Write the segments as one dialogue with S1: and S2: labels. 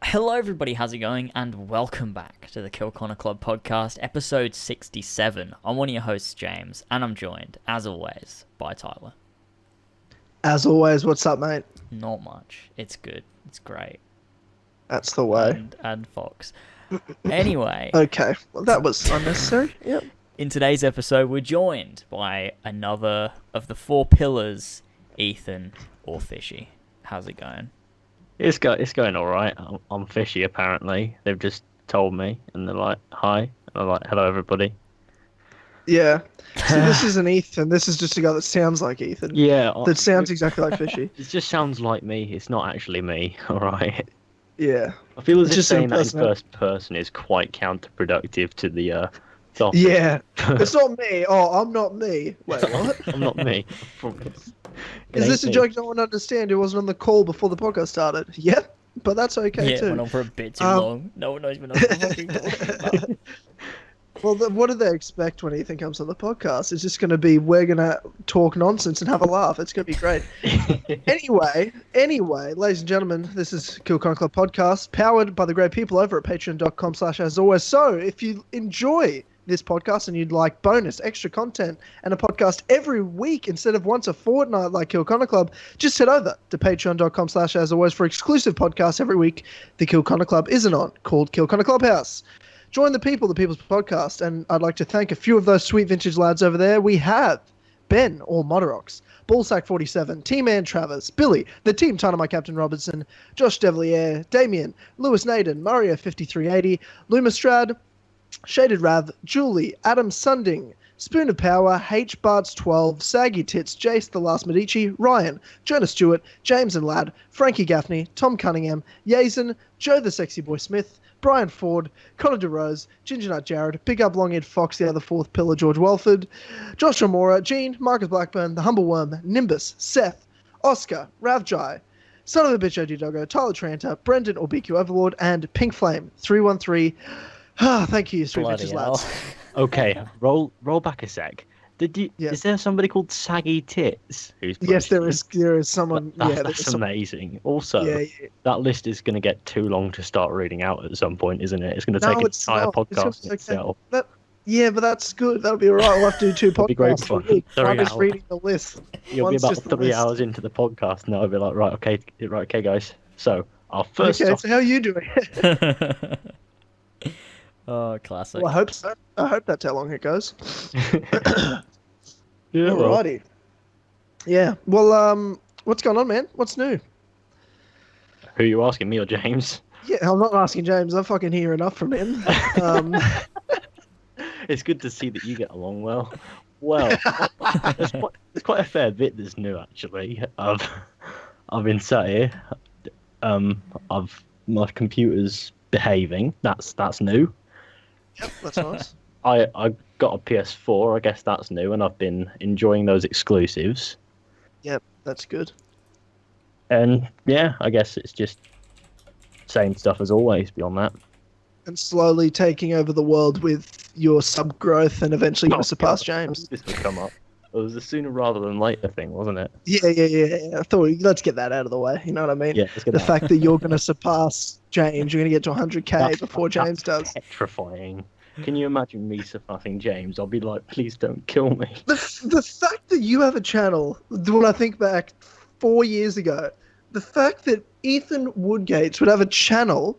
S1: Hello everybody, how's it going? And welcome back to the Kill Connor Club podcast, episode 67. I'm one of your hosts, James, and I'm joined, as always, by Tyler.
S2: As always, what's up, mate?
S1: Not much. It's good. It's great.
S2: That's the way.
S1: And Fox. Anyway.
S2: Okay, well that was unnecessary. Yep.
S1: In today's episode, we're joined by another of the four pillars, Ethan or Fishy. How's it going?
S3: It's going all right. I'm Fishy, apparently. They've just told me, and they're like, hi. And I'm like, hello, everybody.
S2: Yeah. So this isn't Ethan. This is just a guy that sounds like Ethan.
S3: Yeah.
S2: That sounds exactly like Fishy.
S3: It just sounds like me. It's not actually me, all right?
S2: Yeah.
S3: I feel as if
S2: Just
S3: saying that in
S2: impersonate.
S3: first person is quite counterproductive to the topic.
S2: Yeah. It's not me. Oh, I'm not me. Wait, what?
S3: I'm not me. I promise. It
S2: Is
S3: ain't
S2: this a
S3: me.
S2: joke no one understand who wasn't on the call before the podcast started? Yep. But that's okay,
S1: Yeah, it
S2: too.
S1: went on for a bit too long. No one knows what I'm fucking talking about.
S2: Well, what do they expect when Ethan comes on the podcast? It's just going to be, we're going to talk nonsense and have a laugh. It's going to be great. Anyway, ladies and gentlemen, this is Kill Connor Club podcast, powered by the great people over at patreon.com/as always. So if you enjoy this podcast and you'd like bonus, extra content and a podcast every week instead of once a fortnight like Kill Connor Club, just head over to patreon.com/as always for exclusive podcasts every week the Kill Connor Club isn't on, called Kill Connor Clubhouse. Join the People's Podcast, and I'd like to thank a few of those sweet vintage lads over there. We have Ben, or Moderox, Ballsack47, T-Man Travers, Billy, the Team Dynamite Captain Robertson, Josh Devlier, Damien, Lewis Naden, Mario5380, Lumistrad, Shaded Rav, Julie, Adam Sunding, Spoon of Power, H Barts 12, Saggy Tits, Jace the Last Medici, Ryan, Jonah Stewart, James and Ladd, Frankie Gaffney, Tom Cunningham, Yazen, Joe the Sexy Boy Smith, Brian Ford, Connor DeRose, Ginger Nut Jared, Big Up Long-Eared Fox, the other fourth pillar, George Welford, Josh Ramora, Gene, Marcus Blackburn, The Humble Worm, Nimbus, Seth, Oscar, Ravjai, Son of a Bitch OG Doggo, Tyler Tranter, Brendan or BQ Overlord, and Pink Flame 313. Thank you, sweet
S1: Bloody
S2: bitches
S1: hell.
S2: lads.
S3: Okay, roll back a sec.
S2: Yeah.
S3: Is there somebody called Saggy Tits who's
S2: Yes,
S3: posted?
S2: there is someone.
S3: That's,
S2: Yeah, there
S3: that's
S2: is some,
S3: amazing. Also,
S2: yeah.
S3: that list is going to get too long to start reading out at some point, isn't it? It's going to
S2: No,
S3: take an
S2: it's
S3: entire
S2: not. It's
S3: podcast
S2: just
S3: in
S2: okay.
S3: itself.
S2: Yeah, but that's good. That'll be all right. We'll have to do two
S3: It'll be great
S2: podcasts
S3: fun.
S2: a week.
S3: 3
S2: One is
S3: hours.
S2: reading the list.
S3: You'll be
S2: One's
S3: about
S2: just the
S3: 3
S2: list.
S3: hours into the podcast, and I'll be like, right, okay, guys. So our first
S2: Okay,
S3: off,
S2: so how are you doing?
S1: Oh, classic.
S2: Well, I hope so. I hope that's how long it goes.
S3: yeah, well,
S2: Alrighty. Yeah. Well, what's going on, man? What's new?
S3: who are you asking, me or James?
S2: Yeah, I'm not asking James. I fucking hear enough from him.
S3: It's good to see that you get along well. Well, there's quite a fair bit that's new actually. I've been sat here. My computer's behaving. That's new.
S2: Yep, that's nice.
S3: I got a PS4. I guess that's new, and I've been enjoying those exclusives.
S2: Yep, that's good.
S3: And yeah, I guess it's just same stuff as always. Beyond that,
S2: And slowly taking over the world with your sub growth, and eventually going to surpass James.
S3: This will come up. It was a sooner rather than later thing, wasn't it?
S2: Yeah. I thought let's get that out of the way. You know what I mean?
S3: Yeah, let's get
S2: The
S3: that.
S2: fact that you're going to surpass James, you're going to get to 100k
S3: That's-
S2: before James
S3: that's
S2: does.
S3: Petrifying. Can you imagine me surpassing James? I'll be like, please don't kill me.
S2: The fact that you have a channel, when I think back 4 years ago, the fact that Ethan Woodgates would have a channel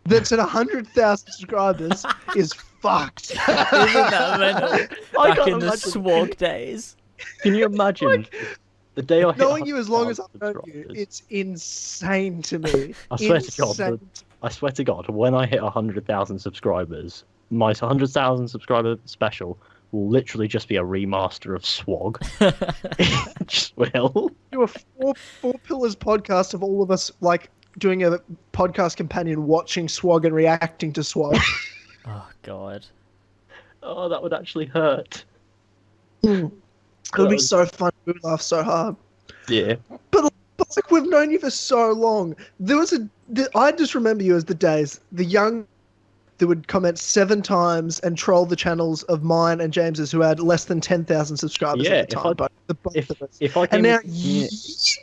S2: that's at 100,000 subscribers is fucked.
S1: Isn't that mental?
S3: I
S1: Back
S3: can't
S1: in the
S3: imagine.
S1: swag days.
S3: Can you imagine the day I hit
S2: Knowing you as long as I've
S3: 100,000
S2: known you,
S3: subscribers?
S2: it's insane to me.
S3: I swear to God,
S2: Insane.
S3: I swear to God, when I hit 100,000 subscribers, my 100,000 subscriber special will literally just be a remaster of Swag. It just will.
S2: Do a four pillars podcast of all of us like doing a podcast companion watching Swag and reacting to Swag.
S1: Oh, God.
S3: Oh, that would actually hurt.
S2: It would be so fun. We would laugh so hard.
S3: Yeah.
S2: But like we've known you for so long. I just remember you as the days, the young that would comment 7 times and troll the channels of mine and James's who had less than 10,000 subscribers
S3: Yeah,
S2: at the time. But the both
S3: If
S2: of us.
S3: if I
S2: And
S3: came
S2: now
S3: in-
S2: you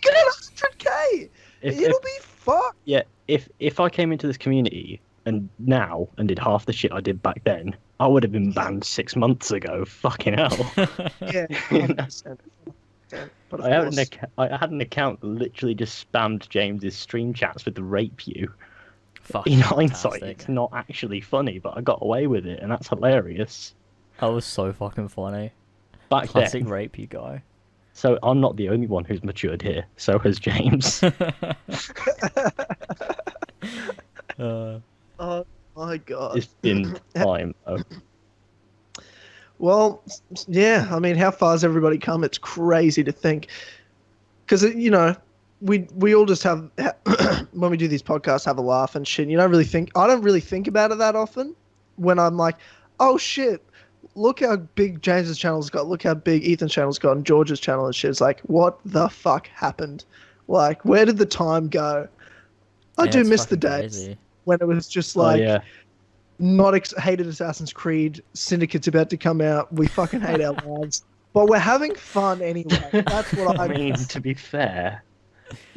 S2: get 100k.
S3: if,
S2: It'll be fuck?
S3: Yeah, if I came into this community and did half the shit I did back then, I would have been banned 6 months ago. Fucking hell.
S2: Yeah, 100%. But of course,
S3: I had an account that literally just spammed James's stream chats with the rape you.
S1: Fucking
S3: In hindsight,
S1: fantastic.
S3: it's not actually funny, but I got away with it, and that's hilarious.
S1: That was so fucking funny.
S3: Back
S1: Classic
S3: then,
S1: rape you guy.
S3: so I'm not the only one who's matured here. So has James.
S2: oh my god.
S3: It's been time. Though.
S2: Well, yeah. I mean, how far has everybody come? It's crazy to think, because we all just have when we do these podcasts, have a laugh and shit. You don't really think. I don't really think about it that often. When I'm like, oh shit, look how big James's channel's got. Look how big Ethan's channel's got, and George's channel and shit. It's like, what the fuck happened? Like, where did the time go? I
S1: Yeah,
S2: do
S1: it's
S2: miss the
S1: fucking
S2: days
S1: crazy.
S2: when it was just like.
S3: Oh, yeah.
S2: Not hated Assassin's Creed. Syndicate's about to come out. We fucking hate our lives, but we're having fun anyway. That's what
S3: I
S2: I
S3: mean, to be fair,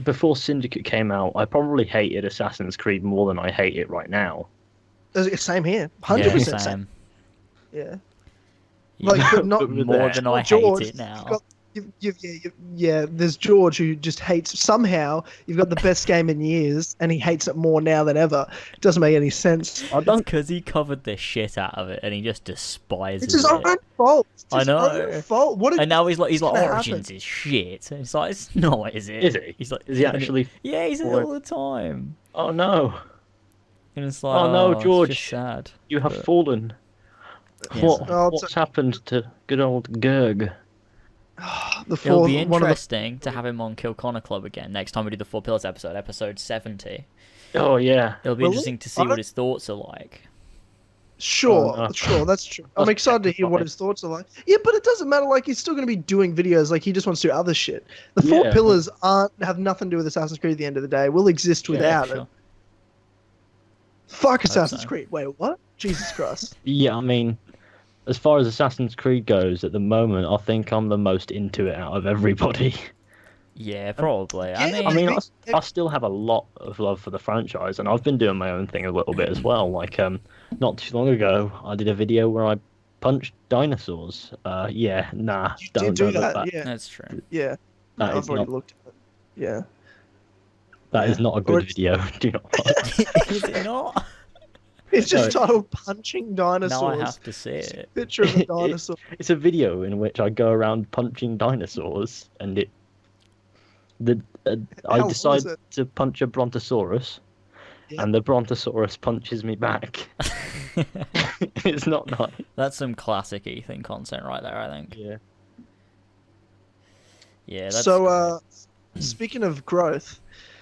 S3: before Syndicate came out, I probably hated Assassin's Creed more than I hate it right now.
S2: Same here,
S1: Yeah,
S2: 100% same.
S1: same.
S2: Yeah,
S1: Yeah.
S2: like but not
S3: But with
S1: More
S3: that-
S1: than I
S2: George,
S1: hate it now.
S2: you've got- yeah. There's George who just hates. Somehow you've got the best game in years, and he hates it more now than ever. It doesn't make any sense.
S3: I
S1: It's
S3: don't.
S1: because he covered the shit out of it and he just despises
S2: It's his
S1: it.
S2: own fault. It's
S1: I
S2: his
S1: know.
S2: own fault. What?
S1: And now he's like
S2: gonna happen?
S1: Origins is shit. And it's like, it's not, is it?
S3: Is he?
S1: He's like,
S3: Is he actually?
S1: yeah, he's in it
S3: Or-
S1: all the time.
S3: Oh no!
S1: And it's like,
S3: Oh, no,
S1: it's
S3: George.
S1: just sad.
S3: You have
S1: But-
S3: fallen.
S1: Yes.
S3: What's happened to good old Gerg?
S2: The
S1: It'll
S2: fourth,
S1: be
S2: one of the
S1: interesting to have him on Kill Connor Club again next time we do the Four Pillars episode 70.
S3: Oh yeah.
S1: It'll be
S2: Will it?
S1: interesting to see
S2: I
S1: what
S2: don't-
S1: his thoughts are like.
S2: Sure,
S3: Oh, no.
S2: sure, that's true. I'm
S3: That's
S2: excited to hear what
S3: fine.
S2: his thoughts are like. Yeah, but it doesn't matter. Like, he's still going to be doing videos. Like, he just wants to do other shit. The Four
S3: Yeah.
S2: Pillars have nothing to do with Assassin's Creed at the end of the day. We'll exist
S1: Yeah,
S2: without
S1: sure.
S2: it. Fuck Assassin's
S1: so.
S2: Creed. Wait, what? Jesus Christ.
S3: Yeah, I mean, as far as Assassin's Creed goes, at the moment, I think I'm the most into it out of everybody.
S1: Yeah, probably. I
S2: Yeah,
S1: mean,
S3: I mean,
S2: me-
S3: I still have a lot of love for the franchise, and I've been doing my own thing a little bit as well. Like, not too long ago, I did a video where I punched dinosaurs. Yeah, nah,
S2: You
S3: don't
S2: did do
S3: look
S2: that.
S3: at
S2: Yeah,
S1: that's true.
S2: yeah.
S3: That
S2: I've
S3: is
S2: already
S3: not,
S2: looked at it. Yeah.
S3: that is not a good
S2: Or-
S3: video. Do not watch.
S1: Is it not?
S2: It's just
S3: No.
S2: titled Punching Dinosaurs.
S1: Now I have to see it.
S2: Picture of a dinosaur.
S3: It's a video in which I go around punching dinosaurs, and I
S2: How was
S3: decide
S2: it?
S3: to punch a brontosaurus,
S2: Yeah.
S3: and the brontosaurus punches me back. It's not nice.
S1: That's some classic Ethan content right there, I think.
S3: Yeah.
S1: Yeah, that's
S2: So, speaking of growth,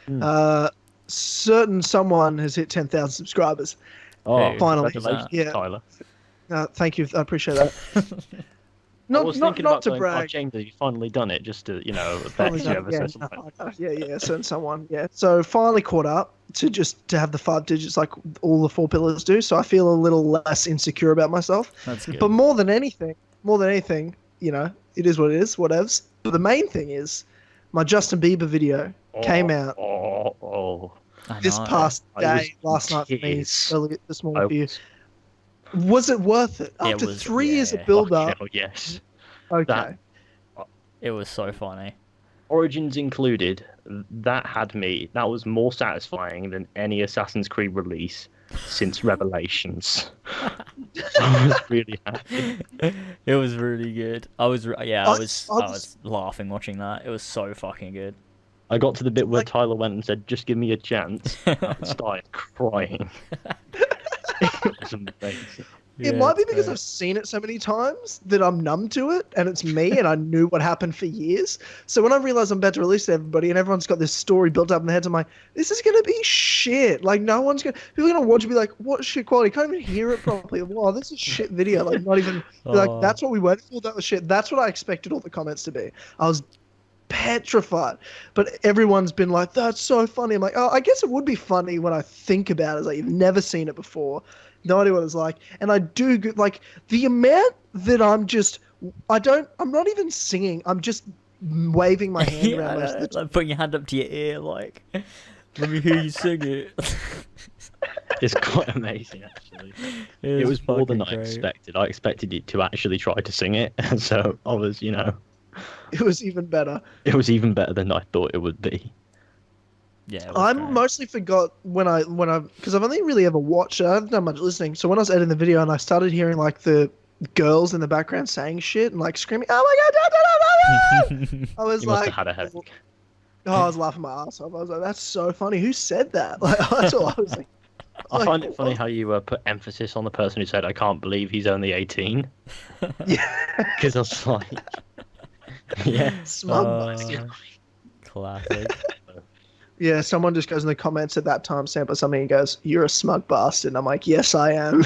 S3: Hmm.
S2: certain someone has hit 10,000 subscribers.
S3: Oh,
S1: Who?
S2: Finally.
S3: congratulations,
S2: Yeah.
S3: Tyler.
S2: Thank you. I appreciate that.
S3: I
S2: Not,
S3: was
S2: not,
S3: thinking
S2: not
S3: about
S2: to
S3: going,
S2: brag.
S3: Oh, James, have you finally done it? Just to,
S2: Finally
S3: vex you
S2: done
S3: ever
S2: it,
S3: so
S2: yeah,
S3: something.
S2: yeah, certain someone, yeah. So finally caught up to have the 5 digits like all the 4 pillars do. So I feel a little less insecure about myself.
S1: that's good.
S2: But more than anything, it is what it is, whatevs. But the main thing is, my Justin Bieber video came out
S3: Oh.
S1: I
S2: this
S1: know.
S2: past
S3: I was
S2: day, last night for me,
S3: tears.
S2: early this morning
S3: I
S2: for you.
S3: was-
S2: Was it worth it?
S1: It
S2: After
S1: was-
S2: 3 years
S1: yeah.
S2: of build up,
S3: Oh, yes.
S2: okay.
S1: It was so funny.
S3: Origins included, that was more satisfying than any Assassin's Creed release since Revelations. I was really happy.
S1: It was really good. I was laughing watching that. It was so fucking good.
S3: I got to the bit where
S2: Like-
S3: Tyler went and said, "Just give me a chance." I started crying. It was amazing.
S2: It might be because I've seen it so many times that I'm numb to it, and it's me, and I knew what happened for years. So when I realize I'm about to release it to everybody, and everyone's got this story built up in their heads, I'm like, this is gonna be shit. Like no one's gonna, people are gonna watch it, and be like, what shit quality? Can't even hear it properly. Wow, this is shit video. Like not even like
S1: Oh.
S2: that's what we went for. That was shit. That's what I expected all the comments to be. I was petrified, but everyone's been like, that's so funny. I'm like, oh, I guess it would be funny when I think about it. It's like you've never seen it before. No idea what it's like. And I do like the amount that I'm not even singing. I'm just waving my hand
S1: Yeah,
S2: around
S1: I
S2: most of
S1: know,
S2: the time.
S1: like putting your hand up to your ear, like Let me hear you sing it.
S3: It's quite amazing, actually. It was more than I expected. I expected it to actually try to sing it, and so I was,
S2: It was even better.
S3: it was even better than I thought it would be.
S1: Yeah, it was
S2: I
S1: great.
S2: mostly forgot when I because I've only really ever watched it. I haven't done much listening. So when I was editing the video and I started hearing like the girls in the background saying shit and like screaming, "Oh my god!" I was
S3: You must
S2: like,
S3: have had a headache.
S2: oh, I was laughing my ass off. I was like, "That's so funny. Who said that?" Like that's all I was like.
S3: I find it funny how you put emphasis on the person who said, "I can't believe he's only 18."
S2: Yeah,
S3: Because I was like, yeah.
S2: smug
S1: Uh,
S2: bastard.
S1: Classic.
S2: Yeah, someone just goes in the comments at that timestamp or something and goes, "You're a smug bastard." And I'm like, "Yes, I am.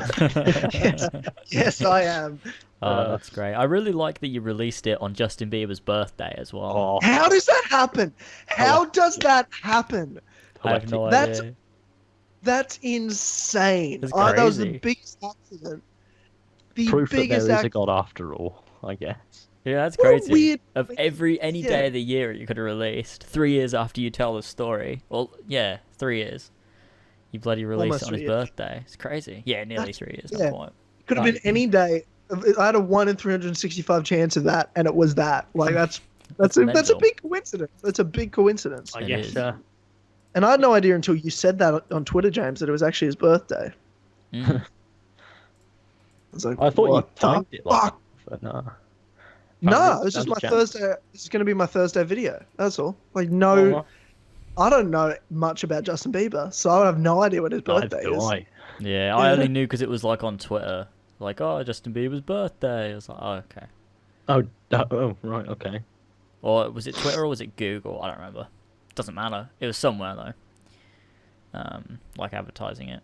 S2: Yes, I am."
S1: Oh, that's great. I really like that you released it on Justin Bieber's birthday as well.
S3: Oh,
S2: How does that happen? How does that happen?
S1: I have no
S2: That's-
S1: idea.
S2: That's insane.
S1: It's
S2: That was the
S1: crazy.
S2: biggest accident. The
S3: proof that there
S2: biggest
S3: is a
S2: accident.
S3: god after all, I guess.
S1: Yeah, that's
S2: What a
S1: crazy.
S2: weird-
S1: Of any
S2: Yeah.
S1: day of the year you could have released 3 years after you tell the story. Well, yeah, 3 years. You bloody released
S2: Almost
S1: it on
S2: 3
S1: his
S2: years.
S1: birthday. It's crazy. Yeah, nearly
S2: That's-
S1: 3 years.
S2: yeah.
S1: Not quite.
S2: Could have been any day. I had a 1 in 365 chance of that, and it was that. Like that's a
S1: mental.
S2: big coincidence. That's a big coincidence.
S3: I
S1: It
S3: guess
S1: is.
S2: And I had no idea until you said that on Twitter, James, that it was actually his birthday.
S1: Mm.
S2: I was like,
S3: I thought you
S2: what the
S3: timed it like
S2: fuck?
S3: that, but no.
S2: No, this is
S3: That's
S2: my
S3: jam.
S2: Thursday. This is going to be my Thursday video. That's all. Like, no,
S3: Oh,
S2: I don't know much about Justin Bieber, so I have no idea what his
S3: neither
S2: birthday
S3: do
S2: is.
S3: I.
S1: Yeah, I only knew because it was like on Twitter. Like, oh, Justin Bieber's birthday. I was like, oh, okay.
S3: Oh, right, okay.
S1: Or was it Twitter or was it Google? I don't remember. Doesn't matter. It was somewhere though. Like advertising it.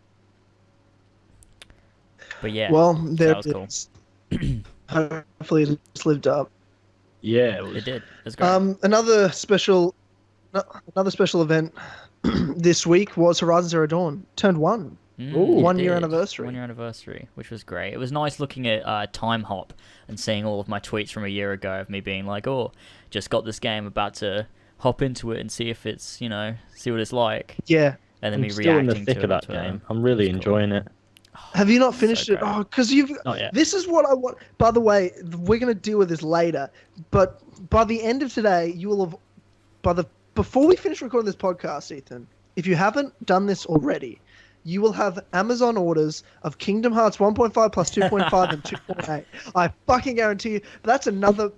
S1: But yeah,
S2: Well, there
S1: that
S2: it
S1: was cool.
S2: is. Hopefully, it's lived up.
S3: Yeah, it was.
S1: It did. It was great.
S2: Another special event this week was Horizon Zero Dawn turned 1.
S1: Mm,
S3: Ooh.
S1: it
S2: 1 year
S1: did.
S2: anniversary.
S1: 1 year anniversary, which was great. It was nice looking at Time Hop and seeing all of my tweets from a year ago of me being like, oh, just got this game, about to hop into it and see if it's, see what it's like.
S2: Yeah.
S1: And then
S3: I'm
S1: me
S3: still in
S1: reacting
S3: the thick
S1: to
S3: of
S1: it on
S3: that
S1: Twitter.
S3: game. I'm really
S1: It was cool.
S3: enjoying it.
S2: Have you not
S1: So
S2: finished it?
S1: great.
S2: Oh, because you've.
S3: Not yet.
S2: This is what I want. By the way, we're going to deal with this later. But by the end of today, you will have. Before we finish recording this podcast, Ethan, if you haven't done this already, you will have Amazon orders of Kingdom Hearts 1.5 plus 2.5 and 2.8. I fucking guarantee you. But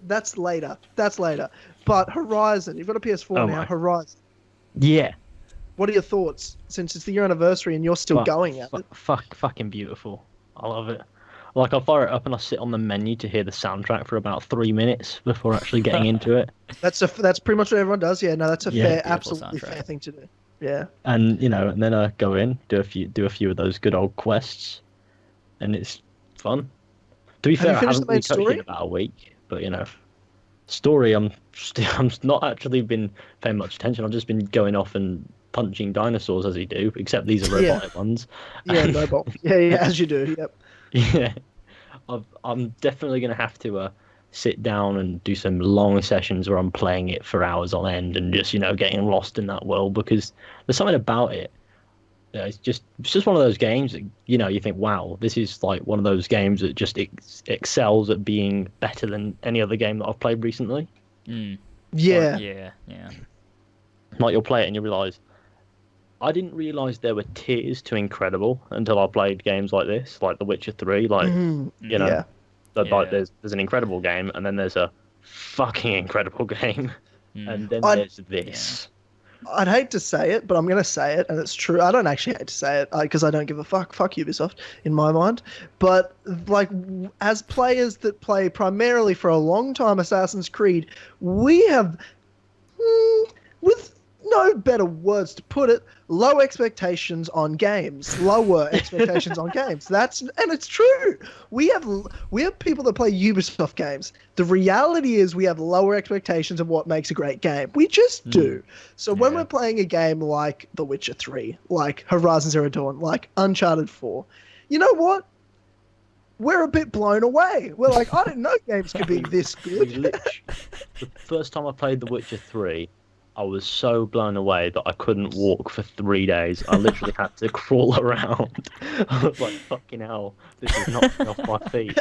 S2: that's later. That's later. But Horizon, you've got a PS4
S3: Oh
S2: now.
S3: my.
S2: Horizon.
S3: Yeah.
S2: What are your thoughts since it's the year anniversary and you're still
S3: Fuck,
S2: going at it?
S3: Fucking beautiful. I love it. Like, I'll fire it up and I'll sit on the menu to hear the soundtrack for about 3 minutes before actually getting into it.
S2: That's pretty much what everyone does. Yeah, no, that's a
S3: Yeah.
S2: fair,
S1: Beautiful
S2: absolutely
S1: soundtrack.
S2: fair thing to do. Yeah.
S3: And and then I go in, do a few of those good old quests, and it's fun. To be
S2: Have you
S3: fair, I
S2: finished
S3: haven't
S2: the main
S3: really touched it
S2: story?
S3: in about a week, but story I'm not actually been paying much attention. I've just been going off and punching dinosaurs as you do, except these are
S2: Yeah.
S3: robotic ones.
S2: Yeah, no ball. Yeah, as you do. Yep.
S3: Yeah, I'm definitely gonna have to sit down and do some long sessions where I'm playing it for hours on end and just getting lost in that world, because there's something about it. It's just one of those games that you think, wow, this is like one of those games that just excels at being better than any other game that I've played recently.
S1: Mm.
S2: Yeah.
S1: Yeah.
S3: Like, you'll play it and you realise, I didn't realise there were tiers to incredible until I played games like this, like The Witcher 3. Like,
S2: Mhm.
S3: like
S1: Yeah.
S3: there's an incredible game, and then there's a fucking incredible game,
S1: Mm.
S3: and then
S2: I'd-
S3: there's this.
S2: I'd hate to say it, but I'm going to say it, and it's true. I don't actually hate to say it because I don't give a fuck. Fuck Ubisoft, in my mind. But like, as players that play primarily for a long time Assassin's Creed, we have, with no better words to put it, low expectations on games. Lower expectations on games. And it's true. We have people that play Ubisoft games. The reality is we have lower expectations of what makes a great game. We just do. So when
S1: Yeah.
S2: we're playing a game like The Witcher 3, like Horizon Zero Dawn, like Uncharted 4, you know what? We're a bit blown away. We're like, I didn't know games could be this
S3: We
S2: good.
S3: literally, the first time I played The Witcher 3, I was so blown away that I couldn't walk for 3 days. I literally had to crawl around. I was like, fucking hell, this is knocking me off my feet.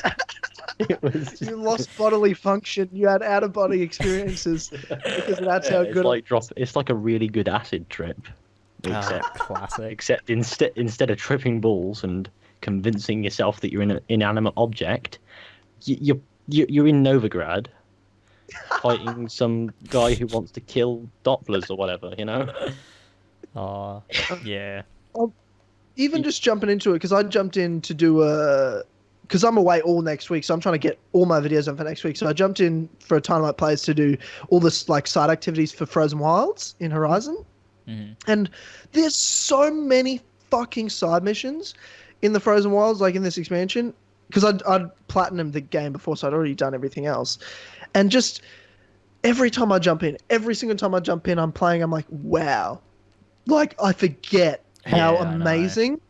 S3: It was just,
S2: You lost bodily function. You had out of body experiences because that's how
S3: it's
S2: good.
S3: like it's like a really good acid trip. Except,
S1: Classic.
S3: except instead of tripping balls and convincing yourself that you're in an inanimate object, you're in Novigrad fighting some guy who wants to kill Dopplers or whatever, you know?
S1: Oh, yeah.
S2: Even just jumping into it, because I jumped in to do because I'm away all next week, so I'm trying to get all my videos done for next week. So I jumped in for a Time Light Plays to do all this like side activities for Frozen Wilds in Horizon.
S1: Mhm.
S2: And there's so many fucking side missions in the Frozen Wilds, like in this expansion, because I'd platinumed the game before, so I'd already done everything else. And just every time I jump in, every single time I jump in, I'm playing, I'm like, wow. Like, I forget how
S1: Yeah, I know.
S2: amazing.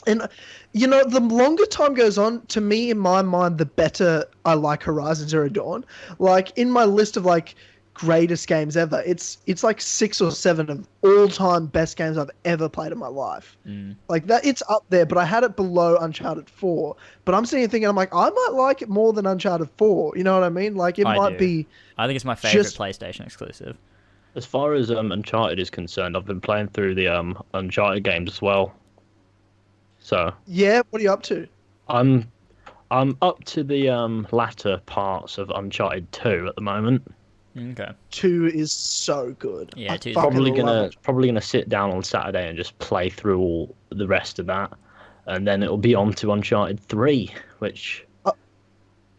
S2: And, you know, the longer time goes on, to me, in my mind, the better I like Horizon Zero Dawn. Like, in my list of, like, greatest games ever, it's like 6 or 7 of all-time best games I've ever played in my life.
S1: Mm.
S2: Like, that, it's up there, but I had it below Uncharted 4. But I'm sitting here thinking, I'm like, I might like it more than Uncharted 4. You know what I mean? Like, it
S1: I
S2: might
S1: do.
S2: be...
S1: I think it's my favorite
S2: Just-
S1: PlayStation exclusive.
S3: As far as Uncharted is concerned, I've been playing through the Uncharted games as well. So
S2: Yeah, what are you up to?
S3: I'm up to the latter parts of Uncharted 2 at the moment.
S1: Okay.
S2: 2 is so good.
S1: Yeah,
S2: I
S1: 2 's
S2: fucking
S3: Probably
S2: love it.
S3: gonna sit down on Saturday and just play through all the rest of that, and then it'll be on to Uncharted 3, which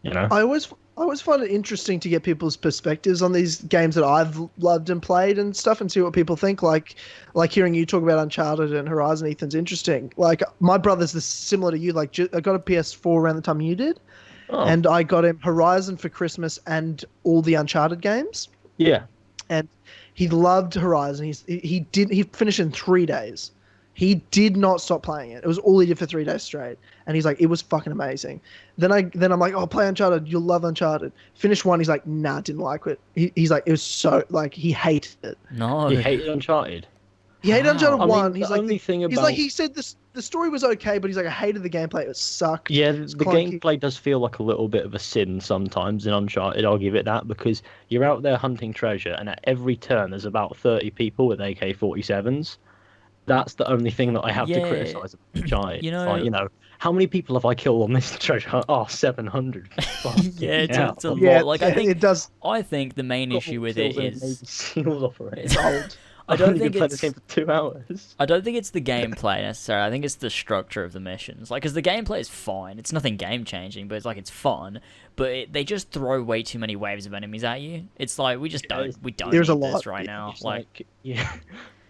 S3: you know.
S2: I always find it interesting to get people's perspectives on these games that I've loved and played and stuff, and see what people think. Like hearing you talk about Uncharted and Horizon, Ethan's interesting. Like my brother's similar to you. Like I got a PS4 around the time you did,
S3: Oh,
S2: and I got him Horizon for Christmas and all the Uncharted games.
S3: yeah.
S2: And he loved Horizon. He finished in 3 days. He did not stop playing it. It was all he did for 3 days straight. And he's like, it was fucking amazing. Then I'm like, oh, play Uncharted. You'll love Uncharted. Finish 1. He's like, nah, didn't like it. He's like, it was so, like, he hated it.
S1: No.
S3: You hated Uncharted.
S2: He hated
S1: Wow.
S2: Uncharted
S3: I mean,
S2: 1.
S3: the
S2: He's like,
S3: only thing
S2: he's
S3: about
S2: like, he said the story was okay, but he's like, I hated the gameplay. It sucked.
S3: yeah,
S2: It's
S3: the
S2: clunky.
S3: gameplay does feel like a little bit of a sin sometimes in Uncharted. I'll give it that, because you're out there hunting treasure, and at every turn there's about 30 people with AK-47s. That's the only thing that I have to
S1: Yeah.
S3: criticize about Uncharted.
S1: You know-
S3: Like, how many people have I killed on this treasure? Oh, 700. Fucking
S1: Yeah, it's
S3: hell.
S1: a
S2: Yeah,
S1: lot. Like, I think
S2: it does.
S1: the main
S3: Got
S1: issue
S3: more
S1: with it
S3: kills than
S1: is
S3: Navy SEALs operate.
S1: it's old. I
S3: I've
S1: don't
S3: only
S1: think
S3: been playing
S1: it's
S3: this game for 2 hours.
S1: I don't think it's the gameplay necessarily. I think it's the structure of the missions. Like, because the gameplay is fine. It's nothing game changing, but it's like it's fun. But they just throw way too many waves of enemies at you. It's like we don't
S2: There's
S1: need
S2: a lot.
S1: this right now.
S3: It's
S1: Like,
S3: yeah,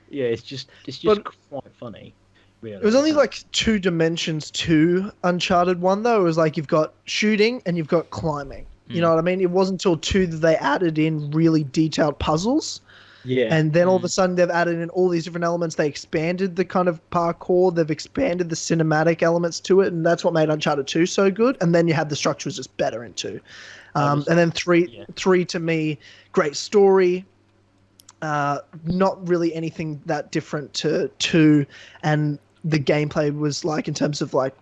S3: yeah. It's just
S2: But-
S3: quite funny. Really.
S2: It was only like 2 dimensions to Uncharted 1, though. It was like you've got shooting and you've got climbing. You know what I mean? It wasn't until 2 that they added in really detailed puzzles.
S3: yeah.
S2: And then all of a sudden they've added in all these different elements. They expanded the kind of parkour. They've expanded the cinematic elements to it. And that's what made Uncharted 2 so good. And then you had the structure was just better in 2. And then 3 to me, great story. Not really anything that different to 2. And the gameplay was like, in terms of like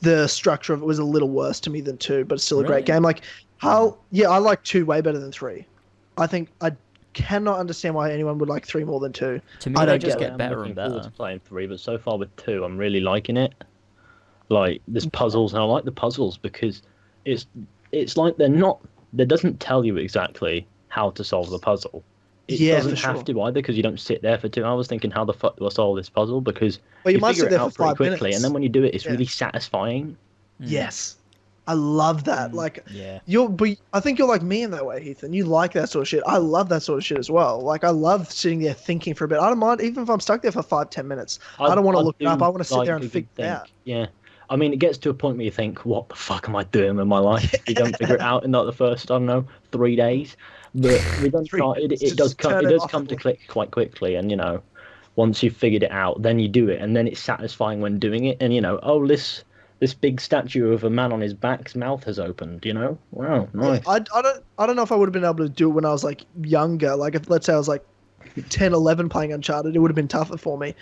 S2: the structure of it was a little worse to me than 2, but it's still a great
S1: Really?
S2: game. Like I like 2 way better than 3. I think I cannot understand why anyone would like 3 more than 2.
S1: to me,
S2: I
S1: they
S2: don't
S1: just
S2: get
S1: get
S3: I'm
S1: better
S3: looking
S1: and
S3: forward
S1: better.
S3: to playing 3, but so far with 2, I'm really liking it. Like, there's puzzles, and I like the puzzles because it's like they doesn't tell you exactly how to solve the puzzle. It
S2: Yeah,
S3: doesn't
S2: for
S3: have
S2: sure.
S3: to either, because you don't sit there for 2 hours thinking, how the fuck do I solve this puzzle? Because
S2: Well, you might
S3: figure
S2: sit there
S3: it out
S2: for
S3: pretty
S2: 5
S3: quickly,
S2: minutes.
S3: and then when you do it, it's
S2: Yeah.
S3: really satisfying.
S2: Yes. I love that. Like
S1: Yeah.
S2: I think you're like me in that way, Ethan. You like that sort of shit. I love that sort of shit as well. Like I love sitting there thinking for a bit. I don't mind even if I'm stuck there for 5-10 minutes. I don't want to look it up. I want to sit
S3: like
S2: there and
S3: a good
S2: figure it
S3: think.
S2: out.
S3: Yeah. I mean, it gets to a point where you think, what the fuck am I doing with my life? You don't figure it out in like the first, I don't know, 3 days. But with Uncharted,
S2: Just
S3: it does
S2: turn it off
S3: come
S2: and
S3: to
S2: look.
S3: click quite quickly. And, once you've figured it out, then you do it. And then it's satisfying when doing it. And, oh, this big statue of a man on his back's mouth has opened. You know, wow, nice.
S2: I don't know if I would have been able to do it when I was like younger. Like if let's say I was like 10, 11 playing Uncharted, it would have been tougher for me.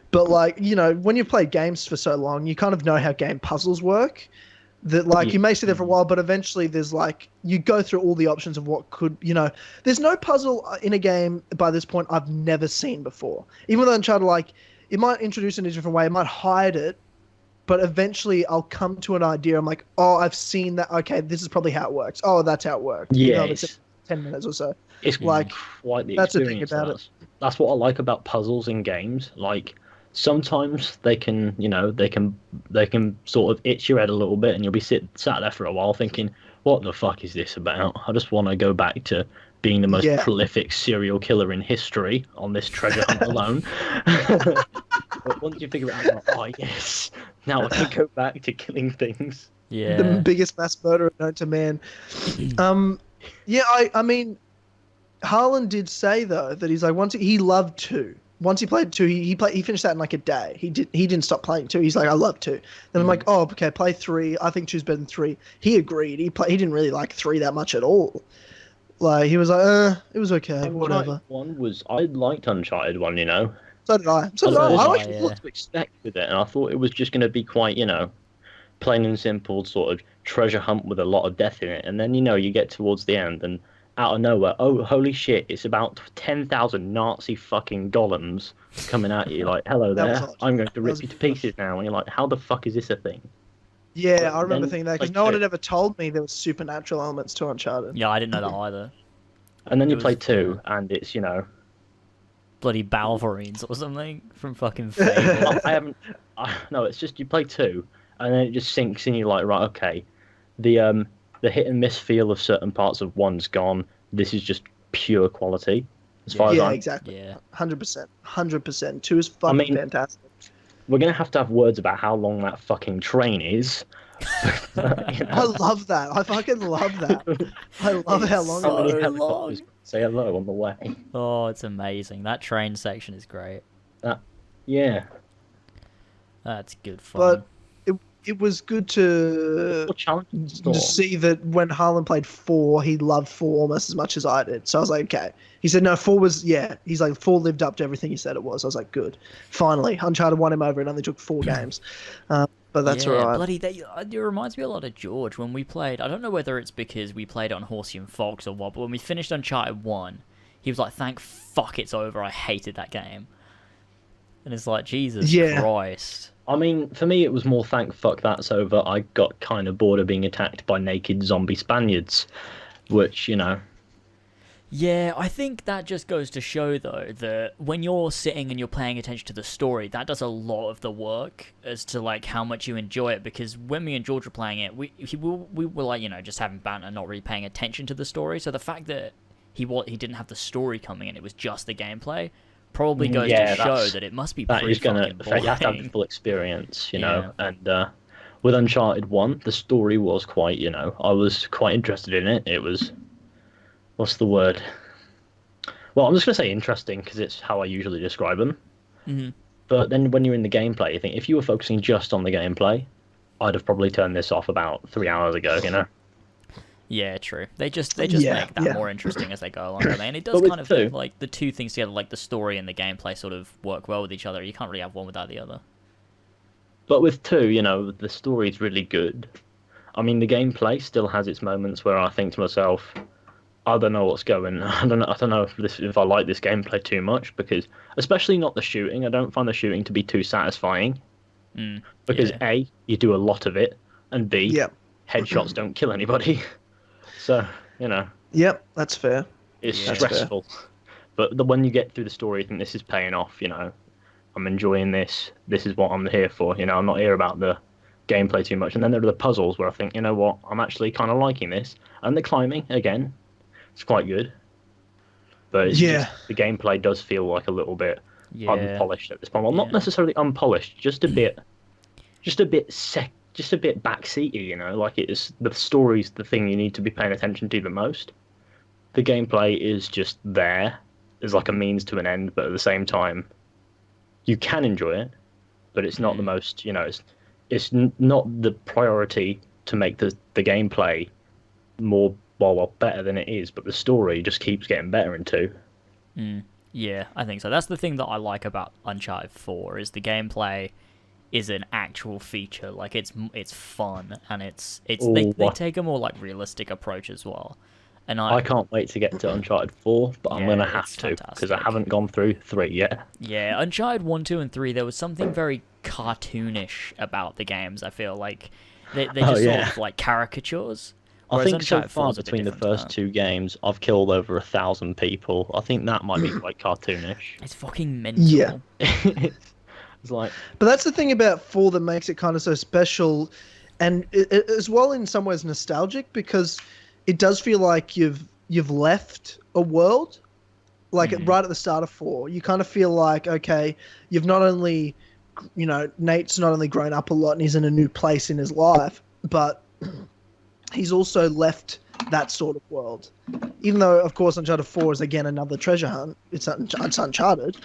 S2: But like, you know, when you've played games for so long, you kind of know how game puzzles work. That like you may sit there for a while, but eventually there's like you go through all the options of what could, you know, there's no puzzle in a game by this point I've never seen before. Even though Uncharted, like, it might introduce it in a different way, it might hide it, but eventually I'll come to an idea. I'm like, oh, I've seen that. Okay, this is probably how it works. Oh, that's how it works.
S3: Yeah,
S2: You know, it's 10 minutes or so.
S3: It's
S2: like
S3: quite the
S2: that's the
S3: experience.
S2: thing about it.
S3: That's what I like about puzzles in games. Like sometimes they can, you know, they can sort of itch your head a little bit, and you'll be sat there for a while thinking, what the fuck is this about? I just want to go back to being the most prolific serial killer in history on this treasure hunt alone. But once you figure it out, like, oh yes, now I can go back to killing things.
S1: Yeah.
S2: The biggest mass murderer known to man. Yeah, I mean, Harlan did say though that he's like he loved 2. Once he played 2, he finished that in like a day. He didn't stop playing 2. He's like, I love 2. Then I'm like, oh, okay, play 3. I think 2's better than 3. He agreed. He didn't really like 3 that much at all. Like he was like, it was okay, whatever.
S3: I liked Uncharted 1, you know.
S2: So did I.
S3: I like what to expect with it, and I thought it was just going to be quite, you know, plain and simple sort of treasure hunt with a lot of death in it. And then, you know, you get towards the end, and out of nowhere, oh, holy shit, it's about 10,000 Nazi fucking golems coming at you. Like, hello there, I'm going to rip you to pieces now. And you're like, how the fuck is this a thing?
S2: Yeah, I remember thinking that, because no one had ever told me there was supernatural elements to Uncharted.
S1: Yeah, I didn't know that either.
S3: And then you play 2, and it's, you know...
S1: bloody Balverines or something from fucking Fable.
S3: No, it's just you play 2, and then it just sinks in. You're like, right, okay, the hit and miss feel of certain parts of 1's gone. This is just pure quality. As far as
S2: exactly. Yeah, 100%. 2 is fucking fantastic.
S3: We're gonna have to have words about how long that fucking train is.
S2: You know? I love that. I fucking love that. I love how long
S1: so
S2: it is.
S1: long.
S3: Say hello on the way.
S1: Oh, it's amazing. That train section is great.
S3: Yeah.
S1: That's good fun.
S2: But it was good to see that when Harlan played 4, he loved 4 almost as much as I did. So I was like, okay. He said, no, 4 was, he's like, 4 lived up to everything he said it was. I was like, good. Finally, Uncharted won him over. It only took 4 games. But that's all right.
S1: Bloody, it reminds me a lot of George when we played. I don't know whether it's because we played on Horsey and Fox or what, but when we finished Uncharted 1, he was like, thank fuck it's over. I hated that game. And it's like, Jesus Christ.
S3: I mean, for me, it was more thank fuck that's over. I got kind of bored of being attacked by naked zombie Spaniards, which, you know...
S1: Yeah, I think that just goes to show, though, that when you're sitting and you're paying attention to the story, that does a lot of the work as to, like, how much you enjoy it. Because when me and George were playing it, we were, like, you know, just having banter, not really paying attention to the story. So the fact that he didn't have the story coming in, it was just the gameplay, probably goes to show that it must be pretty fucking boring.
S3: You have to have the full experience, you know. And with Uncharted 1, the story was quite, you know, I was quite interested in it. It was... what's the word? Well, I'm just going to say interesting because it's how I usually describe them.
S1: Mm-hmm.
S3: But then when you're in the gameplay, you think if you were focusing just on the gameplay, I'd have probably turned this off about 3 hours ago, you know?
S1: Yeah, true. They just make that more interesting as they go along, don't they? And it does kind of think, like, the two things together, like the story and the gameplay sort of work well with each other. You can't really have one without the other.
S3: But with 2, you know, the story's really good. I mean, the gameplay still has its moments where I think to myself, I don't know what's going. I don't know if I like this gameplay too much, because especially not the shooting. I don't find the shooting to be too satisfying. Because A, you do a lot of it, and B, headshots don't kill anybody. So, you know.
S2: Yep, that's fair.
S3: It's stressful. Fair. But when you get through the story, you think this is paying off, you know. I'm enjoying this. This is what I'm here for. You know, I'm not here about the gameplay too much. And then there are the puzzles where I think, you know what, I'm actually kind of liking this. And the climbing, again, it's quite good. But it's just, the gameplay does feel like a little bit unpolished at this point. Well, not necessarily unpolished, just a bit backseaty, you know, like it's the story's the thing you need to be paying attention to the most. The gameplay is just there as like a means to an end, but at the same time, you can enjoy it, but it's not the most, you know, it's not the priority to make the gameplay more better than it is, but the story just keeps getting better in 2.
S1: Yeah, I think so. That's the thing that I like about Uncharted 4 is the gameplay is an actual feature. Like it's fun and they take a more like realistic approach as well. And
S3: I can't wait to get to Uncharted 4, but I'm gonna have
S1: it's
S3: to because I
S1: fantastic.
S3: haven't gone through 3 yet.
S1: Yeah, Uncharted 1, 2, and 3, there was something very cartoonish about the games, I feel like. They're just sort of like caricatures.
S3: I
S1: Whereas
S3: think so
S1: Uncharted 4
S3: far
S1: is a bit
S3: between the
S1: different to
S3: first
S1: that.
S3: 2 games, I've killed over 1,000 people. I think that might be quite cartoonish.
S1: It's fucking mental.
S2: Yeah.
S3: It's like,
S2: But that's the thing about 4 that makes it kind of so special, and as well in some ways nostalgic, because it does feel like you've left a world, like right at the start of 4. You kind of feel like, okay, you've not only, Nate's not only grown up a lot and he's in a new place in his life, but he's also left that sort of world. Even though, of course, Uncharted 4 is again another treasure hunt. It's Uncharted,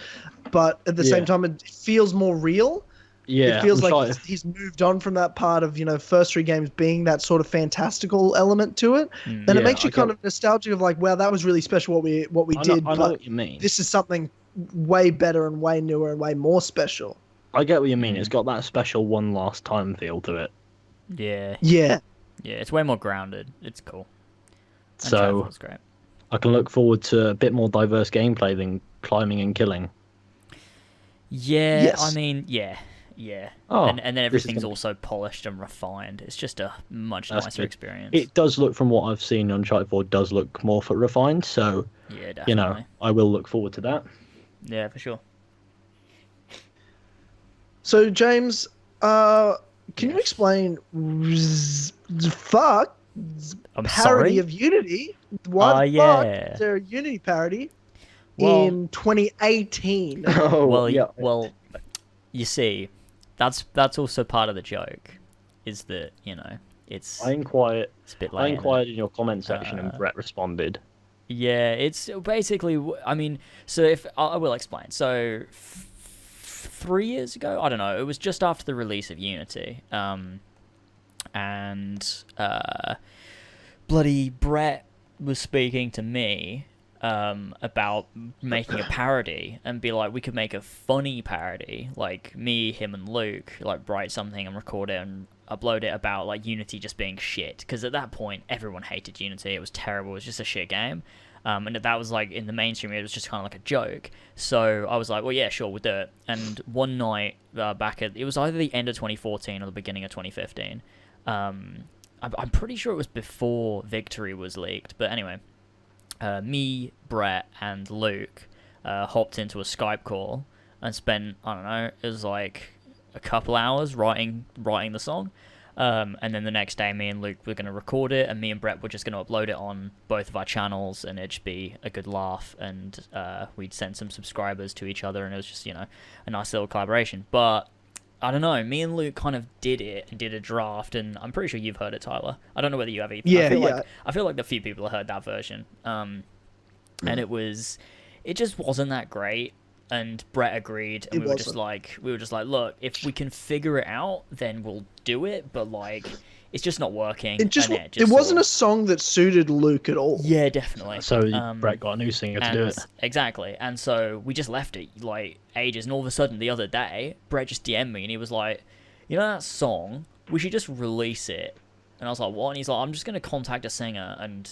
S2: but at the same time, it feels more real.
S3: yeah,
S2: It feels like
S3: Uncharted-
S2: he's moved on from that part of, first 3 games being that sort of fantastical element to it. And it
S3: Yeah,
S2: makes you
S3: I
S2: kind
S3: get-
S2: of nostalgic of like, wow, that was really special what we did,
S3: I know
S2: but
S3: what you mean.
S2: this is something way better and way newer and way more special.
S3: I get what you mean. It's got that special one last time feel to it.
S1: Yeah,
S2: Yeah.
S1: yeah, it's way more grounded. It's cool.
S3: So
S1: It's great.
S3: I can look forward to a bit more diverse gameplay than climbing and killing.
S1: Yeah,
S2: Yes.
S1: I mean, yeah.
S3: Oh,
S1: and then
S3: this is
S1: everything's
S3: gonna-
S1: also polished and refined. It's just a much
S3: That's
S1: nicer
S3: good.
S1: experience.
S3: It does look, from what I've seen, Uncharted 4 does look more refined. So
S1: Yeah, definitely.
S3: I will look forward to that.
S1: Yeah, for sure.
S2: So, James, can you
S1: Yes.
S2: explain fuck
S1: I'm
S2: parody
S1: sorry.
S2: of Unity? Why the fuck
S1: yeah.
S2: is there a Unity parody
S1: Well-
S2: in 2018?
S3: Oh,
S1: Well, you see, that's also part of the joke, is that it's
S3: I inquired.
S1: it's a bit
S3: I
S1: late.
S3: inquired in your comment section, and
S1: Uh,
S3: Brett responded.
S1: Yeah, it's basically. I mean, so if I will explain. So 3 years ago, I don't know. It was just after the release of Unity, and bloody Brett was speaking to me about making a parody and be like, we could make a funny parody, like me, him, and Luke, like write something and record it and upload it about like Unity just being shit, because at that point everyone hated Unity. It was terrible. It was just a shit game. And that was like in the mainstream, it was just kind of like a joke. So I was like, well, yeah, sure, we'll do it. And one night it was either the end of 2014 or the beginning of 2015. I'm pretty sure it was before Victory was leaked. But anyway, me, Brett, and Luke hopped into a Skype call and spent, I don't know, it was like a couple hours writing the song. And then the next day, me and Luke were going to record it, and me and Brett were just going to upload it on both of our channels, and it'd just be a good laugh, and we'd send some subscribers to each other, and it was just, a nice little collaboration. But I don't know, me and Luke kind of did it and did a draft, and I'm pretty sure you've heard it, Tyler. I don't know whether you have either.
S2: Yeah,
S1: I feel like a few people have heard that version. And it just wasn't that great. And Brett agreed, and we were just like, look, if we can figure it out, then we'll do it. But like, it's just not working.
S2: It wasn't a song that suited Luke at all.
S1: Yeah, definitely.
S3: So Brett got a new singer to do it.
S1: Exactly. And so we just left it like ages, and all of a sudden the other day, Brett just DM'd me, and he was like, that song, we should just release it. And I was like, what? And he's like, I'm just gonna contact a singer, and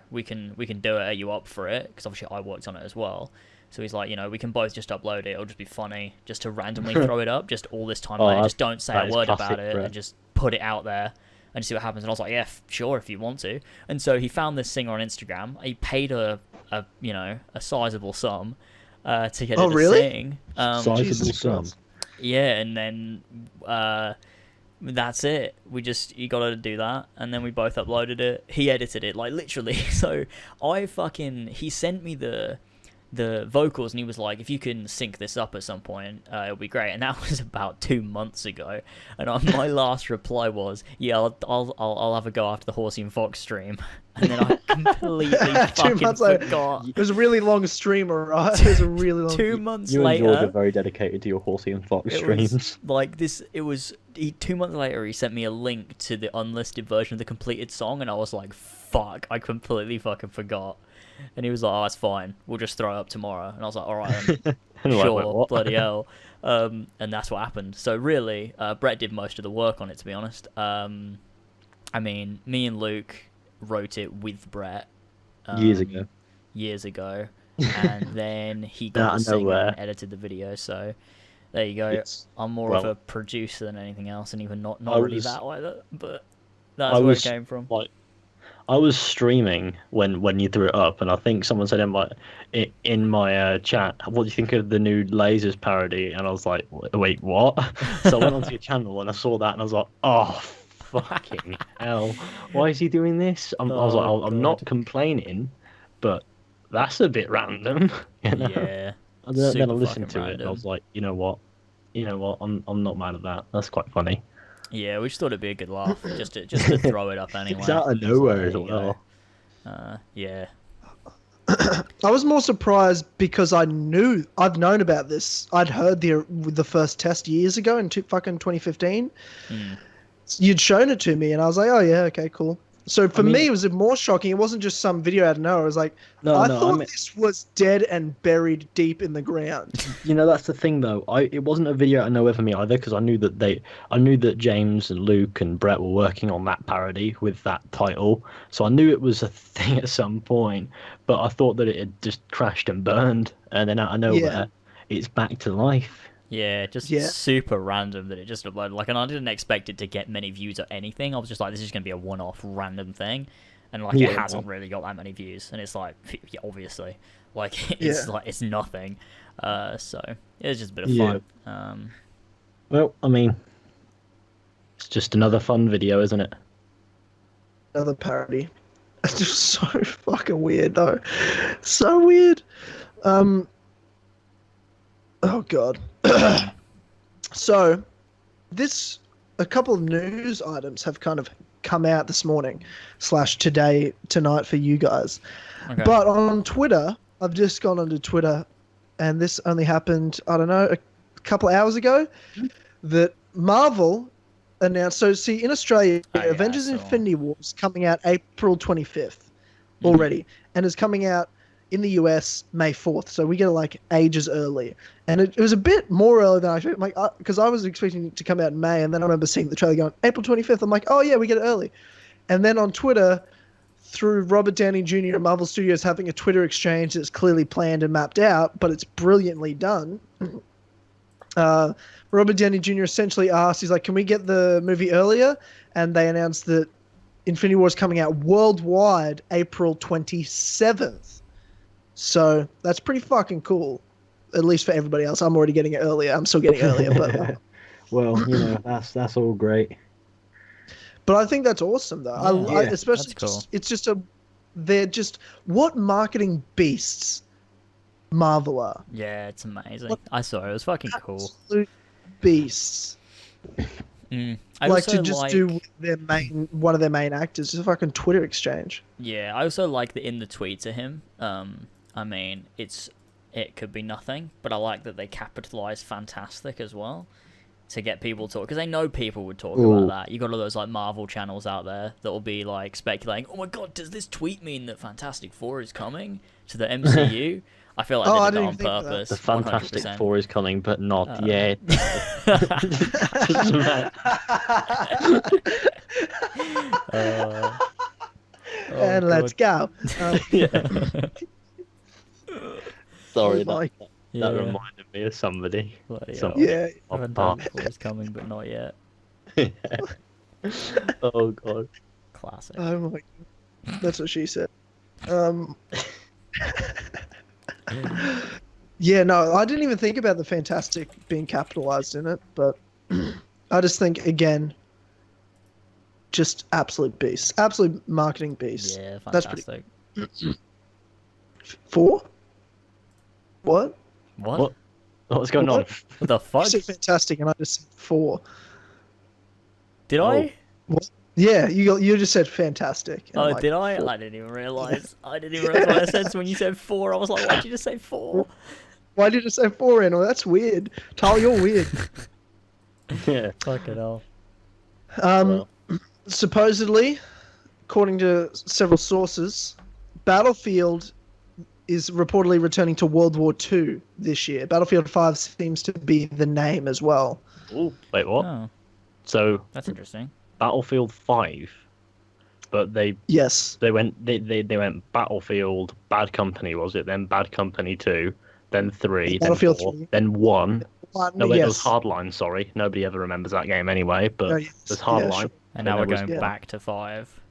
S1: we can do it. Are you up for it? Because obviously I worked on it as well. So he's like, we can both just upload it. It'll just be funny just to randomly throw it up just all this time later. Just don't say a word about it, and just put it out there and see what happens. And I was like, yeah, sure, if you want to. And so he found this singer on Instagram. He paid a sizable sum to get it to sing.
S3: Sizable sum.
S1: Yeah, and then that's it. You gotta do that, and then we both uploaded it. He edited it, like literally. So he sent me the the vocals, and he was like, if you can sync this up at some point, it'll be great. And that was about 2 months ago. And my last reply was, yeah, I'll have a go after the Horsey and Fox stream. And then I completely
S2: 2
S1: fucking
S2: months later.
S1: forgot.
S2: It was a really long streamer, right? It was a really long.
S1: 2 months
S3: You and
S1: later,
S3: George are very dedicated to your Horsey and Fox
S1: it was
S3: streams.
S1: like this. It was 2 months later. He sent me a link to the unlisted version of the completed song, and I was like, "Fuck!" I completely fucking forgot. And he was like, "Oh, it's fine. We'll just throw it up tomorrow." And I was like, "All right, then.
S3: And I'm like,
S1: Sure,
S3: "Wait, what?"
S1: bloody hell." And that's what happened. So really, Brett did most of the work on it, to be honest. I mean, me and Luke wrote it with Brett
S3: Years ago.
S1: and then he
S3: Out
S1: got
S3: of
S1: the singer
S3: nowhere.
S1: and edited the video. So there you go.
S3: It's-
S1: I'm more of
S3: well-
S1: a producer than anything else, and even not
S3: I
S1: really
S3: was-
S1: that either. But that's
S3: I
S1: where
S3: was
S1: it came from.
S3: like, I was streaming when you threw it up, and I think someone said in my chat, "What do you think of the new Lasers parody?" And I was like, "Wait, what?" So I went onto your channel and I saw that, and I was like, "Oh, fucking hell! Why is he doing this?" I was like,
S1: Oh,
S3: "I'm not
S1: God.
S3: complaining, but that's a bit random." You know?
S1: Yeah.
S3: And then I
S1: super
S3: listened
S1: fucking
S3: to it, and I
S1: random.
S3: was like, "You know what? I'm not mad at that. That's quite funny."
S1: Yeah, we just thought it'd be a good laugh, just to throw it up anyway.
S3: It's out of
S1: So
S3: nowhere
S1: there
S3: as
S1: you go.
S3: well.
S1: Yeah.
S2: I was more surprised because I've known about this. I'd heard the first test years ago in fucking 2015.
S1: Mm.
S2: You'd shown it to me, and I was like, "Oh yeah, okay, cool." So for
S3: mean-
S2: me, it was more shocking. It wasn't just some video out of nowhere. I was like,
S3: No,
S2: I
S3: no,
S2: thought
S3: I mean,
S2: this was dead and buried deep in the ground.
S3: you know, that's the thing though. It wasn't a video out of nowhere for me either, because I knew that James and Luke and Brett were working on that parody with that title, so I knew it was a thing at some point. But I thought that it had just crashed and burned, and then out of nowhere, it's back to life.
S1: Yeah, just
S2: Yeah.
S1: super random that it just uploaded. Like, and I didn't expect it to get many views or anything. I was just like, this is going to be a one-off random thing. And, like,
S3: Yeah.
S1: it hasn't really got that many views. And it's like, yeah, obviously. Like, it's
S2: Yeah.
S1: like, it's nothing. So, it was just a bit of
S3: Yeah.
S1: fun.
S3: Well, I mean, it's just another fun video, isn't it?
S2: Another parody. It's just so fucking weird, though. So weird. Oh god. So, a couple of news items have kind of come out this morning / tonight for you guys.
S1: Okay.
S2: But on Twitter, I've just gone onto Twitter, and this only happened, I don't know, a couple hours ago, that Marvel announced. So, see, in Australia,
S1: Oh, yeah,
S2: Avengers
S1: I saw.
S2: Infinity War is coming out April 25th already, and is coming out in the US May 4th. So we get it like ages early. And it was a bit more early than I expected. Like, because I was expecting it to come out in May, and then I remember seeing the trailer going, April 25th. I'm like, oh, yeah, we get it early. And then on Twitter, through Robert Downey Jr. and Marvel Studios having a Twitter exchange that's clearly planned and mapped out, but it's brilliantly done. Robert Downey Jr. essentially asked, he's like, can we get the movie earlier? And they announced that Infinity War is coming out worldwide April 27th. So that's pretty fucking cool, at least for everybody else. I'm already getting it earlier. I'm still getting it earlier, but
S3: Well, you know, that's all great.
S2: but I think that's awesome though. I
S3: Yeah,
S2: especially
S1: that's cool.
S2: it's just they're just what marketing beasts Marvel are.
S1: Yeah, it's amazing.
S2: What-
S1: I saw it. It was fucking cool.
S2: Absolute beasts.
S1: I
S2: like
S1: also
S2: to just do with one of their main actors, just a fucking Twitter exchange.
S1: Yeah, I also like that in the tweet to him. I mean, it could be nothing, but I like that they capitalize fantastic as well to get people talk, because they know people would talk
S3: Ooh.
S1: about that. You got all those like Marvel channels out there that will be like speculating, oh my god, does this tweet mean that Fantastic Four is coming to the MCU? I feel like
S2: Oh, I
S1: they did
S2: didn't
S1: that on
S2: even think of that.
S1: purpose.
S3: The Fantastic
S1: 100%.
S3: Four is coming, but not
S1: Uh,
S3: yet. Doesn't matter.
S1: Oh,
S2: And let's go.
S3: Sorry,
S2: Oh my-
S3: that
S1: Yeah.
S3: reminded me of somebody.
S1: Bloody
S3: Some-
S1: hell.
S2: Yeah.
S1: Fantastic Four is coming, but not yet.
S3: Oh god.
S1: Classic.
S2: Oh my. That's what she said. Yeah, no, I didn't even think about the Fantastic being capitalized in it, but I just think again, just absolute beasts, absolute marketing beasts.
S1: Yeah,
S2: That's pretty-
S1: fantastic.
S2: 4? What?
S1: What?
S3: What's going on?
S2: What?
S1: What the
S2: You
S1: fuck?
S2: said fantastic, and I just said 4.
S1: Did
S3: Oh.
S1: I?
S2: Yeah, you just said fantastic. and I'm
S1: Oh,
S2: like,
S1: did I?
S2: 4.
S1: I didn't even realize. I didn't even realize what I said. So when you said 4, I was like, why'd you just say 4?
S2: Why did you say 4, Randall? That's weird. Tyler, you're weird.
S3: Yeah.
S1: Fucking hell.
S3: Well.
S2: Supposedly, according to several sources, Battlefield is reportedly returning to World War II this year. Battlefield 5 seems to be the name as well.
S3: Ooh, wait, what?
S1: Oh,
S3: So
S1: that's interesting.
S3: Battlefield 5, but they
S2: Yes.
S3: went Battlefield Bad Company, was it? Then Bad Company 2, then 3, then
S2: Battlefield
S3: 4,
S2: 3.
S3: then 1. No, wait, it was
S2: yes.
S3: Hardline, sorry. Nobody ever remembers that game anyway, but
S2: No, yes.
S3: there's
S2: Yeah,
S3: Hardline.
S2: sure.
S1: And
S3: then
S1: now we're
S3: there was-
S1: going
S2: yeah.
S1: back to 5.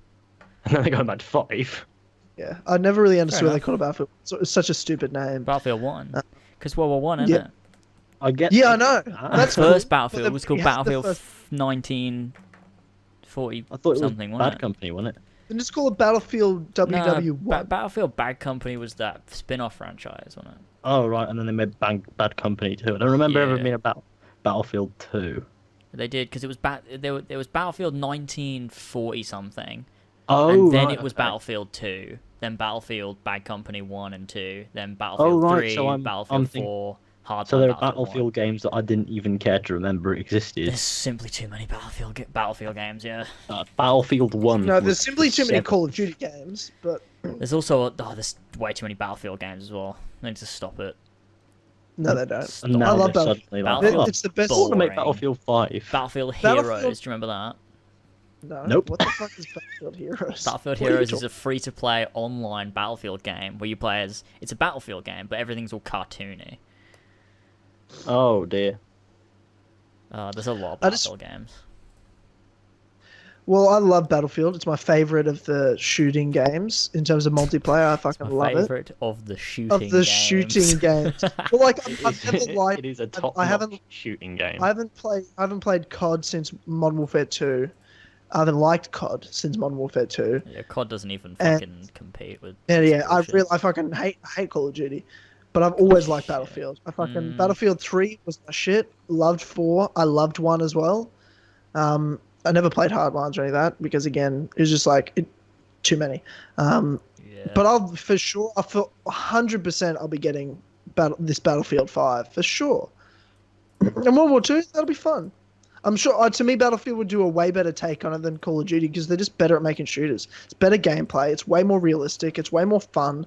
S3: And then they're going back to 5.
S2: Yeah, I never really understood why they
S1: enough.
S2: called it Battlefield. It's such a stupid name.
S1: Battlefield 1. Because World War 1, isn't
S2: yeah.
S1: it?
S3: I get
S2: Yeah, I know.
S3: Ah.
S2: That's
S1: The first
S2: cool, but
S1: Battlefield
S2: then
S1: was called
S2: we had the
S1: Battlefield
S2: first-
S1: 1940
S3: I thought it was
S1: something,
S3: Bad
S1: wasn't it?
S3: Company, wasn't it?
S2: Then just call it Battlefield WW1.
S1: Battlefield Bad Company was that spin-off franchise, wasn't it?
S3: Oh, right, and then they made Bad Company 2. I don't remember ever
S1: Yeah.
S3: being about Battlefield 2.
S1: They did because it was there was Battlefield 1940 something,
S3: Oh,
S1: and then
S3: right,
S1: it was
S3: okay.
S1: Battlefield 2, then Battlefield Bad Company 1 and 2, then Battlefield
S3: right,
S1: 3,
S3: so I'm
S1: Battlefield
S3: thinking-
S1: 4, Hardline
S3: So there are
S1: Battlefield 1.
S3: Battlefield games that I didn't even care to remember existed.
S1: There's simply too many Battlefield games, yeah.
S3: Battlefield 1.
S2: No,
S3: was
S2: there's simply too many
S3: 7.
S2: Call of Duty games, but
S1: There's also there's way too many Battlefield games as well. They need to stop it.
S2: no, they don't.
S1: Stop
S3: And now
S2: I love
S3: they're
S2: Battlefield.
S3: suddenly like,
S1: Battlefield-
S3: oh,
S2: It's the best.
S3: I want to make
S1: boring.
S3: Battlefield 5.
S1: Battlefield
S2: Battlefield-
S1: Heroes, do you remember that?
S2: No.
S3: Nope.
S2: What the fuck is Battlefield Heroes?
S1: Battlefield
S2: What are you
S1: Heroes is
S2: talking-
S1: a free-to-play online Battlefield game where you play as... It's a Battlefield game, but everything's all cartoony.
S3: Oh, dear.
S1: There's a lot of
S2: I just-
S1: Battlefield games.
S2: Well, I love Battlefield. It's my favorite of the shooting games in terms of multiplayer. I
S1: It's
S2: fucking
S1: my
S2: love it.
S1: favorite of the shooting
S2: Of the
S1: games.
S2: shooting games. Well, like I've never liked.
S3: It is a
S2: I
S3: top-notch
S2: haven't-
S3: shooting game.
S2: I haven't played COD since Modern Warfare 2. I haven't liked COD since Modern Warfare 2.
S1: Yeah, COD doesn't even
S2: And-
S1: fucking compete with...
S2: And yeah,
S1: bullshit.
S2: I fucking hate Call of Duty, but I've always liked Battlefield. I fucking
S1: Mm.
S2: Battlefield 3 was my shit. Loved 4. I loved 1 as well. I never played Hardlines or any of that because again, it was just like too many.
S1: Yeah.
S2: But I'll for sure, I feel 100% I'll be getting this Battlefield 5 for sure. And World War 2, that'll be fun. I'm sure. To me, Battlefield would do a way better take on it than Call of Duty because they're just better at making shooters. It's better gameplay. It's way more realistic. It's way more fun.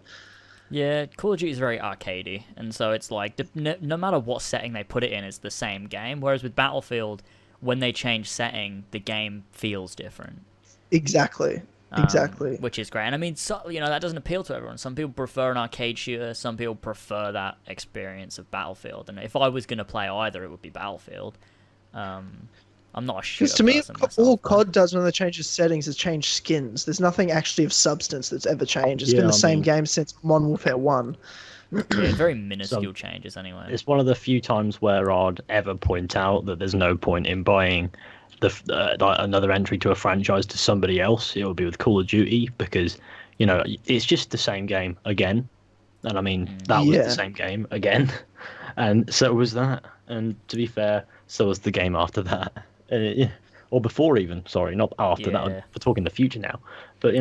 S1: Yeah, Call of Duty is very arcadey, and so it's like no matter what setting they put it in, it's the same game. Whereas with Battlefield, when they change setting, the game feels different.
S2: Exactly. Exactly.
S1: Which is great. And I mean, that doesn't appeal to everyone. Some people prefer an arcade shooter. Some people prefer that experience of Battlefield. And if I was going to play either, it would be Battlefield. I'm not a shooter
S2: Because to me,
S1: person myself,
S2: all
S1: but-
S2: COD does when they change its settings is change skins. There's nothing actually of substance that's ever changed. It's been
S3: Yeah,
S2: the
S3: I
S2: same
S3: mean-
S2: game since Modern Warfare 1.
S1: Yeah, very minuscule changes anyway.
S3: It's one of the few times where I'd ever point out that there's no point in buying like another entry to a franchise to somebody else. It would be with Call of Duty because, it's just the same game again. And I mean, that was
S2: Yeah.
S3: the same game again. And so was that. And to be fair, so was the game after that. Yeah. Or before even, sorry, not after
S1: Yeah.
S3: that. We're talking the future now. But,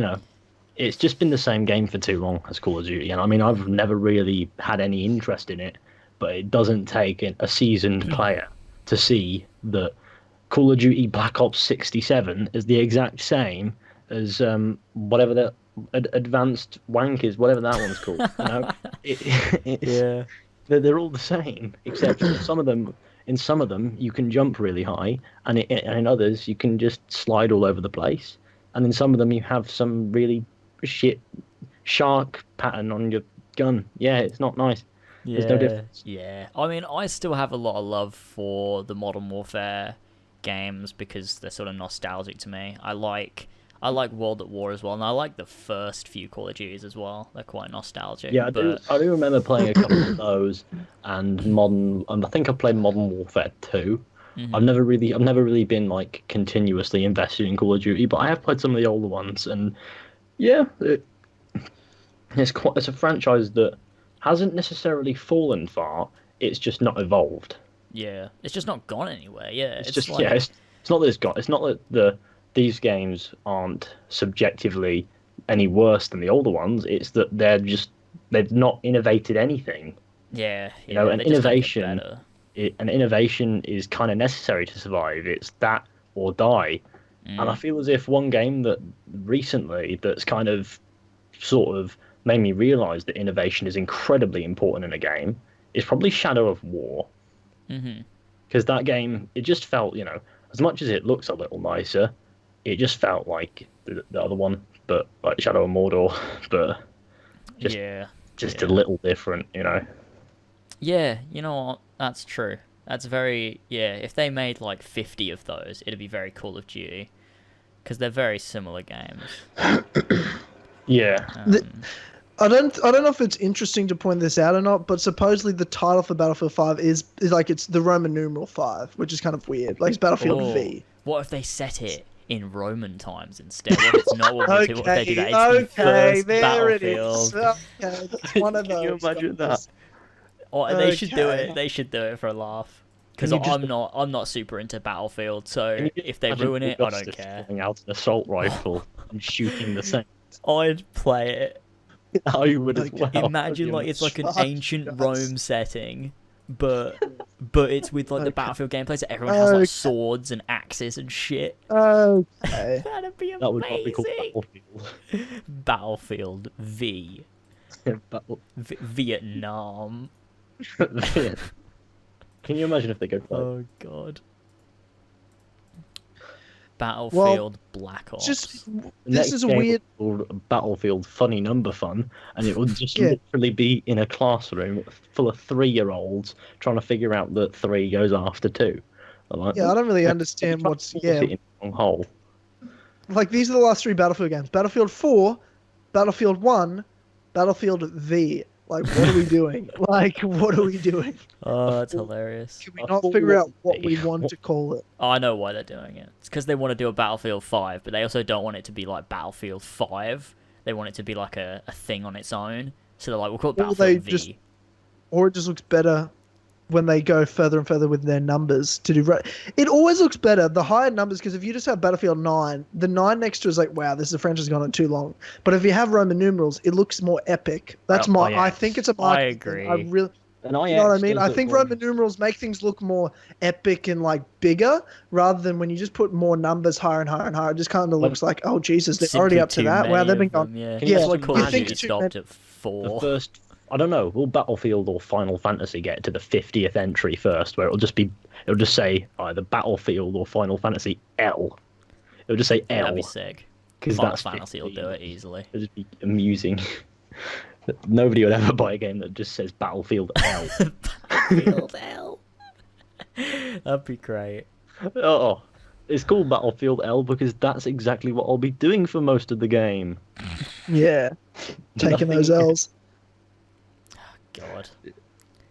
S3: it's just been the same game for too long as Call of Duty. And I mean, I've never really had any interest in it, but it doesn't take a seasoned player to see that Call of Duty Black Ops 67 is the exact same as whatever the Advanced Wank is, whatever that one's called.
S1: Yeah.
S3: They're all the same, except in some of them you can jump really high, and in others you can just slide all over the place, and in some of them you have some really shit shark pattern on your gun. Yeah, it's not nice. There's no difference.
S1: Yeah. I mean, I still have a lot of love for the Modern Warfare games because they're sort of nostalgic to me. I like World at War as well, and I like the first few Call of Duties as well. They're quite nostalgic.
S3: Yeah,
S1: but
S3: I do remember playing a couple of those, and I think I played Modern Warfare 2.
S1: Mhm.
S3: I've never really been like continuously invested in Call of Duty, but I have played some of the older ones, and yeah, it's a franchise that hasn't necessarily fallen far. It's just not evolved.
S1: Yeah, it's just not gone anywhere. Yeah,
S3: It's
S1: it's
S3: just
S1: like,
S3: yeah. It's not that it's not that these games aren't subjectively any worse than the older ones. It's that they've not innovated anything.
S1: yeah,
S3: You know,
S1: yeah.
S3: an
S1: They just don't get
S3: innovation
S1: better.
S3: an innovation is kind of necessary to survive. It's that or die. And I feel as if one game that recently that's kind of sort of made me realize that innovation is incredibly important in a game is probably Shadow of War.
S1: Mm-hmm.
S3: Because that game, it just felt, you know, as much as it looks a little nicer, it just felt like the other one, but like Shadow of Mordor, but just
S1: Yeah,
S3: a little different, you know.
S1: yeah. You know what? That's true. That's very yeah. If they made like 50 of those, it'd be very Call of Duty, because they're very similar games.
S3: Yeah.
S2: I don't know if it's interesting to point this out or not, but supposedly the title for Battlefield 5 is like it's the Roman numeral 5, which is kind of weird. Like it's Battlefield
S1: Oh,
S2: V.
S1: what if they set it in Roman times instead? What if it's not World War II? What if they do that? It's the
S2: Okay,
S1: first
S2: there it is.
S1: Battlefield.
S2: Okay, that's one of those.
S3: Can you imagine
S2: guys.
S1: Oh, they should do
S2: Okay.
S1: it. They should do it for a laugh. Because
S3: Can you just-
S1: I'm not super into Battlefield, so
S3: Can you just
S1: if they
S3: imagine
S1: ruin it, I
S3: Augustus
S1: don't care.
S3: pulling out an assault rifle and shooting the Saints?
S1: I'd play it.
S3: I would as
S2: Okay.
S3: well.
S1: Imagine like it's like an
S2: Fuck,
S1: ancient
S2: guys.
S1: Rome setting, but it's with like the
S2: Okay.
S1: Battlefield gameplay, so everyone has like
S2: Okay.
S1: swords and axes and shit.
S2: Okay.
S1: That'd be amazing.
S3: That would not be called Battlefield.
S1: Battlefield V.
S3: Battle-
S1: Vietnam.
S3: Can you imagine if they go for
S1: Oh god. Battlefield Black Ops.
S2: Just
S3: the
S2: this
S3: next
S2: is a
S3: game
S2: weird.
S3: called Battlefield Funny Number Fun, and it would just
S2: Yeah.
S3: literally be in a classroom full of 3-year-olds trying to figure out that 3 goes after 2. I'm like,
S2: Yeah, I don't really
S3: "Oh,
S2: understand
S3: trying
S2: what's
S3: to force
S2: yeah.
S3: it in the wrong hole."
S2: Like these are the last 3 Battlefield games: Battlefield 4, Battlefield 1, Battlefield V. Like, what are we doing? Like, what are we doing?
S1: Oh, that's hilarious.
S2: Can we
S3: I
S2: not
S3: thought
S2: figure out
S3: what
S2: what we want to call it?
S1: Oh, I know why they're doing it. It's because they want to do a Battlefield 5, but they also don't want it to be like Battlefield 5. They want it to be like a thing on its own. So they're like, we'll call it
S2: Or
S1: Battlefield
S2: they
S1: V.
S2: just- Or it just looks better when they go further and further with their numbers to do. It always looks better the higher numbers, because if you just have Battlefield 9, the 9 next to it is like, wow, this is a franchise gone on too long. But if you have Roman numerals, it looks more epic. That's
S3: Well,
S2: my. I think it's a marketing thing.
S1: agree.
S2: I really.
S3: And
S2: You know what I mean? I
S3: does
S2: think
S3: it well.
S2: Roman numerals make things look more epic and like bigger, rather than when you just put more numbers higher and higher and higher. It just kind of
S3: Like,
S2: looks like, oh Jesus, they're
S1: Simply
S2: already up to
S1: too
S2: that. Wow,
S1: many
S2: they've been
S1: of
S2: gone.
S1: them, yeah.
S3: Can you
S1: That's
S3: just
S1: why Call of
S3: imagine
S1: Duty
S2: it's too
S1: stopped at
S3: The
S1: 4.
S3: first, I don't know, will Battlefield or Final Fantasy get to the 50th entry first, where it'll just say either Battlefield or Final Fantasy L. It'll just say
S1: That'd
S3: L,
S1: be sick.
S3: because
S1: Final
S3: that's
S1: Fantasy will
S3: 50.
S1: do it easily.
S3: It'll just be amusing. Nobody would ever buy a game that just says Battlefield L.
S1: Battlefield L. That'd be great.
S3: Oh, it's called Battlefield L because that's exactly what I'll be doing for most of the game.
S2: Yeah, taking those
S3: Nothing-
S2: L's.
S1: God.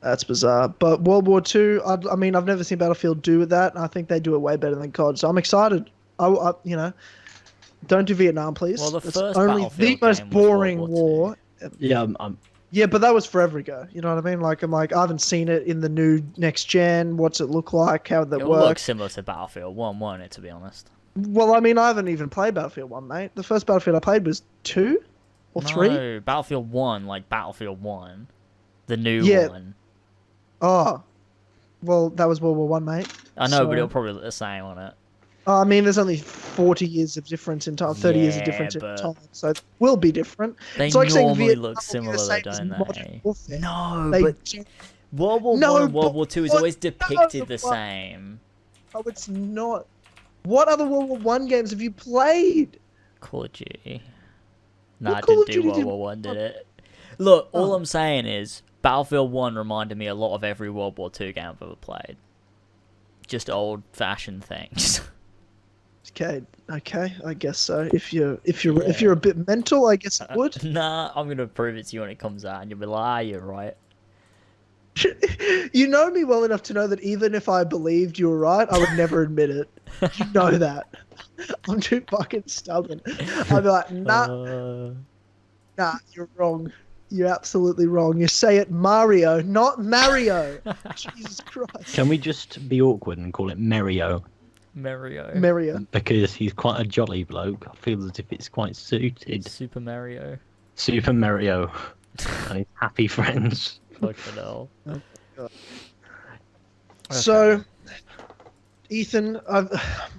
S2: That's bizarre. But World War II, I mean, I've never seen Battlefield do that, and I think they do it way better than COD. So I'm excited. You know, don't do Vietnam, please.
S1: Well, the
S2: It's
S1: first
S2: only the
S1: Battlefield
S2: most
S1: game was World
S2: boring
S1: War
S2: war.
S3: Yeah,
S2: Yeah, but that was forever ago. You know what I mean? Like, I'm like, I haven't seen it in the new next gen. What's it look like? How that
S1: It will look
S2: works?
S1: similar to Battlefield 1, won't it, to be honest?
S2: Well, I mean, I haven't even played Battlefield 1, mate. The first Battlefield I played was 2 or 3.
S1: No, Battlefield 1, like Battlefield 1. The new
S2: Yeah.
S1: one.
S2: Oh, well, that was World War 1, mate.
S1: I know, but
S2: So-
S1: it'll probably look the same on it.
S2: I mean, there's only 40 years of difference in time, 30 years of
S1: Yeah,
S2: difference in
S1: but-
S2: time, so it will be different.
S1: They
S2: It's like saying
S1: normally
S2: Vietnam
S1: look
S2: will be
S1: similar,
S2: the
S1: though,
S2: same as
S1: don't
S2: modern
S1: they?
S2: warfare.
S1: No,
S2: They
S1: but
S2: do-
S1: World War
S2: No,
S1: 1 and World
S2: but
S1: War 2 is
S2: what-
S1: always depicted the
S2: no, but-
S1: same.
S2: Oh, it's not. What other World War 1 games have you played?
S1: Call of Duty. Nah, it
S2: Call
S1: didn't
S2: of
S1: do
S2: Duty
S1: World
S2: did-
S1: War 1, did it? Look, all
S2: Oh.
S1: I'm saying is Battlefield 1 reminded me a lot of every World War 2 game I've ever played. Just old-fashioned things.
S2: Okay, I guess so. If you're a bit mental, I guess it would.
S1: Nah, I'm gonna prove it to you when it comes out, and you'll be like, ah, you're right.
S2: You know me well enough to know that even if I believed you were right, I would never admit it. You know that. I'm too fucking stubborn. I'd be like, nah,
S1: Uh,
S2: nah, you're wrong. You're absolutely wrong. You say it Mario, not Mario. Jesus Christ.
S3: Can we just be awkward and call it Mario?
S1: Mario.
S2: Mario.
S3: Because he's quite a jolly bloke. I feel as if it's quite suited.
S1: Super Mario.
S3: Super Mario and his happy friends.
S1: Fucking hell.
S2: So, Ethan,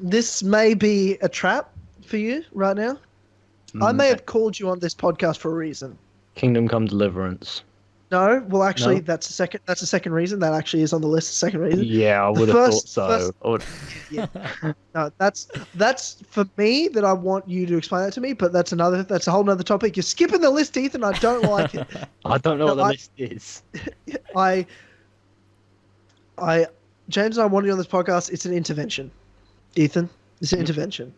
S2: this may be a trap for you right now. I may have called you on this podcast for a reason.
S3: Kingdom Come Deliverance.
S2: No, well, actually,
S3: No?
S2: that's a second. That's a second reason. That actually is on the list. Second reason.
S3: Yeah, I would have thought so. I would-
S2: No, that's for me that I want you to explain that to me. But that's a whole nother topic. You're skipping the list, Ethan. I don't like it.
S3: I don't know
S2: No,
S3: what the
S2: I-
S3: list is.
S2: James and I wanted you on this podcast. It's an intervention, Ethan. It's an intervention.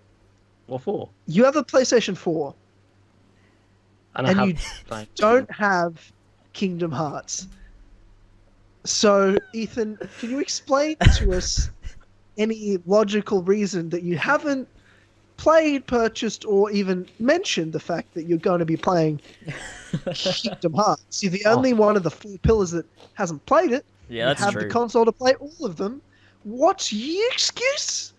S3: What for?
S2: You have a PlayStation 4.
S3: And
S2: And
S3: I
S2: you
S3: have
S2: don't have Kingdom Hearts. So, Ethan, can you explain to us any logical reason that you haven't played, purchased, or even mentioned the fact that you're going to be playing Kingdom Hearts? You're the only one of the four pillars that hasn't played it.
S1: Yeah, that's
S2: you have
S1: true.
S2: the console to play all of them. What's your excuse?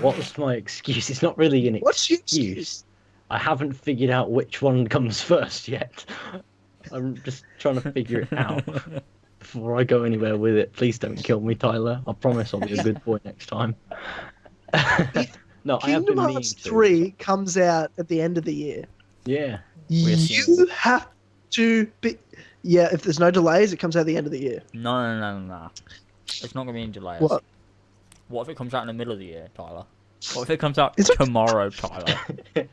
S3: What's my excuse? It's not really an
S2: What's your
S3: excuse.
S2: excuse?
S3: I haven't figured out which one comes first yet. I'm just trying to figure it out before I go anywhere with it. Please don't kill me, Tyler. I promise I'll be a good boy next time. No, I have
S2: Kingdom
S3: been meaning
S2: Hearts
S3: to.
S2: 3 comes out at the end of the year.
S3: Yeah.
S1: We assume.
S2: You have to be. Yeah, if there's no delays, it comes out at the end of the year.
S1: No. It's not gonna be in July.
S2: What?
S1: What if it comes out in the middle of the year, Tyler? What if it comes out
S2: Is it-
S1: tomorrow, Tyler?
S3: If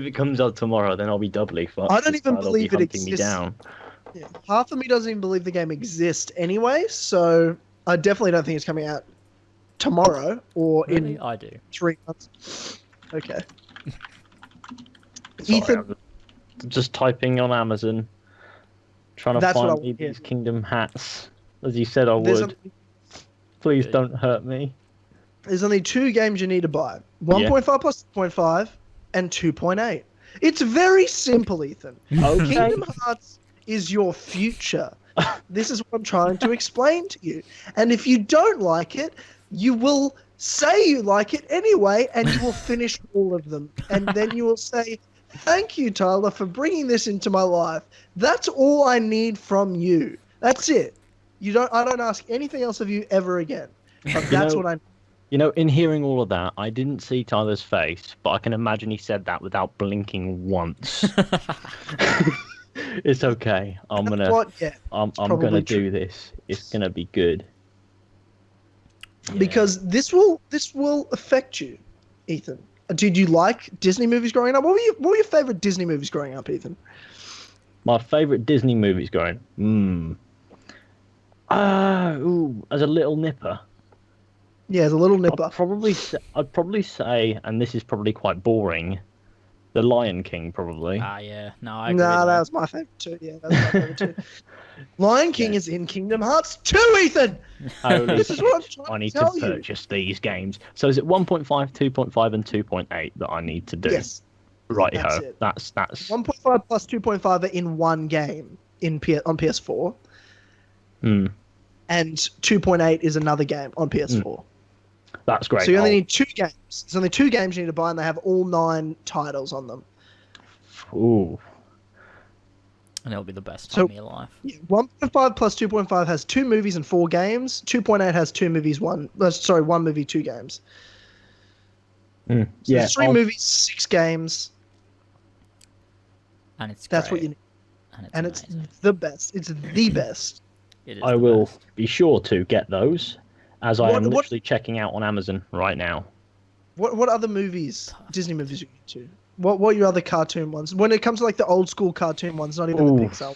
S3: it comes out tomorrow, then I'll be doubly fucked.
S2: I don't even
S3: Tyler'll be
S2: believe it
S3: hunting me
S2: exists.
S3: down.
S2: Yeah. Half of me doesn't even believe the game exists anyway, so I definitely don't think it's coming out tomorrow or
S1: Really?
S2: in
S1: I do.
S2: 3 months. Okay.
S3: Sorry,
S2: Ethan,
S3: I'm just typing on Amazon, trying to
S2: That's what I
S3: find me
S2: want, yeah.
S3: these Kingdom hats, as you said I
S2: there's
S3: would. Please
S1: Good.
S3: don't hurt me.
S2: there's only 2 games you need to buy. 1.5 plus 2.5 and 2.8. It's very simple, Ethan.
S3: Okay.
S2: Kingdom Hearts is your future. This is what I'm trying to explain to you. And if you don't like it, you will say you like it anyway, and you will finish all of them. And then you will say, "Thank you, Tyler, for bringing this into my life. That's all I need from you. That's it. I don't ask anything else of you ever again. But that's
S3: know-
S2: what I."
S3: You know, in hearing all of that, I didn't see Tyler's face, but I can imagine he said that without blinking once. It's okay. I'm gonna I'm
S2: probably
S3: gonna
S2: true.
S3: do this. It's gonna be good.
S2: Because this will affect you, Ethan. Did you like Disney movies growing up? What were your favorite Disney movies growing up, Ethan?
S3: My favorite Disney movies going. As a little nipper.
S2: Yeah, as a little nipper.
S3: I'd probably say, and this is probably quite boring, The Lion King probably.
S1: Yeah. No, I agree.
S2: Nah,
S1: with
S2: that was my favorite too. Yeah, that was my favorite too. Lion King is in Kingdom Hearts 2, Ethan!
S3: Holy
S2: This is
S3: shit,
S2: what I'm trying
S3: I need
S2: to
S3: to
S2: tell you.
S3: purchase these games. So is it 1.5, 2.5, and 2.8 that I need to do?
S2: Yes.
S3: Right,
S2: that's
S3: ho.
S2: it.
S3: That's
S2: 1.5 plus 2.5 are in one game on PS4,
S3: Hmm.
S2: and 2.8 is another game on PS4.
S3: That's great.
S2: So you only need 2 games. There's only 2 games you need to buy, and they have all 9 titles on them.
S3: Ooh.
S1: And it'll be the best
S2: So-
S1: time of your life.
S2: Yeah, 1.5 plus 2.5 has 2 movies and 4 games. 2.8 has 2 movies, 1 movie, 2 games.
S3: Hmm.
S2: So
S3: Yeah.
S2: there's 3 movies, 6 games.
S1: And it's
S2: That's what
S1: great.
S2: you need. And it's
S1: amazing.
S2: the best. It's the best.
S1: It is
S3: I
S1: the
S3: will
S1: best.
S3: be sure to get those, as I
S2: What-
S3: am
S2: what-
S3: literally checking out on Amazon right now.
S2: What other movies, Disney movies, are you into? What are your other cartoon ones? When it comes to like the old school cartoon ones, not even the
S3: Ooh.
S2: Pixar.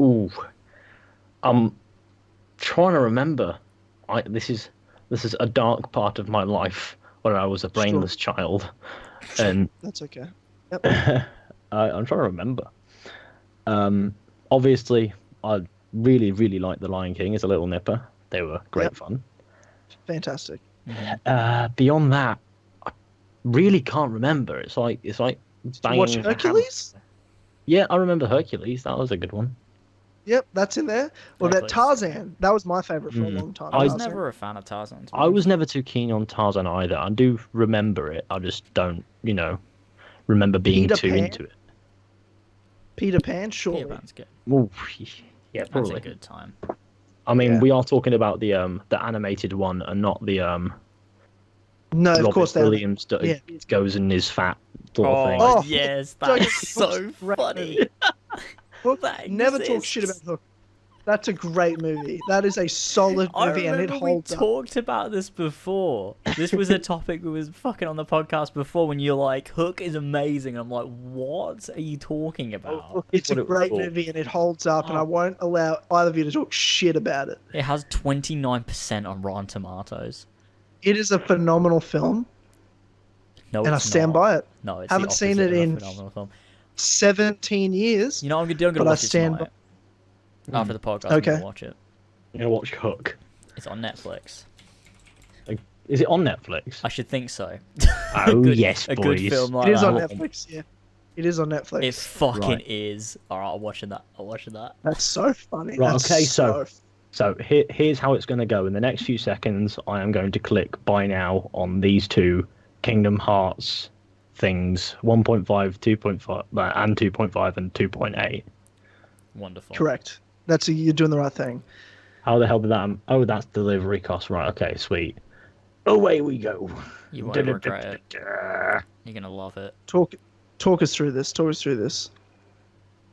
S3: Ooh. I'm trying to remember. This is a dark part of my life where I was a brainless child, and
S2: That's okay.
S3: I'm trying to remember. Obviously, I really, really liked The Lion King as a little nipper. They were great
S2: Yep.
S3: fun.
S2: Fantastic.
S3: Beyond that, I really can't remember. It's like
S2: Did you
S3: banging
S2: watch
S3: the hammer.
S2: Hercules?
S3: Yeah, I remember Hercules. That was a good one.
S2: Yep, that's in there. What about
S1: Netflix.
S2: Tarzan? That was my favorite for a long time.
S1: I was
S2: Tarzan.
S1: never a fan of Tarzan. to be
S3: I was
S1: honest.
S3: never too keen on Tarzan either. I do remember it. I just don't, remember being
S2: Peter
S3: too
S2: Pan?
S3: into it.
S2: Peter Pan, surely.
S1: Peter Pan's good.
S3: Ooh, yeah,
S1: That's
S3: probably.
S1: a good time.
S3: I mean,
S2: Yeah.
S3: we are talking about the animated one and not the
S2: No, of
S3: Robert
S2: course they are.
S3: Williams that
S2: Yeah.
S3: goes in his fat sort of thing.
S2: Oh,
S1: yes,
S2: don't
S1: that's
S2: get me
S1: so
S2: wrong, great
S1: funny.
S2: Hook,
S1: That
S2: never talk shit about
S1: exists.
S2: Hook. That's a great movie. That is a solid
S1: I
S2: movie, and it
S1: remember we
S2: holds up.
S1: talked about this before. This was a topic we was fucking on the podcast before when you're like, Hook is amazing. And I'm like, what are you talking about?
S2: It's a
S3: What it was
S2: great
S3: called.
S2: movie, and it holds up, and I won't allow either of you to talk shit about it.
S1: It has 29% on Rotten Tomatoes.
S2: It is a phenomenal film,
S1: No,
S2: and I
S1: it's
S2: stand
S1: not.
S2: by it.
S1: No, it's
S2: Haven't
S1: the
S2: seen
S1: opposite
S2: it
S1: of a
S2: in
S1: phenomenal film.
S2: 17 years.
S1: You know what I'm gonna do? I'm gonna
S2: but I
S1: watch it
S2: stand
S1: tonight. After the podcast, I'm
S2: Okay.
S1: gonna watch it.
S3: I'm gonna watch Hook.
S1: It's on Netflix.
S3: Is it on Netflix?
S1: I should think so.
S3: Oh, yes,
S1: a good
S3: boys.
S1: film like
S2: It is
S1: that.
S2: on Netflix, yeah. It is on Netflix.
S1: It fucking
S3: Right.
S1: is. Alright, I'm watching that. I'm watching that.
S2: That's so funny.
S3: Right,
S2: That's
S3: okay, so here's how it's going to go. In the next few seconds, I am going to click buy now on these two Kingdom Hearts things 1.5, 2.5, and 2.5 and 2.8.
S1: Wonderful.
S2: correct. You're doing the right thing.
S3: How the hell did that? Oh, that's delivery cost. Right, okay, sweet. Away we go.
S1: You won't regret it. You're gonna love it.
S2: Talk us through this. Talk us through this.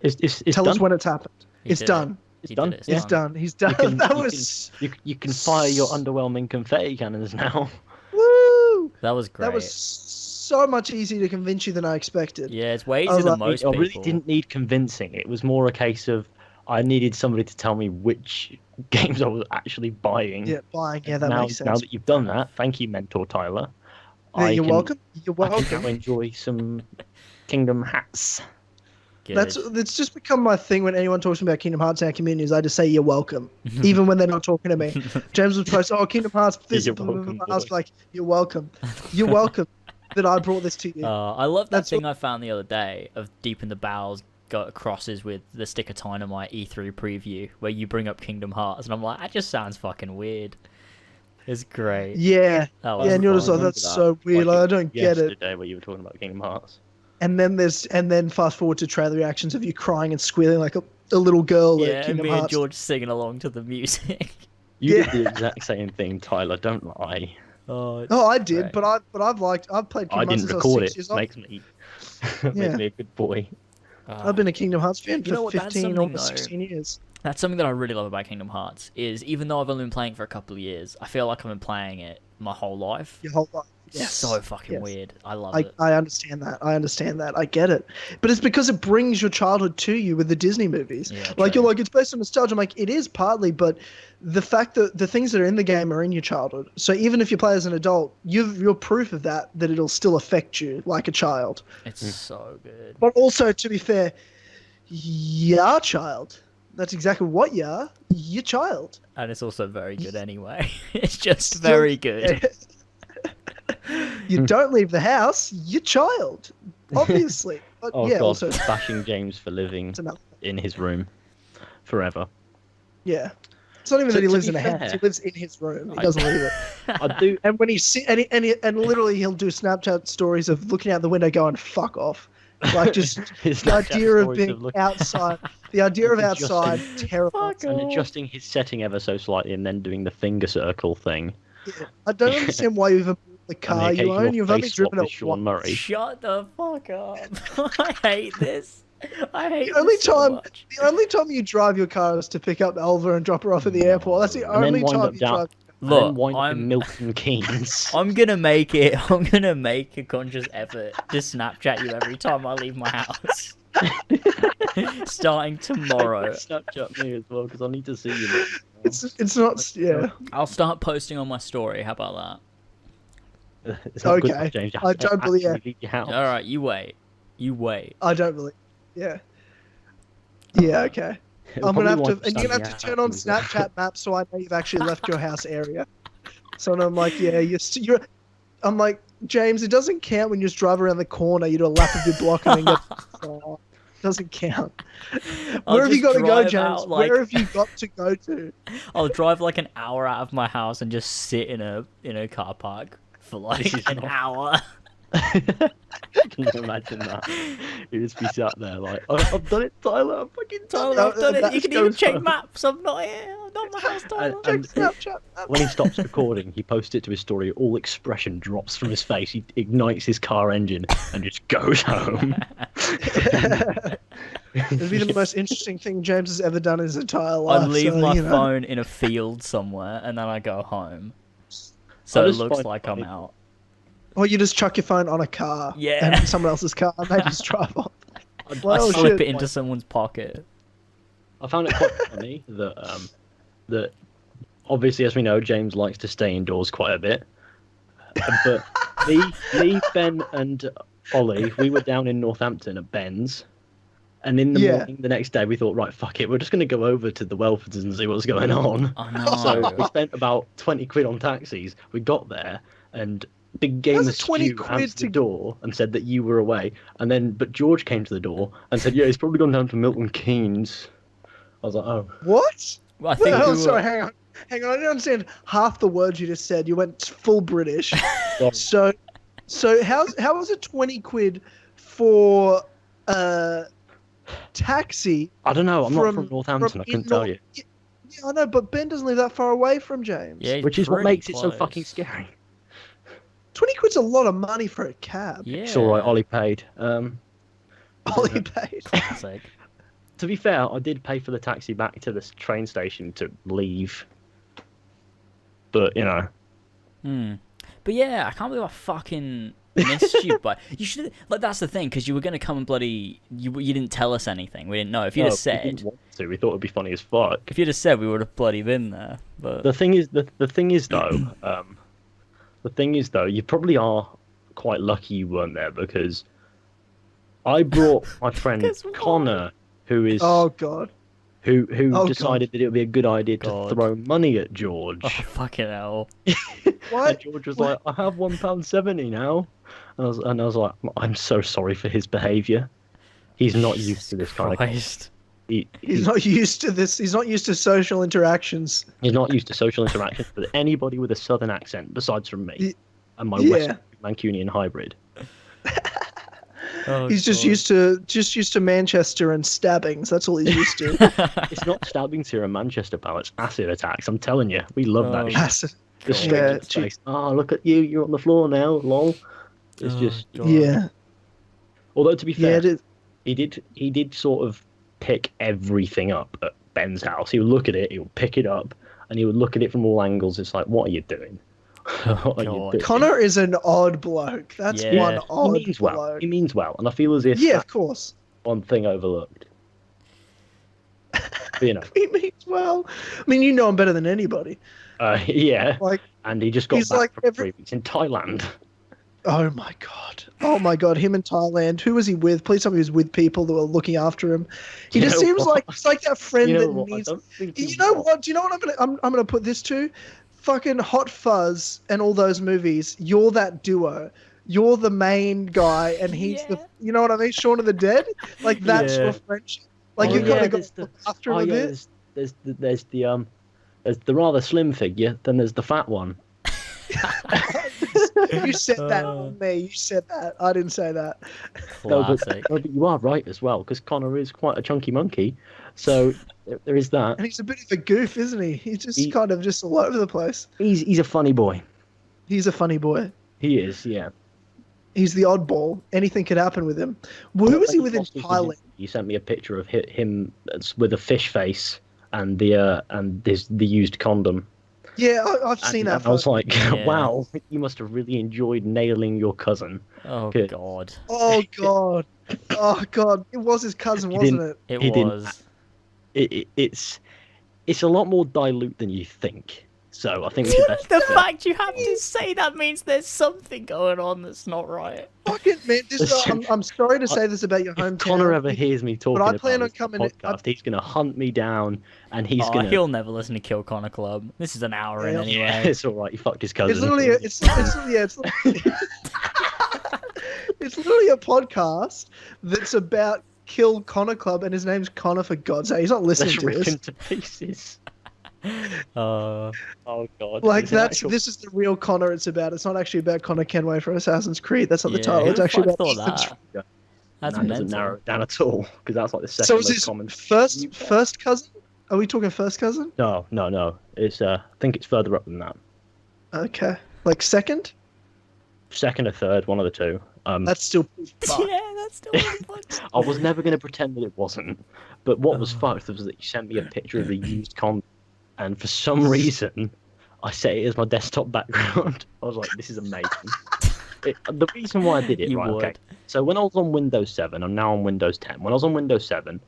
S3: It's
S2: Tell
S3: done.
S2: us when it's happened.
S1: He
S2: It's
S1: did
S2: done.
S1: He
S3: done.
S1: did it.
S2: It's done. He's done.
S3: can-
S2: that
S3: you
S2: was
S3: You can fire your underwhelming confetti cannons now.
S2: woo.
S1: That was great.
S2: That was so much easier to convince you than I expected.
S1: Yeah, it's way
S2: I was
S1: easier than
S2: like-
S1: most
S3: I
S1: people.
S3: really didn't need convincing. It was more a case of I needed somebody to tell me which games I was actually buying.
S2: Yeah, buying. Yeah, that
S3: now,
S2: makes sense.
S3: now that you've done that, thank you, Mentor Tyler.
S2: Yeah, you're welcome. You're
S3: I can
S2: welcome.
S3: now enjoy some Kingdom Hats.
S1: Good.
S2: That's just become my thing when anyone talks about Kingdom Hearts in our communities. I just say you're welcome, even when they're not talking to me. James would post, "Oh, Kingdom Hearts." This,
S3: You're welcome,
S2: I was
S3: boy.
S2: like, "You're welcome. You're welcome that I brought this to you."
S1: I love that
S2: That's
S1: thing I found the other day of Deep in the Bowels got crosses with the Stick of Dynamite E3 preview where you bring up Kingdom Hearts, and I'm like, that just sounds fucking weird. It's great.
S2: Yeah,
S1: That was
S2: yeah, and you're just
S1: fun.
S2: like, "That's so weird. I don't get it."
S3: Yesterday, where you were talking about Kingdom Hearts.
S2: And then fast forward to trailer reactions of you crying and squealing like a little girl
S1: Yeah,
S2: at
S1: and
S2: Kingdom
S1: me and
S2: Hearts.
S1: George singing along to the music.
S3: You
S2: Yeah.
S3: did the exact same thing, Tyler. Don't lie.
S1: Oh, it's
S2: Oh, I did,
S1: great.
S2: but I've played Kingdom
S3: I
S2: Hearts
S3: didn't
S2: since I was
S3: record
S2: 6
S3: it.
S2: years old.
S3: Makes me
S2: Yeah.
S3: makes me a good boy.
S2: I've been a Kingdom Hearts fan
S1: You know
S2: for
S1: what, that's
S2: 15,
S1: something,
S2: almost
S1: though.
S2: 16 years.
S1: That's something that I really love about Kingdom Hearts is even though I've only been playing for a couple of years, I feel like I've been playing it my whole life.
S2: Your whole life.
S1: It's
S2: Yes.
S1: so fucking
S2: Yes.
S1: weird. I love
S2: I,
S1: it.
S2: I understand that. I get it. But it's because it brings your childhood to you with the Disney movies.
S1: Yeah,
S2: Like,
S1: true.
S2: you're like, it's based on nostalgia. I'm like, it is partly, but the fact that the things that are in the game are in your childhood. So even if you play as an adult, you're proof of that it'll still affect you like a child.
S1: It's so good.
S2: But also, to be fair, you're a child. That's exactly what you are. You're a child.
S1: And it's also very good anyway. It's just
S2: Still-
S1: very good.
S2: You don't leave the house. You're a child. Obviously. But
S3: Oh
S2: yeah,
S3: God,
S2: also,
S3: bashing James for living
S2: it's another.
S3: in his room forever.
S2: Yeah. It's not even
S3: To-
S2: that he
S3: to
S2: lives
S3: be
S2: in a house.
S3: fair-
S2: He lives in his room. He doesn't leave it.
S3: I do.
S2: And when and literally he'll do Snapchat stories of looking out the window going, fuck off. Like just
S3: His
S2: the
S3: Snapchat
S2: idea of
S3: stories
S2: being
S3: looking-
S2: outside. The idea of
S3: Adjusting-
S2: outside terrifies me.
S3: and adjusting his setting ever so slightly, and then doing the finger circle thing.
S2: I don't understand why you even bought the
S3: And
S2: car
S3: the
S2: you own.
S3: occasional
S2: You've only
S3: face swap
S2: driven
S3: with
S2: it
S3: Sean
S2: once.
S3: Murray.
S1: Shut the fuck up. I hate this. I hate
S2: The only
S1: this so
S2: time,
S1: much.
S2: the only time you drive your car is to pick up Elva and drop her off at the airport. That's the
S3: And then
S2: only
S3: wind
S2: time
S3: up
S2: you
S3: down-
S2: drive.
S3: And then
S1: Look,
S3: wind up in
S1: I'm
S3: Milton Keynes.
S1: I'm gonna make a conscious effort to Snapchat you every time I leave my house. Starting tomorrow.
S3: Snapchat me as well because I need to see you.
S2: It's not. Yeah.
S1: I'll start posting on my story. How about
S3: It's not good
S2: Okay.
S3: enough, James. You
S2: I
S3: have to
S2: don't believe-
S3: actually leave your house.
S1: that? Alright, you wait. You wait.
S2: I don't believe. Yeah. Yeah. Okay.
S3: It'll
S2: I'm gonna have
S3: probably
S2: to,
S3: wind up
S2: and you're gonna
S3: standing
S2: have to
S3: out
S2: turn on
S3: as well.
S2: Snapchat maps so I know you've actually left your house area. So I'm like, yeah, you're. I'm like, James, it doesn't count when you just drive around the corner. You do a lap of your block and then go. Doesn't count.
S1: I'll
S2: Where have you
S1: just
S2: got to go,
S1: drive
S2: James?
S1: out, like-
S2: Where have you got to go to?
S1: I'll drive like an hour out of my house and just sit in a car park for like
S3: This is
S1: an
S3: not-
S1: hour.
S3: Can you imagine that? You just be sat there like, I've done it, Tyler. I'm fucking
S1: Tyler,
S3: done
S1: I've done it. You
S2: that's
S1: can even
S3: goes
S1: check
S3: home.
S1: maps. I'm not here. I'm not in my house, Tyler.
S3: And
S2: Snapchat.
S3: when he stops recording, he posts it to his story. All expression drops from his face. He ignites his car engine and just goes home.
S2: It'd be the most interesting thing James has ever done in his entire life.
S1: I leave
S2: so,
S1: my
S2: you know.
S1: phone in a field somewhere and then I go home. So
S3: I
S1: it
S3: just
S1: looks
S3: find
S1: like
S3: funny-
S1: I'm out.
S2: Or you just chuck your phone on a car.
S1: Yeah.
S2: And someone else's car, and they just drive off.
S1: I
S2: Well,
S1: slip
S2: shit.
S1: it into someone's pocket.
S3: I found it quite funny that obviously, as we know, James likes to stay indoors quite a bit. But me, Ben, and Ollie, we were down in Northampton at Ben's, and in the
S2: Yeah.
S3: morning the next day we thought, right, fuck it, we're just going to go over to the Welfords and see what's going on.
S1: I know.
S3: So we spent about 20 quid on taxis. We got there, and Big Game
S2: How's it 20
S3: Stew
S2: quid
S3: answered
S2: to-
S3: the door and said that you were away. And then, but George came to the door and said, yeah, he's probably gone down to Milton Keynes. I was like, oh.
S2: What?
S1: I think
S2: Oh,
S1: we were-
S2: sorry, hang on. Hang on, I didn't understand half the words you just said. You went full British.
S3: Sorry.
S2: So how was it 20 quid for taxi?
S3: I don't know. I'm not
S2: from-
S3: from Northampton.
S2: from
S3: I couldn't
S2: in
S3: tell
S2: Nor-
S3: you.
S2: Yeah, I know, but Ben doesn't live that far away from James.
S1: Yeah, he's
S3: Which is what
S1: pretty
S3: makes it so
S1: close.
S3: fucking scary.
S2: 20 quid's a lot of money for a cab.
S1: Yeah.
S3: It's all right. Ollie paid.
S2: Ollie paid.
S1: Classic.
S3: To be fair, I did pay for the taxi back to the train station to leave. But you know,
S1: Hmm. But yeah, I can't believe I fucking missed you. But you should like that's the thing because you were gonna come and bloody you didn't tell us anything. We didn't know. If you'd
S3: no,
S1: have
S3: we didn't
S1: said,
S3: want to. We thought it'd be funny as fuck.
S1: if you'd have said, we would have bloody been there. But
S3: The thing is though, you probably are quite lucky you weren't there because I brought my friend
S1: 'Cause why?
S3: Connor, who is
S2: Oh, God.
S3: who
S2: Oh,
S3: decided that it would be a good idea to
S1: God.
S3: throw money at George.
S1: oh fucking hell!
S2: What?
S3: And George was
S2: What?
S3: like, "I have £1.70 now," and I was like, "I'm so sorry for his behaviour. He's not used to this kind of.
S1: Christ.
S2: He's not used to this. He's not used to social interactions.
S3: He's not used to social interactions with anybody with a southern accent besides from me
S2: Y-
S3: and my
S2: yeah.
S3: West Mancunian hybrid.
S1: Oh,
S2: He's just
S1: God.
S2: used to Manchester and stabbings. That's all he's used to.
S3: It's not stabbings here in Manchester, pal. It's acid attacks. I'm telling you, we love that.
S1: Oh,
S3: shit.
S2: Acid.
S3: Just
S1: God.
S3: straight
S2: Yeah,
S3: to the face. Oh, look at you! You're on the floor now. Lol. It's
S1: Oh,
S3: just.
S1: God.
S2: Yeah.
S3: Although to be
S2: Yeah.
S3: fair,
S2: It is.
S3: he did sort of pick everything up at Ben's house. He would look at it, he would pick it up, and he would look at it from all angles. It's like, what are you doing? What are you
S1: God.
S3: doing?
S2: Connor is an odd bloke. That's
S1: Yeah.
S2: one
S3: He
S2: odd
S3: means well.
S2: bloke.
S3: He means well, and I feel as if
S2: Yeah,
S3: that's
S2: of course.
S3: one thing overlooked. But, you know,
S2: He means well. I mean, you know him better than anybody.
S3: yeah.
S2: Like,
S3: And he just got
S2: he's
S3: back
S2: like
S3: from
S2: every-
S3: 3 weeks in Thailand.
S2: oh my god. Oh my god. Him in Thailand. Who was he with? Please tell me he was with people that were looking after him. He
S3: You
S2: just
S3: know
S2: seems
S3: what?
S2: like he's like that friend
S3: You know
S2: that
S3: what? I
S2: needs.
S3: don't think
S2: You
S3: he
S2: know
S3: was.
S2: what? Do you know what I'm gonna put this to? Fucking Hot Fuzz and all those movies. You're that duo. You're the main guy, and he's the.
S1: Yeah.
S2: You know what I mean? Shaun of the Dead. Like that's
S1: Yeah.
S2: your friendship. Like
S3: Oh,
S2: you've got
S3: yeah,
S2: to go
S3: there's the-
S2: look after him
S3: Oh
S2: a
S3: yeah,
S2: bit.
S3: there's the rather slim figure, then there's the fat one.
S2: You said that
S1: Uh.
S2: on me. You said that. I didn't say that.
S3: No,
S1: Classic.
S3: but you are right as well, because Connor is quite a chunky monkey. So there is that.
S2: And he's a bit of a goof, isn't he? He's just
S3: He-
S2: kind of just all over the place.
S3: He's a funny boy.
S2: He's a funny boy.
S3: He is, yeah.
S2: He's the oddball. Anything could happen with him. Well, who was he with in
S3: Lost his
S2: Thailand?
S3: virginity, you sent me a picture of him with a fish face and the used condom.
S2: Yeah, I've seen
S3: And
S2: that.
S3: I was
S2: photo.
S3: like,
S1: Yeah.
S3: wow, you must have really enjoyed nailing your cousin.
S1: Oh
S3: Good.
S1: God.
S2: Oh god. Oh god. It was his cousin,
S3: He
S2: wasn't
S3: didn't-
S2: it?
S1: It
S3: He didn't-
S1: was.
S3: It's a lot more dilute than you think. So I think we should best.
S1: The fact you have to say that means there's something going on that's not right.
S2: Fucking man, this,
S3: Listen,
S2: I'm sorry to say this about your
S3: If
S2: hometown.
S3: Connor ever hears me talking
S2: I
S3: about
S2: plan on
S3: this
S2: coming-
S3: podcast, he's gonna hunt me down, and he's
S1: Oh,
S3: gonna.
S1: he'll never listen to Kill Connor Club. This is an hour in
S2: Yeah.
S1: anyway.
S3: It's all right. He fucked his cousin.
S2: It's literally it's literally a podcast that's about kill Connor Club, and his name's Connor, for God's sake. He's not listening
S3: Let's
S2: to
S3: rip
S2: this.
S3: him to pieces.
S1: Uh,
S3: Oh god.
S2: Like
S3: It's an
S2: that's
S3: actual-
S2: this is the real Connor it's about. It's not actually about Connor Kenway from Assassin's Creed. That's not the
S1: yeah,
S2: title.
S1: who
S2: It's
S1: the
S2: actually
S1: fuck
S2: about
S1: thought
S2: Ethan's.
S1: that? That's
S3: that doesn't narrow
S1: mental.
S3: it down at all because that's like the second
S2: So is
S3: most
S2: his
S3: common.
S2: first cousin? Are we talking first cousin?
S3: No. It's I think it's further up than that.
S2: Okay, like second.
S3: Second or third, one of the two.
S2: That's still fuck.
S1: Yeah, that's still really fun.
S3: I was never going to pretend that it wasn't. But what was fucked was that you sent me a picture of the used condom, and for some reason, I set it as my desktop background. I was like, this is amazing. The reason why I did it,
S1: You
S3: right?
S1: would.
S3: Okay. So when I was on Windows 7, I'm now on Windows 10. When I was on Windows 7,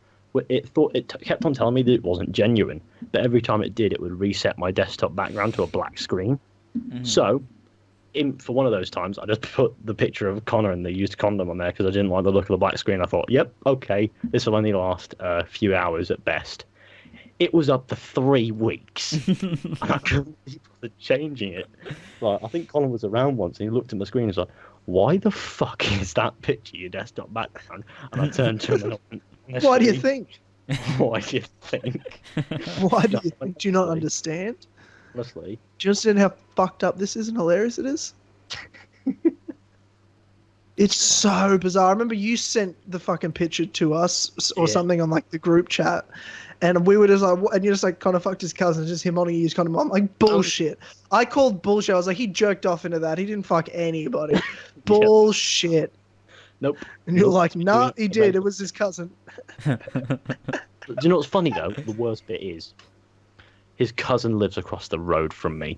S3: it kept on telling me that it wasn't genuine, but every time it did, it would reset my desktop background to a black screen.
S1: Mhm.
S3: So, for one of those times, I just put the picture of Connor and the used condom on there because I didn't like the look of the black screen. I thought, yep, okay, this will only last a few hours at best. It was up for 3 weeks, and I couldn't be bothered changing it. Like, I think Colin was around once, and he looked at my screen and was like, "Why the fuck is that picture your desktop background?" And I turned to him and I went,
S2: Why do you
S3: "Honestly,
S2: think?
S3: Why do you think?
S2: Why do you think? Do you not understand?
S3: Honestly,
S2: Do you understand how fucked up this is and hilarious it is? It's so bizarre. I remember you sent the fucking picture to us or
S3: Yeah.
S2: something on like the group chat, and we were just like, and you're just like, kind of fucked his cousin, just him on a used condom. I'm like, bullshit. I called bullshit. I was like, he jerked off into that. He didn't fuck anybody. Bullshit.
S3: nope.
S2: And you're
S3: Nope.
S2: like, nah, he did.
S3: Mental.
S2: It was his cousin.
S3: Do you know what's funny though? The worst bit is his cousin lives across the road from me.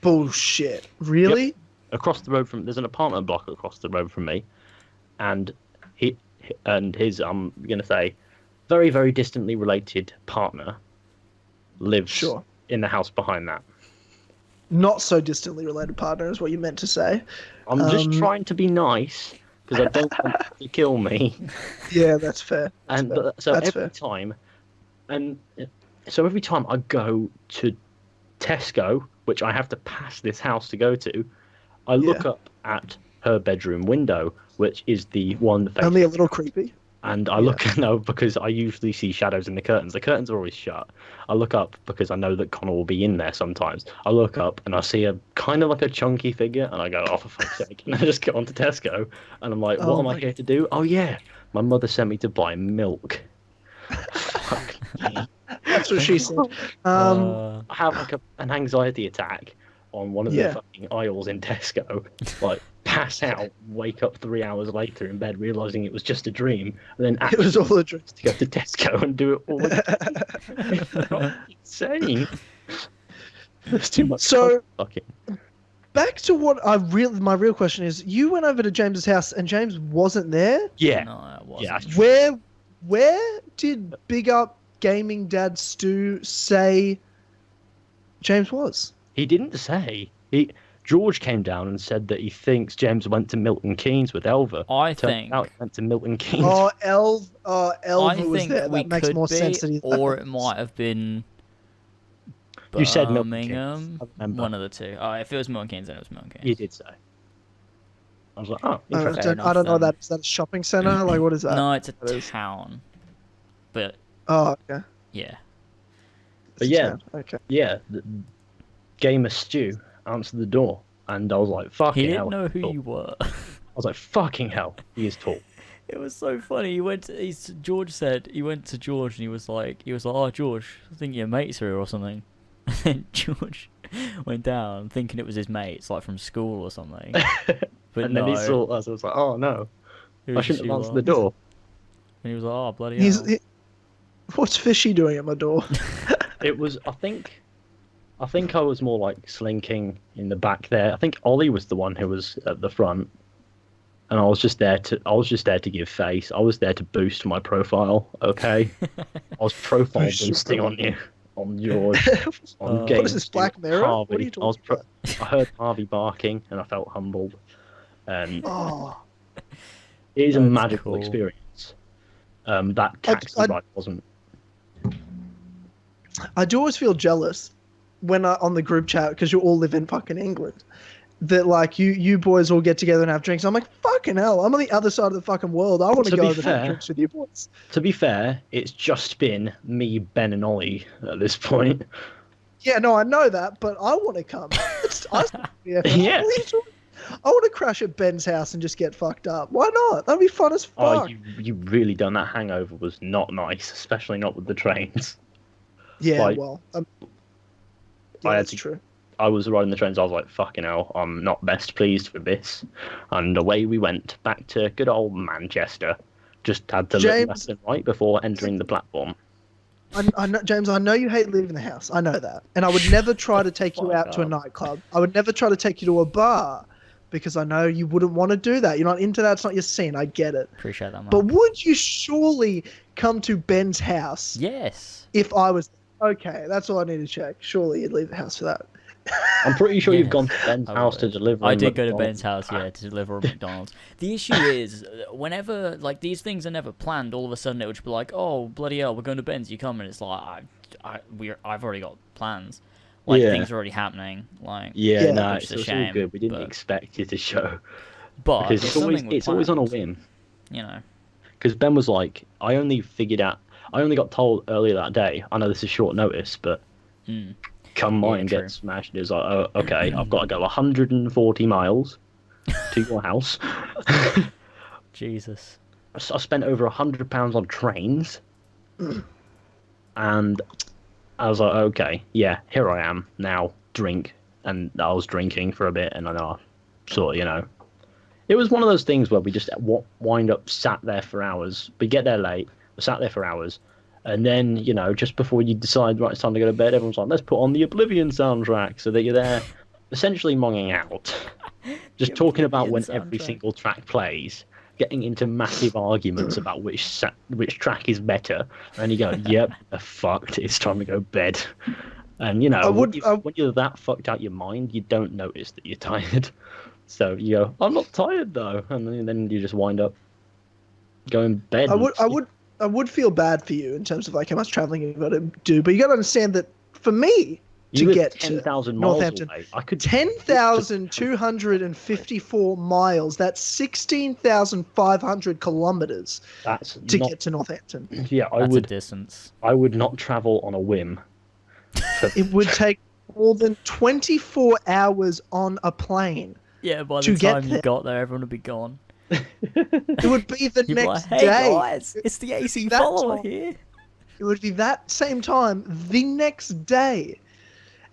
S2: Bullshit. Really?
S3: Across the road from there's an apartment block across the road from me, and his I'm gonna say very very distantly related partner lives
S2: Sure.
S3: in the house behind that.
S2: Not so distantly related partner is what you meant to say.
S3: I'm just
S2: Um,
S3: trying to be nice because I don't want him to kill me.
S2: Yeah, that's fair.
S3: And
S2: fair.
S3: so
S2: That's
S3: every
S2: fair.
S3: time, and so every time I go to Tesco, which I have to pass this house to go to, I look
S2: Yeah.
S3: up at her bedroom window, which is the one that
S2: Only a little creepy.
S3: and I look no because I usually see shadows in the curtains. The curtains are always shut. I look up because I know that Connor will be in there sometimes. I look up and I see a kind of like a chunky figure, and I go, "Oh, for fuck's sake!" And I just get onto Tesco, and I'm like, "What
S2: Oh
S3: am I
S2: my-
S3: here to do?" Oh yeah, my mother sent me to buy milk. Fuck me.
S2: That's what she said.
S3: I have like an anxiety attack on one of
S2: Yeah.
S3: the fucking aisles in Tesco. Like pass out, wake up 3 hours later in bed, realizing it was just a dream, and then
S2: It was all a dream.
S3: to go to Tesco and do it all again. Insane. There's too much.
S2: So-
S3: fucking.
S2: Back to what my real question is: you went over to James's house and James wasn't there.
S3: Yeah.
S1: No, it wasn't.
S3: Yeah.
S2: Where did Big Up Gaming Dad Stu say James was?
S3: He didn't say. George came down and said that he thinks James went to Milton Keynes with Elva.
S1: I
S3: Turned
S1: think.
S3: out he went to Milton Keynes.
S2: Oh,
S1: I
S2: Elva was
S1: think
S2: there.
S1: we
S2: That makes
S1: could
S2: more
S1: be,
S2: sense than he
S1: or it might have been.
S3: You said Milton Keynes,
S1: Birmingham.
S3: I remember.
S1: One of the two. Oh, if it was Milton Keynes, then it was Milton Keynes.
S3: You did say. I was like, oh,
S2: I
S3: interesting.
S1: Fair
S2: don't know
S1: enough,
S2: that. Is that a shopping center? Like, what is that?
S1: No, it's a
S2: That is-
S1: town. But
S2: Oh, okay.
S1: yeah.
S3: But yeah.
S2: Okay.
S3: Yeah, the Gamer Stew answered the door, and I was like, fucking
S1: He
S3: hell.
S1: didn't know
S3: he's
S1: who
S3: tall.
S1: you were.
S3: I was like, fucking hell, he is tall.
S1: It was so funny. George said he went to George and he was like, oh George, I think your mates are here or something. And then George went down thinking it was his mates, like from school or something. But
S3: And
S1: no,
S3: then he saw us, I was like, oh no,
S1: it
S3: I
S1: was
S3: shouldn't
S1: just
S3: have
S1: you
S3: answered the
S1: lot.
S3: door.
S1: And he was like, oh bloody
S2: He's.
S1: hell.
S2: What's Fishy doing at my door?
S3: It was, I think I was more like slinking in the back there. I think Ollie was the one who was at the front, and I was just there to give face. I was there to boost my profile. Okay, I was profile
S2: Boost your
S3: boosting on you, on George, on
S1: What
S3: Gamer
S2: is this,
S3: Stew,
S2: Black Mirror?
S3: Harvey.
S2: What are you
S3: I was
S2: talking
S3: I heard Harvey barking, and I felt humbled. And
S2: Oh,
S3: it is a
S1: That's
S3: magical
S1: cool.
S3: experience. That taxi
S2: I-
S3: ride wasn't.
S2: I do always feel jealous when on the group chat because you all live in fucking England. that like you boys all get together and have drinks. I'm like, fucking hell, I'm on the other side of the fucking world. I want to
S3: To
S2: go
S3: be
S2: over and have
S3: fair-
S2: drinks with you boys.
S3: To be fair, it's just been me, Ben, and Ollie at this point.
S2: Yeah, no, I know that, but I want to come. Yeah.
S3: Yeah.
S2: I want to crash at Ben's house and just get fucked up. Why not? That'd be fun as
S3: Oh,
S2: fuck.
S3: you really done. That hangover was not nice, especially not with the trains.
S2: Yeah,
S3: like,
S2: well,
S3: I
S2: yeah,
S3: had
S2: that's
S3: to-
S2: true.
S3: I was riding the trains. I was like, fucking hell, I'm not best pleased with this. And away we went back to good old Manchester. Just had to look
S2: James-
S3: left and right before entering the platform.
S2: I know, James, I know you hate leaving the house. I know that. And I would never try to take you
S1: Fuck
S2: out to a
S1: up.
S2: nightclub. I would never try to take you to a bar because I know you wouldn't want to do that. You're not into that. It's not your scene. I get it.
S1: Appreciate that, man.
S2: But would you surely come to Ben's house
S1: yes.
S2: if I was... Okay, that's all I need to check. Surely you'd leave the house for that.
S3: I'm pretty sure you've gone to
S1: Yes,
S3: Ben's
S1: I
S3: house to
S1: would.
S3: deliver.
S1: I
S3: a
S1: did go to
S3: McDonald's
S1: Ben's house, yeah, to deliver a McDonald's. The issue is, whenever like these things are never planned, all of a sudden it would just be like, "Oh bloody hell, we're going to Ben's. You come?" And it's like, I've already got plans. Like
S3: Yeah.
S1: things are already happening. Like,
S3: Yeah,
S2: Yeah.
S3: no,
S1: Which
S3: it's
S1: is a
S3: all
S1: shame,
S3: good. We didn't
S1: but-
S3: expect you to show
S1: but
S3: because
S1: if
S3: it's always
S1: something was
S3: on a
S1: planned,
S3: whim.
S1: You know.
S3: Because Ben was like, I only got told earlier that day. I know this is short notice, but
S1: Mm.
S3: come
S1: Yeah,
S3: on and
S1: true.
S3: get smashed. It was like, oh, okay, I've got to go 140 miles to your house.
S1: Jesus.
S3: I spent over £100 on trains, and I was like, okay, yeah, here I am now. Drink, and I was drinking for a bit, and I know, sort of, it was one of those things where we just wind up sat there for hours. We get there late, we sat there for hours, and then just before you decide right, it's time to go to bed, everyone's like, let's put on the Oblivion soundtrack, so that you're there, essentially monging out, just
S1: The
S3: talking about when
S1: Oblivion
S3: every
S1: soundtrack.
S3: single track plays. Getting into massive arguments about which track is better, and you go, "Yep, fucked. It's time to go bed." And when you're that fucked out your mind, you don't notice that you're tired. So you go, "I'm not tired though," and then you just wind up going to bed.
S2: I would feel bad for you in terms of like how much traveling you've got to do, but you got to understand that for me
S3: You
S2: to
S3: live
S2: get
S3: 10,000
S2: to
S3: miles
S2: Northampton,
S3: away. I could
S2: 10,254 miles. That's 16,500 kilometers
S3: That's
S2: to
S3: not.
S2: get to Northampton.
S3: Yeah,
S1: That's a distance.
S3: I would not travel on a whim.
S2: It would take more than 24 hours on a plane.
S1: Yeah, by
S2: To
S1: the
S2: get
S1: time you
S2: there.
S1: got there, everyone would be gone.
S2: It would be the
S1: You'd be
S2: next
S1: like, hey
S2: day.
S1: guys, it's the AC
S2: That
S1: follower
S2: time-
S1: here.
S2: It would be that same time the next day.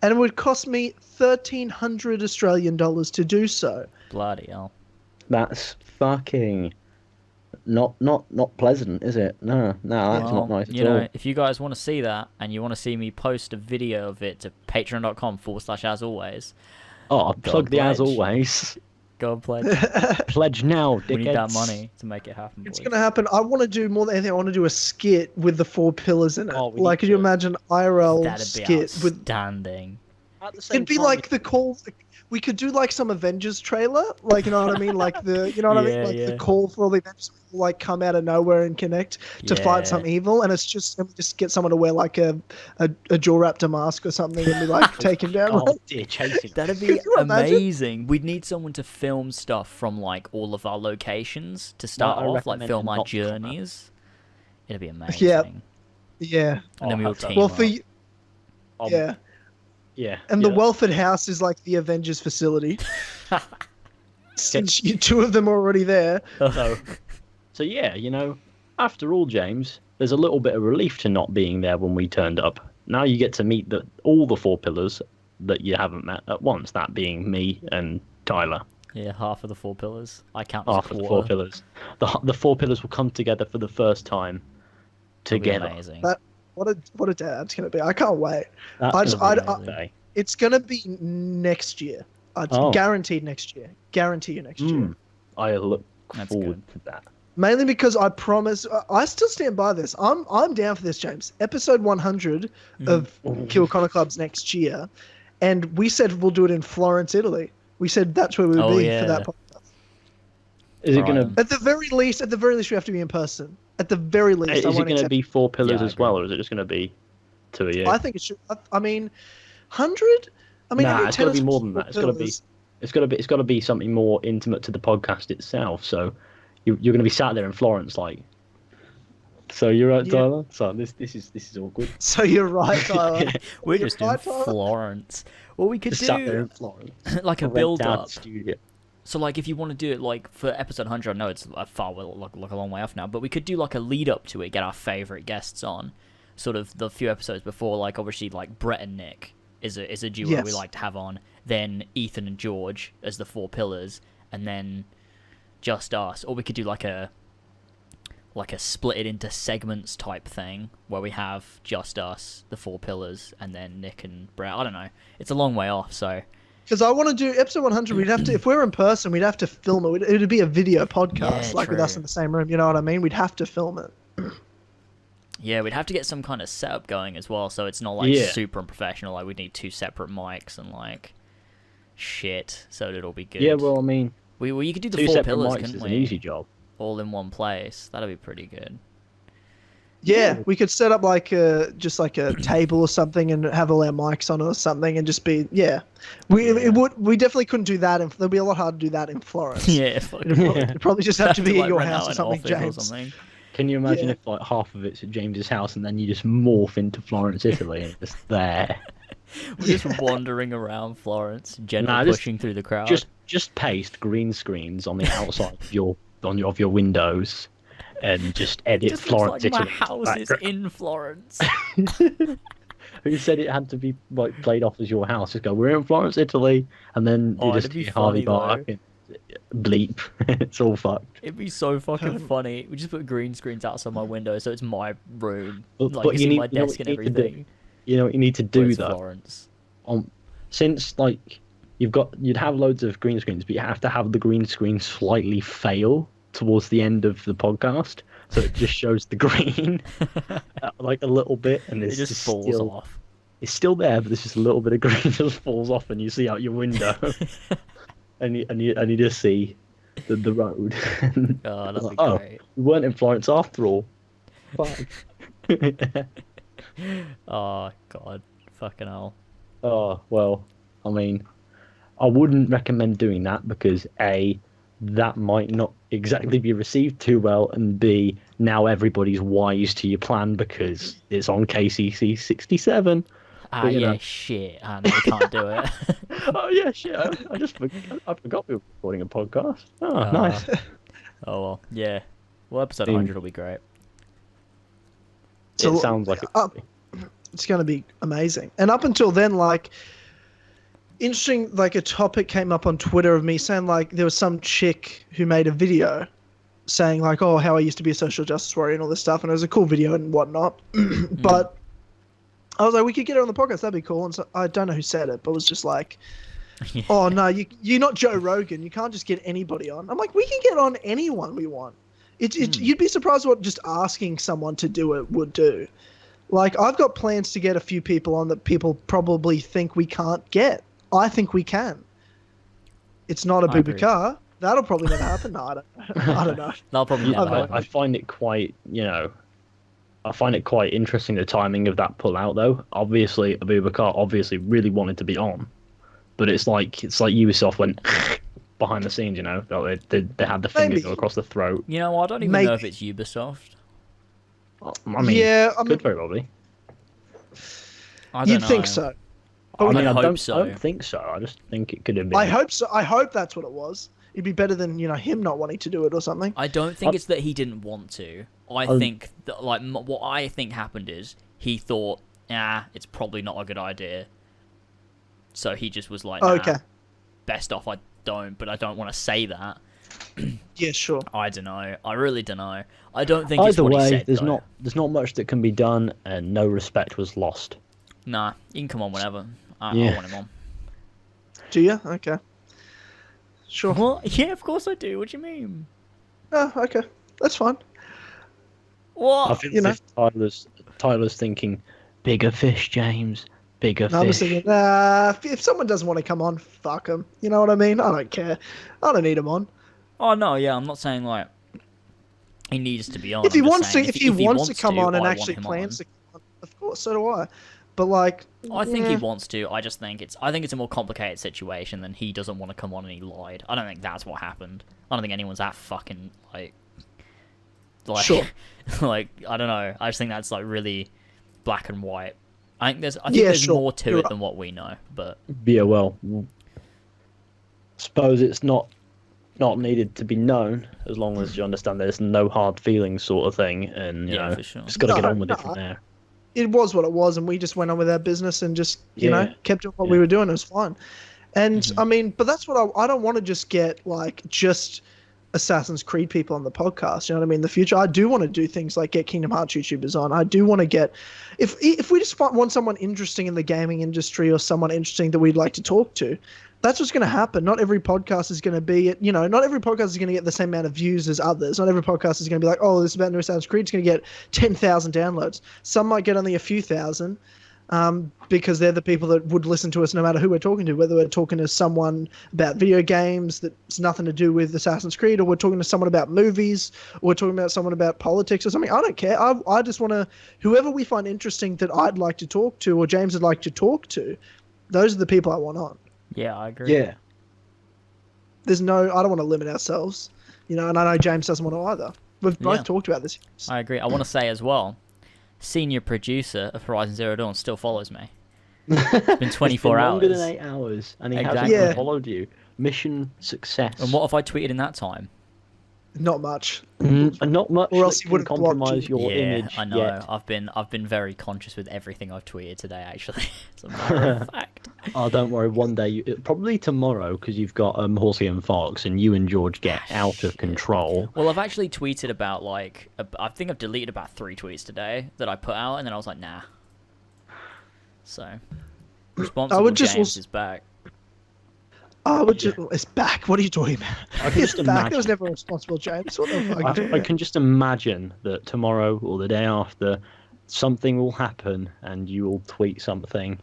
S2: And it would cost me 1,300 Australian dollars to do so.
S1: Bloody hell.
S3: That's fucking not pleasant, is it? No, that's
S1: Well,
S3: not nice at
S1: you know,
S3: all.
S1: if you guys want to see that and you want to see me post a video of it to patreon.com/as always,
S3: Oh, I'll
S1: Go
S3: plug the as
S1: pledge.
S3: always.
S1: go and pledge.
S3: Pledge now,
S1: We need that
S3: dickheads.
S1: money to make it happen.
S2: It's
S1: boys.
S2: going to happen. I want to do more than anything. I want to do a skit with the 4 pillars in it.
S3: Oh, we
S2: Like,
S3: need
S2: could you
S3: to.
S2: imagine IRL
S1: That'd be
S2: skit with...
S1: outstanding.
S3: At the same
S2: It'd be
S3: time,
S2: like the call... We could do like some Avengers trailer, like, you know what I mean? Like the, you know what I mean?
S1: Yeah,
S2: Like
S1: yeah.
S2: the call for all the Avengers will like come out of nowhere and connect to fight some
S1: Yeah.
S2: evil, and it's just and we just get someone to wear like a Jaw Raptor mask or something, and we like take him down.
S3: Oh dear, chasing.
S1: That'd be
S2: Could you imagine?
S1: amazing. We'd need someone to film stuff from like all of our locations to start
S3: I
S1: off, like
S3: recommend
S1: film our
S3: not to come out.
S1: journeys. It'd be amazing.
S2: Yeah.
S1: And then we
S3: I'll
S1: all
S3: have that.
S1: team
S2: Well,
S1: up.
S2: for you,
S3: I'll-
S2: yeah.
S3: yeah.
S2: And the
S3: yeah.
S2: Welford House is like the Avengers facility. Since you 2 of them are already there.
S3: So yeah, after all, James, there's a little bit of relief to not being there when we turned up. Now you get to meet all the 4 pillars that you haven't met at once. That being me and Tyler.
S1: Yeah, half of the 4 pillars. I count as
S3: Half
S1: a
S3: of the
S1: quarter.
S3: 4 pillars. The 4 pillars will come together for the first time
S1: It'll be
S3: together.
S1: amazing.
S2: That- What a day that's gonna be! I can't wait.
S3: That's
S2: I just-
S3: gonna be
S2: I-
S3: a day.
S2: It's gonna be next year. It's
S3: Oh.
S2: guaranteed next year. Guarantee you next year.
S3: Mm, I look
S1: That's
S3: forward to that.
S2: Mainly because I promise. I still stand by this. I'm down for this, James. Episode 100 of Kill Connor Clubs next year, and we said we'll do it in Florence, Italy. We said that's where we would
S1: Oh,
S2: be
S1: yeah.
S2: for that podcast.
S3: Is it
S1: Right,
S3: gonna?
S1: then.
S2: At the very least, we have to be in person. At the very least,
S3: Is
S2: I
S3: it
S2: won't
S3: gonna
S2: accept.
S3: be 4 pillars
S1: Yeah, I
S3: as well, or is it just gonna be 2 of you?
S2: I think it should. I mean, 100. I mean,
S3: Nah,
S2: every
S3: it's gotta
S2: 10
S3: be more
S2: is
S3: than that.
S2: 4
S3: It's gotta be-
S2: pillars.
S3: It's got to be something more intimate to the podcast itself. So you're going to be sat there in Florence, like. So you're right,
S2: Yeah.
S3: Tyler. So this is awkward.
S2: So you're right, Tyler.
S1: We're
S2: You're
S1: just in
S2: right, Tyler.
S1: Florence. Well, we could
S3: Just sat there
S1: do
S3: in Florence.
S1: like a
S3: Rent
S1: build
S3: out
S1: up.
S3: the studio.
S1: So like if you want to do it like for episode 100, I know it's like a long way off now, but we could do like a lead up to it, get our favorite guests on, sort of the few episodes before. Like obviously like Brett and Nick is a duo we
S2: Yes.
S1: like to have on. Then Ethan and George as the four pillars, and then just us. Or we could do like a split it into segments type thing where we have just us, the four pillars, and then Nick and Brett. I don't know. It's a long way off, so.
S2: Because I want to do episode 100. We'd have to, if we're in person, we'd have to film it. It'd be a video podcast,
S1: Yeah,
S2: like with us
S1: true.
S2: in the same room. You know what I mean? We'd have to film it.
S1: Yeah, we'd have to get some kind of setup going as well, so it's not like
S3: Yeah.
S1: super unprofessional. Like we'd need 2 separate mics and like shit, so it'll be good.
S3: Yeah, well, I mean,
S1: you could do the
S3: 2
S1: four
S3: separate
S1: pillars,
S3: mics
S1: couldn't
S3: is
S1: we?
S3: an easy job.
S1: All in one place. That'd be pretty good.
S2: Yeah, we could set up like just like a table or something and have all our mics on or something and just be we definitely couldn't do that. There'd be a lot harder to do that in Florence.
S1: Yeah, fuck.
S2: It'd probably just have to be at
S1: like,
S2: your
S1: rent
S2: house
S1: out
S2: or
S1: an
S2: something,
S1: office
S2: James.
S1: or something.
S3: Can you imagine
S2: Yeah.
S3: if like half of it's at James's house and then you just morph into Florence, Italy, and just there?
S1: We're just wandering around Florence, gently
S3: Nah, just-
S1: pushing through the crowd.
S3: Just paste green screens on the outside of your windows, and just edit
S1: just
S3: Florence,
S1: looks like
S3: Italy.
S1: my house
S3: into the
S1: is
S3: background.
S1: in Florence.
S3: Who said it had to be like played off as your house? Just go, we're in Florence, Italy, and then
S1: Oh,
S3: you just
S1: it'd be
S3: do Harvey
S1: funny, though.
S3: Bark and bleep. It's all fucked.
S1: It'd be so fucking funny. We just put green screens outside my window, so it's my room.
S3: But-
S1: Like
S3: but
S1: you
S3: you
S1: see
S3: need-
S1: my
S3: you know what
S1: desk and
S3: you need to do?
S1: everything.
S3: You know what you need to
S1: but
S3: do
S1: it's
S3: though.
S1: Florence.
S3: Since like you'd have loads of green screens, but you have to have the green screen slightly fail towards the end of the podcast, so it just shows the green like a little bit, and
S1: It
S3: it's
S1: just falls
S3: still,
S1: off.
S3: It's still there, but there's just a little bit of green just falls off, and you see out your window, and you just see the road.
S1: Oh, that'd be
S3: Oh.
S1: great.
S3: We weren't in Florence after all. Fuck.
S1: Oh god, fucking hell.
S3: Oh, well, I mean, I wouldn't recommend doing that because A, that might not exactly be received too well, and B, now everybody's wise to your plan because it's on KCC 67.
S1: Ah,
S3: But, you
S1: yeah,
S3: know.
S1: shit. I know we can't do it.
S3: Oh, yeah, shit. I forgot we were recording a podcast. Oh, nice.
S1: Oh well, yeah. Well, episode
S3: Dude.
S1: 100 will be great.
S2: So,
S3: It sounds like it.
S2: up- It's going to be amazing. And up until then, like, interesting, like a topic came up on Twitter of me saying like there was some chick who made a video saying like, oh, how I used to be a social justice warrior and all this stuff. And it was a cool video and whatnot. But I was like, we could get her on the podcast. That'd be cool. And so I don't know who said it, but it was just like,
S1: Yeah.
S2: oh, no, you're not Joe Rogan. You can't just get anybody on. I'm like, we can get on anyone we want. You'd be surprised what just asking someone to do it would do. Like, I've got plans to get a few people on that people probably think we can't get. I think we can. It's not a
S1: I agree.
S2: Boubacar. That'll probably never happen. No, I don't know.
S1: That'll probably
S3: Yeah,
S1: never happen.
S3: I find it quite, I find it quite interesting the timing of that pull out though. Obviously, Abubakar obviously really wanted to be on, but it's like Ubisoft went behind the scenes, like they had the finger
S2: Maybe.
S3: go across the throat.
S1: You know, I don't even know if it's Ubisoft.
S3: I mean,
S2: Yeah, I mean,
S3: could very well be.
S1: I don't
S2: you'd
S1: know.
S2: think so.
S3: I mean,
S1: I
S3: I
S1: hope
S3: don't,
S1: so.
S3: I don't think so. I just think it could have been.
S2: I hope so. I hope that's what it was. It'd be better than him not wanting to do it or something.
S1: I don't think
S3: I-
S1: it's that he didn't want to. I
S3: Um,
S1: think that, like, what I think happened is he thought, it's probably not a good idea. So he just was like, nah,
S2: Okay.
S1: best off I don't, but I don't want to say that.
S2: Yeah, sure.
S1: I don't know. I really don't know. I don't think it's
S3: Either
S1: what he
S3: way,
S1: said,
S3: there's
S1: though.
S3: not much that can be done, and no respect was lost.
S1: Nah, he can come on whenever. I
S3: Yeah.
S1: want him on.
S2: Do you? Okay. Sure.
S1: What? Yeah, of course I do. What do you mean?
S2: Oh, okay. That's fine.
S3: I
S1: What?
S3: think
S2: you know.
S3: if Tyler's thinking, bigger fish, James, bigger
S2: No, I'm just
S3: fish.
S2: thinking, if someone doesn't want to come on, fuck them. You know what I mean? I don't care. I don't need him on.
S1: Oh no, yeah, I'm not saying like he needs to be on.
S2: If he
S1: I'm just
S2: wants to,
S1: saying
S2: if he wants to come on and
S1: I
S2: actually
S1: want him
S2: plans to come on, of course, so do I. but like,
S1: I think he
S2: eh.
S1: wants to. I think it's a more complicated situation than he doesn't want to come on and he lied. I don't think that's what happened. I don't think anyone's that fucking like
S2: Sure.
S1: like I don't know. I just think that's like really black and white. I think
S2: Yeah,
S1: there's
S2: sure.
S1: more to
S2: You're
S1: it
S2: right.
S1: than what we know. But
S3: Yeah, well, suppose it's not needed to be known as long as you understand there's no hard feelings sort of thing, and you
S1: Yeah,
S3: know,
S1: for sure.
S3: just got to get
S2: No,
S3: on with it
S2: no,
S3: from there.
S2: It was what it was, and we just went on with our business and just, you know,
S3: Yeah.
S2: kept doing what
S3: Yeah.
S2: we were doing. It was fine. And
S1: Mhm.
S2: I mean, but that's what I don't want to just get like just Assassin's Creed people on the podcast. You know what I mean? In the future, I do want to do things like get Kingdom Hearts YouTubers on. I do want to get, if we just want someone interesting in the gaming industry or someone interesting that we'd like to talk to, that's what's going to happen. Not every podcast is going to be, you know, not every podcast is going to get the same amount of views as others. Not every podcast is going to be like, oh, this is about new Assassin's Creed. It's going to get 10,000 downloads. Some might get only a few thousand. Because they're the people that would listen to us no matter who we're talking to, whether we're talking to someone about video games that's nothing to do with Assassin's Creed, or we're talking to someone about movies, or we're talking about someone about politics or something. I don't care. I just want to, whoever we find interesting that I'd like to talk to, or James would like to talk to, those are the people I want on.
S1: yeah, I agree.
S3: Yeah,
S2: I don't want to limit ourselves, you know, and I know James doesn't want to either. We've both
S1: Yeah.
S2: talked about this.
S1: I agree. I want to say as well, senior producer of Horizon Zero Dawn still follows me. It's been 24
S3: it's been longer
S1: hours.
S3: than 8 hours, and he
S1: Exactly.
S3: hasn't
S2: Yeah.
S3: followed you. Mission success.
S1: And what have I tweeted in that time?
S2: Not much.
S3: And not much
S2: Or else
S3: that
S2: he
S3: can
S2: wouldn't block
S3: compromise
S2: you.
S3: your
S1: yeah,
S3: image
S1: I know.
S3: yet.
S1: I've been very conscious with everything I've tweeted today. Actually, as a matter of fact.
S3: Oh, don't worry. One day, probably tomorrow, because you've got Horsey and Fox, and you and George get out of
S1: Shit.
S3: control.
S1: Well, I've actually tweeted about I think I've deleted about 3 tweets today that I put out, and then I was like, nah. So, responsible
S2: just
S1: James
S2: also-
S1: is back.
S2: It's back. What are you talking about?
S3: I can
S2: It's
S3: just
S2: back. There was
S3: imagine.
S2: never a responsible James. What the fuck?
S3: I can just imagine that tomorrow or the day after, something will happen, and you will tweet something.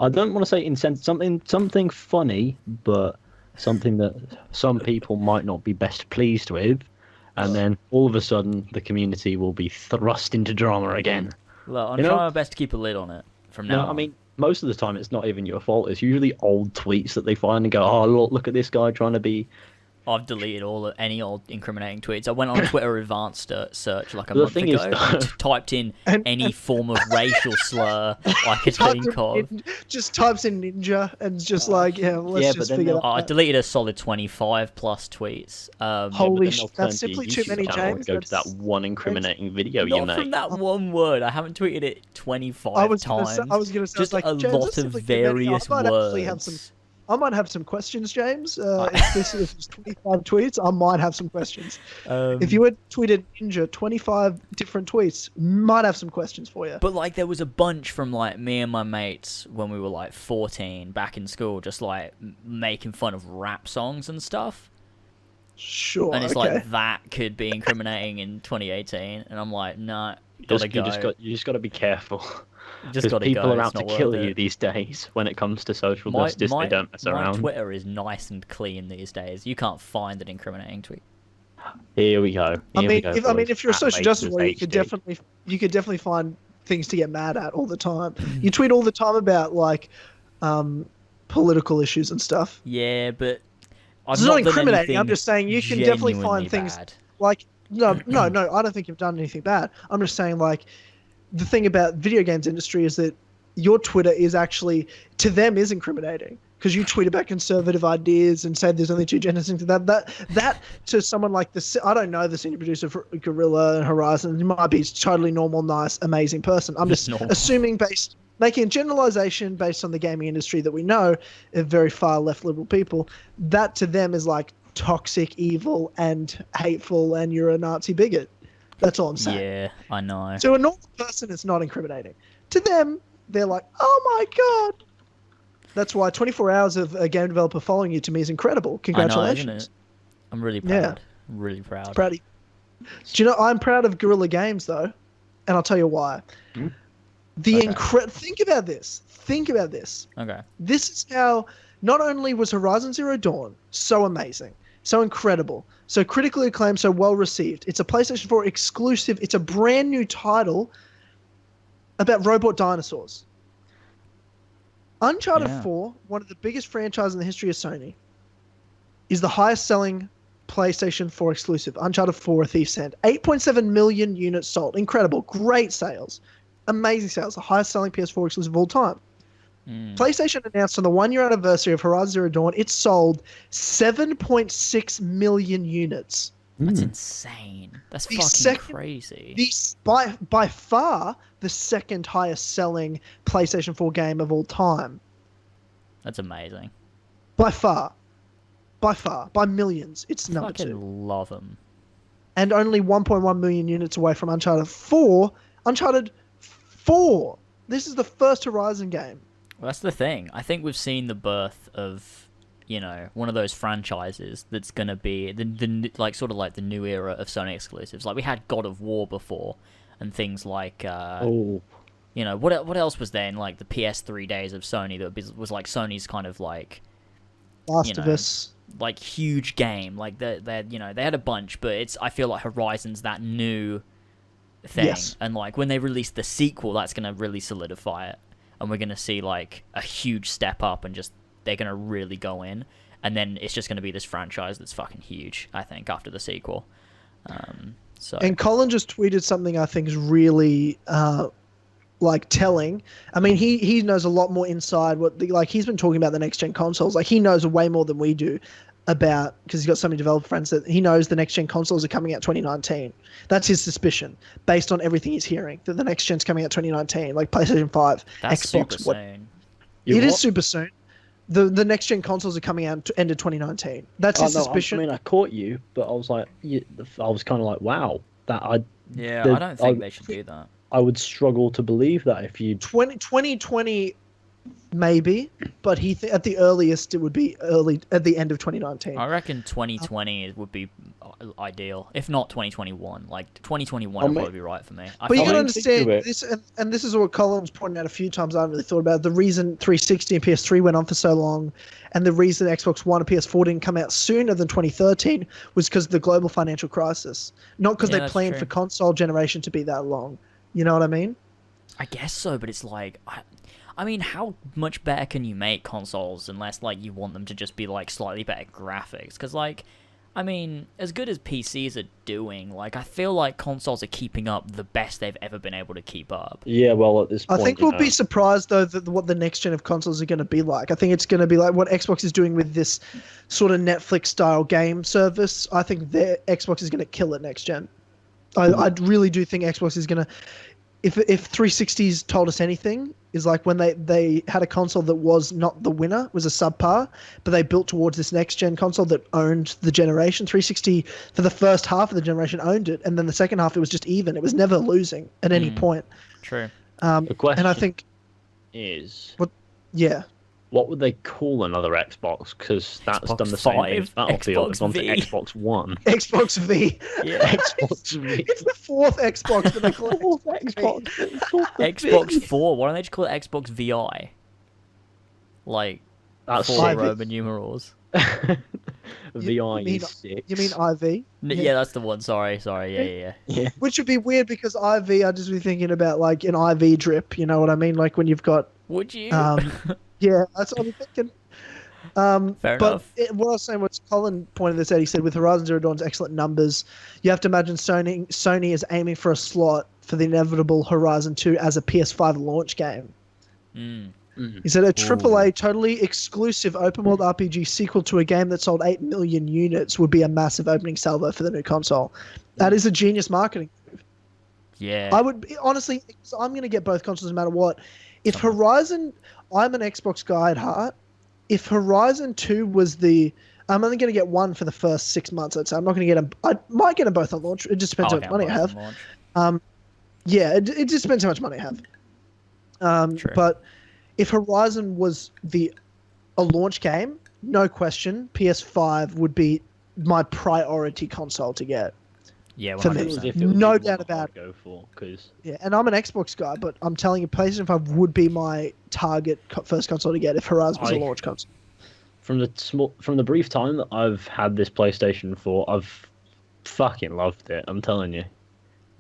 S3: I don't want to say something funny, but something that some people might not be best pleased with, and then all of a sudden the community will be thrust into drama again.
S1: Look, I'm
S3: You know-
S1: trying my best to keep a lid on it from now
S3: No,
S1: on.
S3: I mean, most of the time it's not even your fault. It's usually old tweets that they find and go, "Oh, look at this guy trying to be."
S1: I've deleted any old incriminating tweets. I went on Twitter advanced search like a
S3: The
S1: month
S3: thing
S1: ago
S3: is,
S1: and typed in
S2: And-
S1: any form of racial slur I could
S2: Types
S1: think of.
S2: in, just types in ninja and just like, yeah, well, let's
S3: Yeah, but
S2: just
S3: then
S2: figure
S3: they'll-
S2: that
S1: I
S2: out.
S1: deleted a solid 25 plus tweets.
S2: Holy
S3: Then
S2: sh-
S3: they'll
S2: that's
S3: turn to your
S2: simply too
S3: YouTube
S2: many,
S3: channel and
S2: James.
S3: Go to that
S2: That's-
S3: one incriminating video you
S1: Not
S3: made.
S1: from that one word. I haven't tweeted it 25
S2: I was
S1: times.
S2: gonna say,
S1: Just
S2: like,
S1: a
S2: James,
S1: lot
S2: that's
S1: of
S2: simply too many.
S1: various
S2: I might actually have
S1: words.
S2: I might have some questions, James. If it's 25 tweets, I might have some questions. If you had tweeted ninja 25 different tweets, might have some questions for you.
S1: But like there was a bunch from like me and my mates when we were like 14 back in school, just like making fun of rap songs and stuff.
S2: Sure.
S1: And it's
S2: okay.
S1: like that could be incriminating in 2018, and I'm like, nah,
S3: You
S1: gotta go.
S3: you just got to be careful.
S1: Just
S3: Because
S1: gotta
S3: people
S1: go.
S3: are out
S1: It's
S3: to
S1: not
S3: kill
S1: worth
S3: you
S1: it.
S3: these days when it comes to social
S1: My,
S3: justice.
S1: my,
S3: They don't mess
S1: my
S3: around.
S1: Twitter is nice and clean these days. You can't find an incriminating tweet.
S3: Here we go.
S2: I
S3: Here we
S2: mean,
S3: go,
S2: if
S3: boys.
S2: you're a
S3: At
S2: social justice
S3: Latest
S2: warrior,
S3: HD.
S2: you could definitely find things to get mad at all the time. You tweet all the time about like political issues and stuff.
S1: Yeah, but I've
S2: It's not
S1: done
S2: incriminating. I'm
S1: anything
S2: just saying you can definitely
S1: genuinely
S2: find things
S1: bad.
S2: like no, I don't think you've done anything bad. I'm just saying like the thing about video games industry is that your Twitter is actually to them is incriminating because you tweet about conservative ideas and say there's only two genders into that to someone like I don't know the senior producer for Gorilla and Horizon, he might be a totally normal, nice, amazing person. I'm just
S1: Normal.
S2: assuming making a generalization based on the gaming industry that we know of very far left liberal people. That to them is like toxic, evil, and hateful, and you're a Nazi bigot. That's all I'm saying.
S1: Yeah, I know.
S2: To a normal person, it's not incriminating. To them, they're like, oh my god. That's why 24 hours of a game developer following you to me is incredible.
S1: I know,
S2: Congratulations.
S1: isn't it? I'm really
S2: Yeah.
S1: proud. I'm really proud.
S2: Proud of you. Do you know, I'm proud of Guerrilla Games, though, and I'll tell you why.
S3: Hmm?
S2: The
S1: Okay.
S2: Think about this. Think about this.
S1: Okay.
S2: This is how not only was Horizon Zero Dawn so amazing, so incredible, so critically acclaimed, so well received. It's a PlayStation 4 exclusive. It's a brand new title about robot dinosaurs. Uncharted
S1: Yeah.
S2: 4, one of the biggest franchises in the history of Sony, is the highest selling PlayStation 4 exclusive. Uncharted 4: A Thief's End. 8.7 million units sold. Incredible. Great sales. Amazing sales. The highest selling PS4 exclusive of all time. PlayStation announced on the 1 year anniversary of Horizon Zero Dawn, it sold 7.6 million units.
S1: That's insane. That's
S2: The
S1: fucking
S2: second-
S1: crazy.
S2: By far the second highest selling PlayStation 4 game of all time.
S1: That's amazing.
S2: By far. By millions. It's number
S1: Fucking
S2: 2.
S1: love them.
S2: And only 1.1 million units away from Uncharted 4. Uncharted 4! This is the first Horizon game.
S1: Well, that's the thing. I think we've seen the birth of, you know, one of those franchises that's gonna be the like sort of like the new era of Sony exclusives. Like we had God of War before, and things like
S3: Oh,
S1: you know, what else was there in like the PS3 days of Sony that was like Sony's kind of like
S2: Last of
S1: know,
S2: Us.
S1: like huge game. Like they you know, they had a bunch, but I feel like Horizon's that new thing.
S2: Yes.
S1: And like when they release the sequel, that's gonna really solidify it. And we're gonna see like a huge step up, and just they're gonna really go in, and then it's just gonna be this franchise that's fucking huge. I think after the sequel. So
S2: And Colin just tweeted something I think is really like telling. I mean, he knows a lot more inside like he's been talking about the next gen consoles. Like he knows way more than we do about, because he's got so many developer friends, that he knows the next gen consoles are coming out 2019. That's his suspicion based on everything he's hearing, that the next gen's coming out 2019, like PlayStation 5,
S1: that's
S2: Xbox.
S1: super soon.
S2: It is super soon. The next gen consoles are coming out end of 2019. That's his suspicion.
S3: I mean, I caught you, but I was like, I was kind of like, wow,
S1: Yeah,
S3: The-
S1: I don't think
S3: I-
S1: they should do that.
S3: I would struggle to believe that if you.
S2: 2020 maybe, but at the earliest it would be early at the end of 2019.
S1: I reckon 2020 would be ideal, if not 2021. Like 2021
S3: Oh,
S1: would
S3: mate.
S1: probably be right for me.
S2: But you
S3: I
S2: gotta
S3: mean, think of
S2: understand
S3: it.
S2: this, and this is what Colin's pointed out a few times. I haven't really thought about it. The reason 360 and PS3 went on for so long, and the reason Xbox One and PS4 didn't come out sooner than 2013 was because of the global financial crisis, not because
S1: Yeah,
S2: they
S1: that's
S2: planned
S1: true.
S2: for console generation to be that long. You know what I mean?
S1: I guess so, but it's like, I mean, how much better can you make consoles unless like you want them to just be like slightly better graphics? Because like, I mean, as good as PCs are doing, like I feel like consoles are keeping up the best they've ever been able to keep up.
S3: Yeah, well, at this
S2: I
S3: point,
S2: think we'll be surprised though that what the next gen of consoles are going to be like. I think it's going to be like what Xbox is doing with this sort of Netflix style game service. I think their Xbox is going to kill it next gen. I really do think Xbox is going to. If 360's told us anything, is like when they had a console that was not the winner, was a subpar, but they built towards this next gen console that owned the generation. 360 for the first half of the generation owned it, and then the second half it was just even. It was never losing at any point.
S1: True.
S3: The question
S2: And I think,
S3: is,
S2: yeah,
S3: what would they call another Xbox? Because that's
S1: Xbox
S3: done the same thing as
S1: 5,
S3: Battlefield. It's
S1: Xbox
S3: gone to
S1: V.
S3: Xbox One.
S2: Xbox V.
S1: Yeah.
S3: Xbox V.
S2: It's the fourth Xbox, but they call it
S3: Fourth
S2: Xbox.
S3: Xbox. It's called the
S1: Xbox
S3: V.
S1: 4. Why don't they just call it Xbox VI? Like
S3: That's
S1: 4
S2: five.
S1: Roman numerals.
S3: VI
S2: mean-
S3: is 6.
S2: You mean IV?
S1: Yeah, that's the one. Sorry. Yeah.
S3: Yeah.
S2: Which would be weird because IV, I'd just be thinking about like an IV drip, you know what I mean? Like when you've got,
S1: Would you?
S2: yeah, that's what I'm thinking.
S1: Fair
S2: But
S1: enough.
S2: what I was saying was Colin pointed this out. He said with Horizon Zero Dawn's excellent numbers, you have to imagine Sony is aiming for a slot for the inevitable Horizon 2 as a PS5 launch game. He said a AAA, totally exclusive open world RPG sequel to a game that sold 8 million units would be a massive opening salvo for the new console. That is a genius marketing.
S1: Yeah.
S2: I would honestly, I'm going to get both consoles no matter what. If Horizon, I'm an Xbox guy at heart. If Horizon 2 was I'm only going to get one for the first 6 months, I'd say. I'm not going to get them. I might get them both on launch. It just depends how much money I have. Yeah, it just depends how much money I have.
S1: True.
S2: But if Horizon was a launch game, no question, PS5 would be my priority console to get.
S1: Yeah,
S2: for me.
S1: 100%.
S3: If it was
S2: No
S3: the
S2: doubt
S3: one
S2: about
S3: I'd go for, because
S2: Yeah, and I'm an Xbox guy, but I'm telling you, PlayStation 5 would be my target first console to get if Horizon was a launch console.
S3: from the brief time that I've had this PlayStation 4, I've fucking loved it. I'm telling you,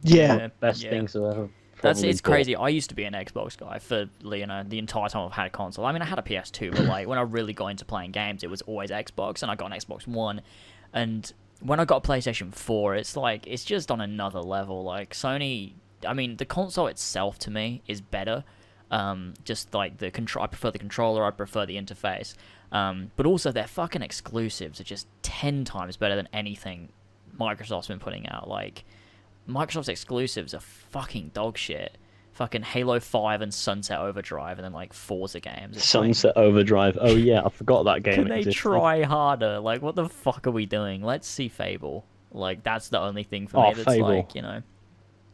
S2: Yeah.
S3: best things I've ever Probably
S1: it's
S3: bought-
S1: crazy. I used to be an Xbox guy for the entire time I've had a console. I mean, I had a PS2, but like when I really got into playing games, it was always Xbox, and I got an Xbox One, and when I got a PlayStation 4, it's just on another level. Like Sony, I mean, the console itself to me is better. Just like the control, I prefer the controller. I prefer the interface. But also their fucking exclusives are just 10 times better than anything Microsoft's been putting out. Like Microsoft's exclusives are fucking dog shit. Fucking Halo 5 and Sunset Overdrive, and then like Forza games. It's like,
S3: Sunset Overdrive. Oh yeah, I forgot that game.
S1: can they
S3: existed.
S1: try harder? Like, what the fuck are we doing? Let's see Fable. Like, that's the only thing for
S3: Oh,
S1: me that's
S3: Fable.
S1: like, you know,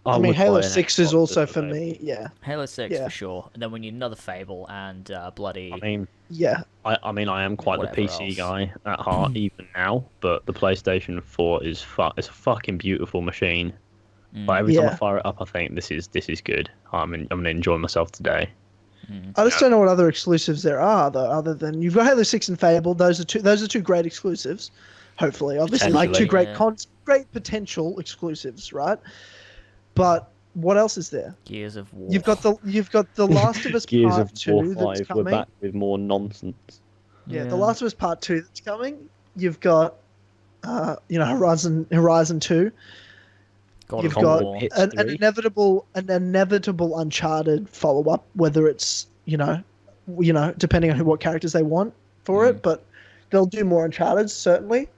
S2: I mean,
S3: would
S2: Halo
S3: buy an
S2: 6 is
S3: Xbox
S2: also
S3: for
S2: for
S3: Fable.
S2: me. Yeah,
S1: Halo 6
S2: Yeah.
S1: for sure. And then we need another Fable and bloody.
S3: I mean,
S2: yeah.
S3: I mean, I am quite the
S1: Whatever
S3: PC
S1: else.
S3: guy at heart, even now. But the PlayStation 4 is it's a fucking beautiful machine. But every time I
S2: Yeah.
S3: fire it up, I think this is good. I'm gonna enjoy myself today.
S2: I just don't know what other exclusives there are though, other than you've got Halo 6 and Fable. Those are two great exclusives. Hopefully, obviously, like two
S3: Potentially.
S2: great
S1: Yeah.
S2: great potential exclusives, right? But what else is there?
S1: Gears of War.
S2: You've got the Last of Us
S3: Gears
S2: Part
S3: of
S2: 2
S3: War
S2: that's
S3: 5. We're
S2: coming.
S3: back with more nonsense.
S2: Yeah, The Last of Us Part 2 that's coming. You've got Horizon 2.
S1: God
S2: You've
S1: of
S2: got
S1: War.
S3: Hits
S2: an
S3: 3.
S2: inevitable Uncharted follow up, whether it's depending on what characters they want for it, but they'll do more Uncharted certainly.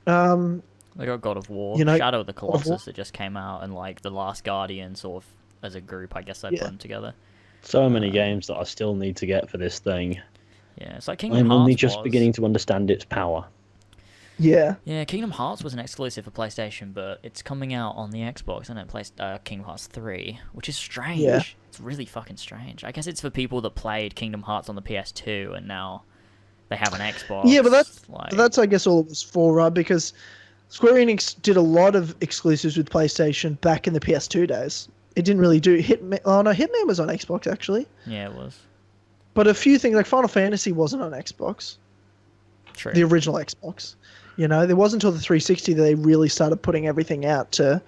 S1: They got God of War,
S2: You know,
S1: Shadow of the
S2: God of War.
S1: Colossus that just came out, and like The Last Guardian, sort of as a group, I guess they put them together.
S3: So many games that I still need to get for this thing.
S1: Yeah, it's like Kingdom
S3: I'm
S1: Hearts
S3: only just
S1: was.
S3: beginning to understand its power.
S2: Yeah,
S1: Yeah, Kingdom Hearts was an exclusive for PlayStation, but it's coming out on the Xbox, and it plays Kingdom Hearts 3, which is strange.
S2: Yeah.
S1: It's really fucking strange. I guess it's for people that played Kingdom Hearts on the PS2, and now they have an Xbox.
S2: yeah, but
S1: like,
S2: that's I guess all it was for, right? Because Square Enix did a lot of exclusives with PlayStation back in the PS2 days. It didn't really do Hitman. Oh no, Hitman was on Xbox actually,
S1: yeah, it was
S2: but a few things like Final Fantasy wasn't on Xbox,
S1: true.
S2: the original Xbox. You know, it wasn't until the 360 that they really started putting everything out to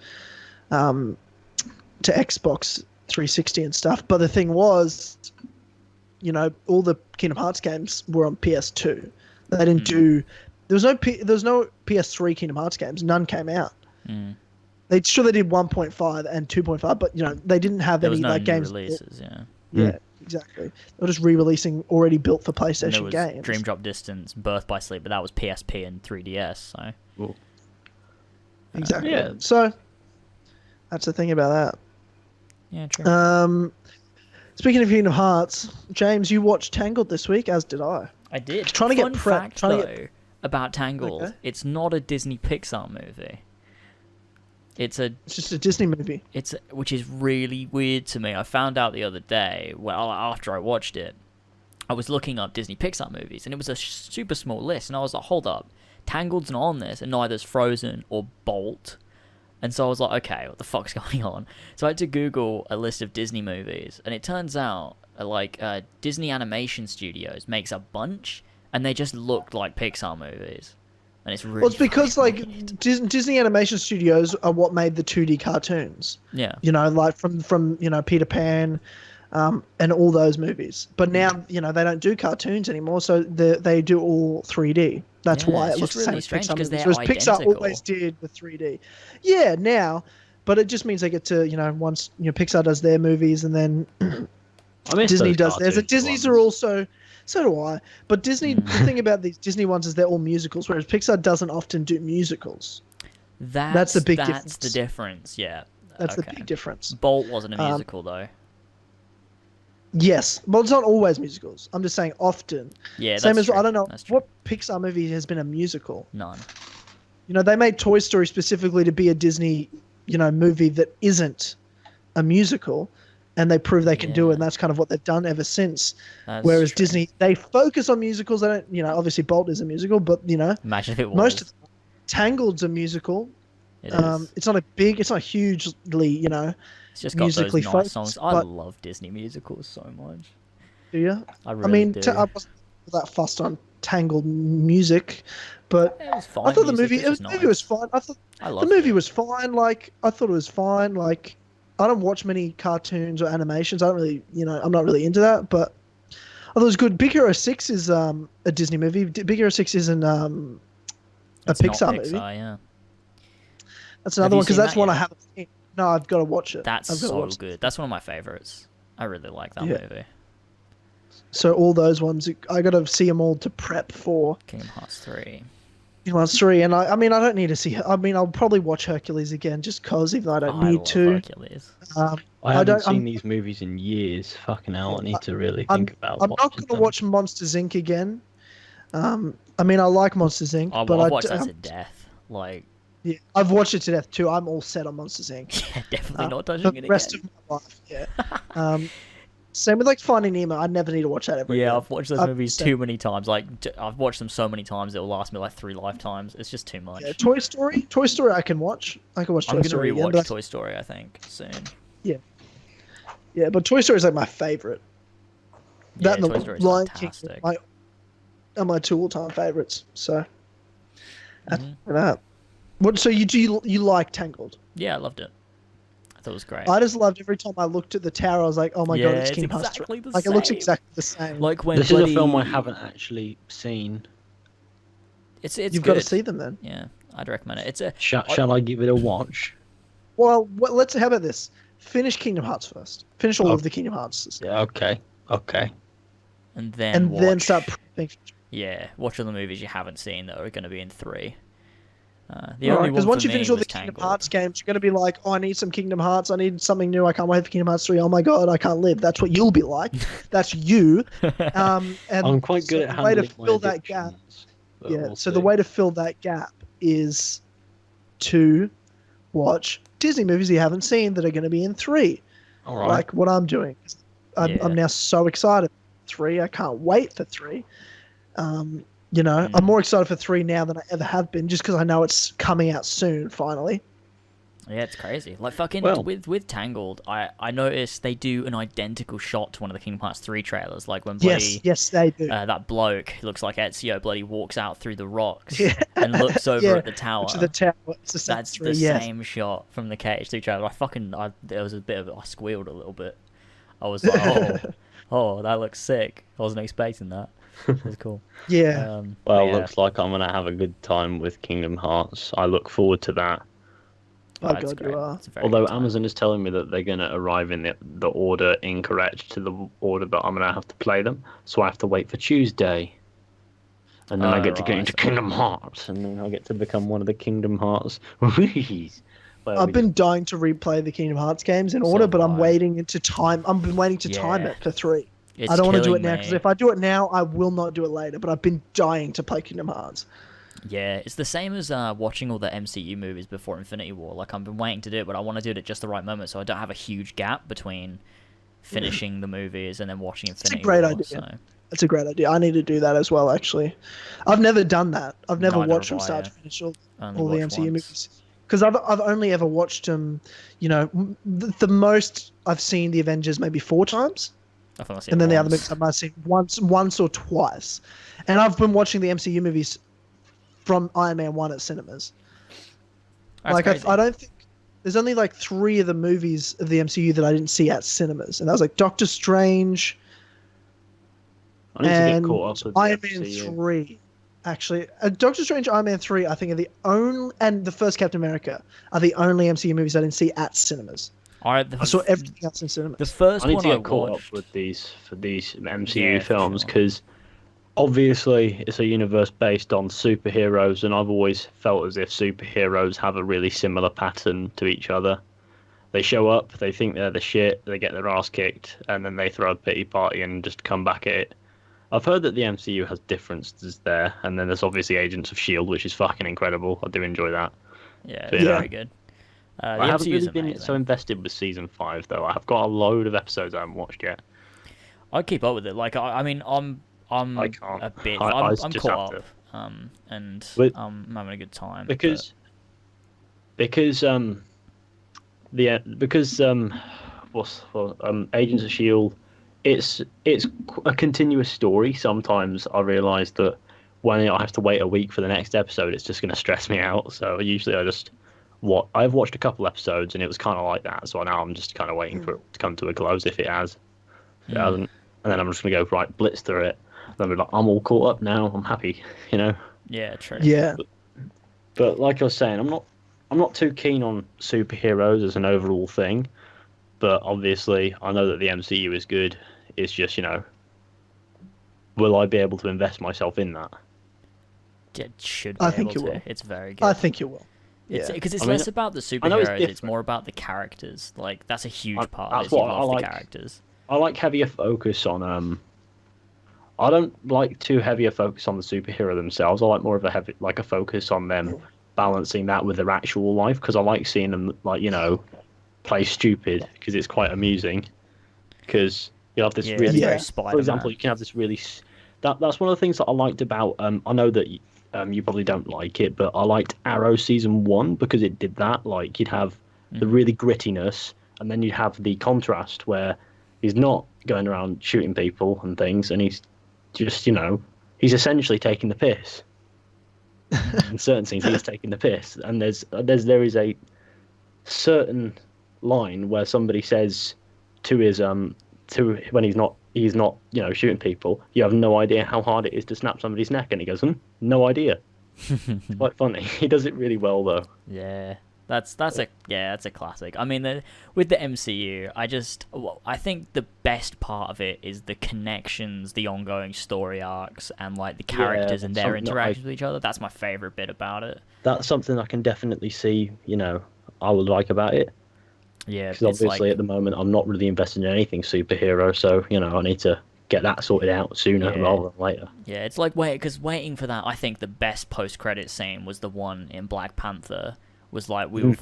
S2: Xbox 360 and stuff. But the thing was, all the Kingdom Hearts games were on PS2. They didn't do. There was no PS3 Kingdom Hearts games. None came out. They did 1.5 and 2.5, but they didn't have
S1: There
S2: any
S1: was no
S2: like
S1: new
S2: games.
S1: releases, yeah.
S2: Yeah, exactly. They were just re-releasing already built for
S1: And there
S2: PlayStation
S1: was
S2: games.
S1: Dream Drop Distance, Birth by Sleep, but that was PSP and 3DS, so...
S2: Exactly.
S3: Yeah.
S2: So that's the thing about that.
S1: Yeah, true.
S2: Speaking of Kingdom Hearts, James, you watched Tangled this week, as did I.
S1: I did.
S2: trying to get
S1: Fun
S2: prep-
S1: fact,
S2: trying to
S1: though, about Tangled,
S2: Okay.
S1: it's not a Disney Pixar movie. It's
S2: just a Disney movie.
S1: which is really weird to me. I found out the other day, well, after I watched it, I was looking up Disney Pixar movies, and it was a super small list, and I was like, hold up, Tangled's not on this, and neither's Frozen or Bolt. And so I was like, okay, what the fuck's going on? So I had to Google a list of Disney movies, and it turns out, Disney Animation Studios makes a bunch, and they just looked like Pixar movies. And it's really
S2: Well, it's because
S1: fucking weird.
S2: Disney Animation Studios are what made the 2D cartoons.
S1: Yeah.
S2: Like from Peter Pan, and all those movies. But now they don't do cartoons anymore, so they do all 3D. That's
S1: Yeah,
S2: why
S1: it's
S2: it looks
S1: just
S2: the
S1: really
S2: same as
S1: strange
S2: Pixar
S1: 'cause
S2: movies.
S1: they're
S2: Whereas Pixar
S1: identical.
S2: always did with 3D. Yeah, now, but it just means they get to once Pixar does their movies and then
S3: I miss
S2: Disney
S3: those
S2: does theirs. And
S3: cartoon
S2: Disney's
S3: ones.
S2: are also. So do I. But Disney, the thing about these Disney ones is they're all musicals, whereas Pixar doesn't often do musicals.
S1: That's
S2: the big
S1: That's
S2: difference.
S1: the difference, yeah.
S2: That's
S1: Okay.
S2: the big difference.
S1: Bolt wasn't a musical, though.
S2: Yes, well, it's not always musicals. I'm just saying often.
S1: Yeah,
S2: Same
S1: that's
S2: as
S1: true.
S2: I don't know
S1: That's true.
S2: what Pixar movie has been a musical.
S1: None.
S2: They made Toy Story specifically to be a Disney, movie that isn't a musical, and they prove they can do it. And
S1: Yeah.
S2: that's kind of what they've done ever since.
S1: That's
S2: Whereas
S1: true.
S2: Disney, they focus on musicals. They don't, obviously Bolt is a musical, but
S1: Imagine if it was.
S2: most of Tangled's a musical.
S1: It is.
S2: It's not hugely,
S1: It's just got those
S2: musically
S1: nice
S2: focused,
S1: songs. I
S2: but-
S1: love Disney musicals so much.
S2: do you?
S1: I
S2: I
S1: really
S2: mean,
S1: do.
S2: I wasn't that fussed on Tangled music, but
S1: It was fine
S2: I thought the
S1: music,
S2: movie,
S1: it's just
S2: the movie was
S1: nice.
S2: fine. I thought
S1: I
S2: the
S1: loved
S2: movie
S1: it.
S2: was fine. Like I thought it was fine. Like I don't watch many cartoons or animations. I don't really, I'm not really into that. But I thought it was good. Big Hero 6 is a Disney movie. Big Hero 6 isn't a
S1: It's not
S2: Pixar movie.
S1: yeah.
S2: That's
S1: Have
S2: another
S1: you
S2: one because
S1: seen
S2: that's
S1: that
S2: one I
S1: yet?
S2: haven't seen. No, I've got to watch it.
S1: That's
S2: I've got to
S1: so
S2: watch it.
S1: good. That's one of my favorites. I really like that
S2: Yeah.
S1: movie.
S2: So all those ones, I got to see them all to prep for
S1: Kingdom Hearts 3.
S2: Kingdom Hearts 3. And I mean, I don't need to see. I mean, I'll probably watch Hercules again just cause, even though I don't
S1: I
S2: need
S1: love
S2: to.
S1: Hercules.
S3: I haven't
S2: don't-
S3: seen
S2: I'm-
S3: these movies in years. Fucking hell, I need to really
S2: I'm
S3: think about.
S2: not
S3: watching
S2: going to
S3: them.
S2: watch Monsters Inc. again. I mean, I like Monsters Inc.
S1: I've
S2: but
S1: watched that to death. Like,
S2: yeah, I've watched it to death too. I'm all set on Monsters Inc.
S1: yeah, definitely not
S2: For
S1: touching
S2: the
S1: it
S2: rest
S1: again.
S2: of my life, yeah. Same with like Finding Nemo. I never need to watch that ever
S1: Yeah,
S2: again.
S1: I've watched those
S2: I've
S1: movies
S2: said-
S1: too many times. Like, I've watched them so many times it will last me like 3 lifetimes. It's just too much.
S2: Yeah, Toy Story. Toy Story, I can watch. I can watch Toy
S1: I'm gonna
S2: Story again.
S1: rewatch
S2: But
S1: Toy Story, I think, soon.
S2: yeah, but Toy Story is like my favorite.
S1: Yeah,
S2: That and
S1: Toy
S2: the
S1: Story's
S2: Lion King
S1: fantastic.
S2: are my two all-time favorites. So,
S1: Mhm.
S2: what? So you like Tangled?
S1: Yeah, I loved it. I thought it was great.
S2: I just loved every time I looked at the tower. I was like, oh my god,
S1: Yeah,
S2: it's
S1: it's
S2: Kingdom Hearts 3.
S1: exactly the
S2: Like it looks
S1: same.
S2: exactly the same.
S1: Like when
S3: This
S1: bloody...
S3: is a film I haven't actually seen.
S1: It's
S2: You've
S1: good.
S2: got to see them then.
S1: Yeah, I'd recommend it. It's a
S3: Shall I give it a watch?
S2: Well, let's. How about this? Finish Kingdom Hearts first. Finish all
S3: Oh.
S2: of the Kingdom Hearts,
S3: Yeah. Okay. Okay.
S1: and then
S2: and then
S1: watch-
S2: start prepping.
S1: Yeah, watch all the movies you haven't seen that are going to be in 3. The only
S2: Because
S1: one
S2: once
S1: for
S2: you finish
S1: me
S2: all the
S1: was
S2: Kingdom
S1: Tangled.
S2: Hearts games, you're going to be like, oh, I need some Kingdom Hearts. I need something new. I can't wait for Kingdom Hearts 3. Oh my god, I can't live. That's what you'll be like. That's you. And
S3: I'm quite
S2: so
S3: good at
S2: the way to
S3: handling my
S2: fill that gap.
S3: addictions, but
S2: Yeah.
S3: we'll
S2: So the
S3: see.
S2: way to fill that gap is to watch Disney movies you haven't seen that are going to be in 3.
S3: All right.
S2: Like what I'm doing. I'm
S1: Yeah.
S2: now so excited for 3. I can't wait for 3.
S1: Mm.
S2: I'm more excited for 3 now than I ever have been, just because I know it's coming out soon. Finally.
S1: Yeah, it's crazy. Like fucking
S3: Well-
S1: with Tangled, I noticed they do an identical shot to one of the Kingdom Hearts 3 trailers. Like when bloody
S2: Yes, they do.
S1: that bloke who looks like Ezio bloody walks out through the rocks
S2: Yeah.
S1: and looks over
S2: Yeah,
S1: at the tower.
S2: to the tower. It's the same
S1: That's
S2: 3.
S1: the
S2: Yes.
S1: same shot from the KH2 trailer. There was a bit of I squealed a little bit. I was like, oh, that looks sick. I wasn't expecting that. It was cool.
S2: Yeah.
S3: Well,
S1: yeah,
S3: looks like I'm gonna have a good time with Kingdom Hearts. I look forward to that.
S2: Oh
S1: that's
S2: god,
S1: great.
S2: you are.
S1: It's a very
S3: Although
S1: good time.
S3: Amazon is telling me that they're gonna arrive in the order incorrect to the order that I'm gonna have to play them, so I have to wait for Tuesday. And then I
S1: Oh,
S3: get to get
S1: right.
S3: into Kingdom Hearts, and then I get to become one of the Kingdom Hearts. Wheeze. Well,
S2: I've been dying to replay the Kingdom Hearts games in order, but I'm
S1: have I.
S2: waiting to time. I've been waiting to time
S1: Yeah.
S2: it for 3.
S1: It's
S2: I don't want to do it
S1: killing
S2: now
S1: me.
S2: because if I do it now, I will not do it later. But I've been dying to play Kingdom Hearts.
S1: Yeah, it's the same as watching all the MCU movies before Infinity War. Like, I've been waiting to do it, but I want to do it at just the right moment so I don't have a huge gap between finishing the movies and then watching
S2: a
S1: Infinity
S2: great
S1: War.
S2: idea.
S1: So.
S2: It's a great idea. I need to do that as well. Actually, I've never done that. I've never
S1: Neither
S2: watched
S1: have
S2: from start
S1: I.
S2: to finish all
S1: Only
S2: the
S1: watched
S2: MCU
S1: once.
S2: movies because I've only ever watched them. The most I've seen the Avengers maybe 4 times.
S1: I think I've seen
S2: And
S1: it
S2: then the other
S1: once.
S2: movies I might have seen once or twice. And I've been watching the MCU movies from Iron Man 1 at cinemas.
S1: That's
S2: like
S1: crazy.
S2: I don't think there's only like 3 of the movies of the MCU that I didn't see at cinemas, and that was like Doctor Strange
S3: I need to
S2: and
S3: get caught up with the
S2: Iron Man
S3: FCU.
S2: 3. Actually, Doctor Strange, Iron Man 3, I think are the only, and the first Captain America are the only MCU movies I didn't see at cinemas.
S1: I
S2: I saw everything else in cinemas.
S1: The first
S3: I need
S1: one
S3: to
S1: I
S3: get caught
S1: watched.
S3: up with these MCU
S1: Yeah, for
S3: films
S1: sure.
S3: because obviously it's a universe based on superheroes, and I've always felt as if superheroes have a really similar pattern to each other. They show up, they think they're the shit, they get their ass kicked, and then they throw a pity party and just come back at it. I've heard that the MCU has differences there, and then there's obviously Agents of S.H.I.E.L.D., which is fucking incredible. I do enjoy that.
S1: Yeah,
S3: But
S1: it's
S3: yeah.
S1: very good. The
S3: I haven't
S1: MCU is
S3: really been
S1: amazing.
S3: so invested with season 5, though. I have got a load of episodes I haven't watched yet.
S1: I keep up with it. Like, I mean, I'm
S3: I can't.
S1: a bit.
S3: I
S1: I'm
S3: just
S1: caught
S3: have
S1: up. And
S3: But-
S1: I'm having a good time.
S3: because Agents of Shield, it's a continuous story. Sometimes I realise that when I have to wait a week for the next episode, it's just going to stress me out. So usually I just I've watched a couple episodes and it was kind of like that. So now I'm just kind of waiting for it to come to a close if it has. If it hasn't, and then I'm just gonna go right blitz through it. Then be like, I'm all caught up now. I'm happy, you know.
S1: Yeah, true.
S2: Yeah.
S3: But like I was saying, I'm not too keen on superheroes as an overall thing. But obviously, I know that the MCU is good. It's just, you know, will I be able to invest myself in that?
S1: It should be
S2: I think
S1: able
S2: you
S1: to.
S2: will.
S1: It's very good.
S2: I think you will.
S1: It's
S2: Yeah.
S1: because it's
S3: I mean,
S1: less about the
S3: I know it's
S1: superheroes. It's
S3: different.
S1: more about the characters. Like that's a huge part
S3: that's
S1: of it. You
S3: what I
S1: love the
S3: like.
S1: characters.
S3: I like heavier focus on. I don't like too heavier focus on the superhero themselves. I like more of a focus on them balancing that with their actual life because I like seeing them like you know play stupid because it's quite amusing. Because you have this
S1: Yeah,
S3: really,
S1: it's very
S2: Yeah.
S1: Spider-Man.
S3: for example, you can have this really. That's one of the things that I liked about. I know that you probably don't like it, but I liked Arrow season 1 because it did that. Like you'd have the really grittiness, and then you'd have the contrast where he's not going around shooting people and things, and he's just you know he's essentially taking the piss. In certain scenes, he's taking the piss, and there is a certain line where somebody says to his to when he's not you know shooting people, you have no idea how hard it is to snap somebody's neck, and he goes, no idea. It's quite funny. He does it really well though.
S1: Yeah, that's a classic. I mean, with the MCU, I think the best part of it is the connections, the ongoing story arcs, and like the characters and their
S3: something that
S1: interactions with each other. That's my favorite bit about it.
S3: That's something I can definitely see. You know, I would like about it
S1: Yeah,
S3: because
S1: it's
S3: obviously
S1: like,
S3: at the moment I'm not really invested in anything superhero, so you know I need to get that sorted out sooner
S1: Yeah.
S3: rather than later.
S1: yeah, it's like waiting for that. I think the best post-credit scene was the one in Black Panther. Was like we were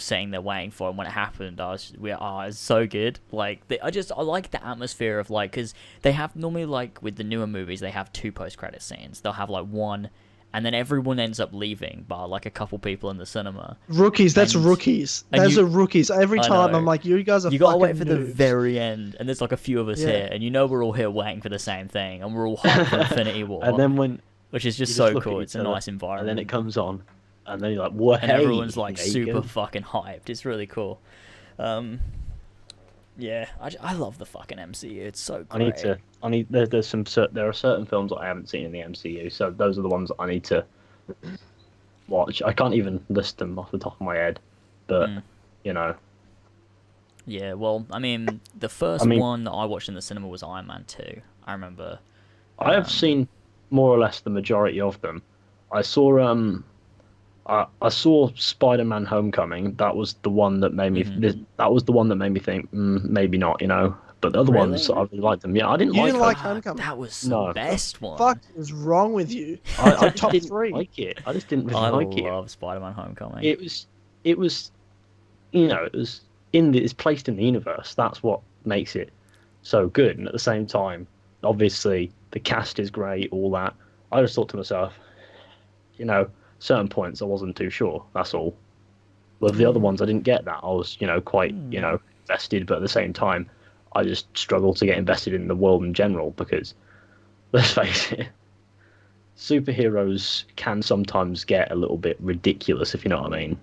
S1: sitting there waiting for, and when it happened, it's so good. Like I like the atmosphere of like because they have normally like with the newer movies they have 2 post-credit scenes. They'll have like one, and then everyone ends up leaving, bar like a couple people in the cinema.
S2: Rookies. That's
S1: And-
S2: rookies.
S1: and
S2: Those
S1: you-
S2: are rookies. Every
S1: I
S2: time
S1: know.
S2: I'm like, you guys are
S1: You gotta
S2: fucking
S1: wait for the
S2: noobs.
S1: very end, and there's like a few of us
S2: Yeah.
S1: here, and you know we're all here waiting for the same thing, and we're all hyped for Infinity War,
S3: And then when
S1: which is
S3: you
S1: just
S3: just
S1: so
S3: look at
S1: cool.
S3: each
S1: It's a
S3: other,
S1: nice environment.
S3: and then it comes on, and then you're like, "What?"
S1: And everyone's like
S3: there you
S1: super
S3: go.
S1: fucking hyped. It's really cool. Yeah, I love the fucking MCU. It's so great.
S3: There are certain films that I haven't seen in the MCU, so those are the ones that I need to watch. I can't even list them off the top of my head, but you know,
S1: Yeah, well, I mean, the first one that I watched in the cinema was Iron Man 2. I remember.
S3: I have seen more or less the majority of them. I saw I saw Spider-Man: Homecoming. That was the one that made me. That was the one that made me think maybe not. You know, but the other
S1: Really?
S3: ones I really liked them. Yeah, I didn't
S2: You
S3: like.
S2: didn't
S3: them.
S2: like Homecoming?
S1: That was
S3: No.
S1: the best one.
S2: Fuck is wrong with you?
S3: I
S2: top
S3: didn't
S2: 3.
S3: like it. I just didn't really
S1: I
S3: like it.
S1: love Spider-Man: Homecoming.
S3: It was, you know, it was it's placed in the universe. That's what makes it so good. And at the same time, obviously, the cast is great. All that. I just thought to myself, you know, certain points I wasn't too sure. That's all. With the other ones, I didn't get that. I was, you know, quite, you know, invested. But at the same time, I just struggled to get invested in the world in general because, let's face it, superheroes can sometimes get a little bit ridiculous, if you know what I mean.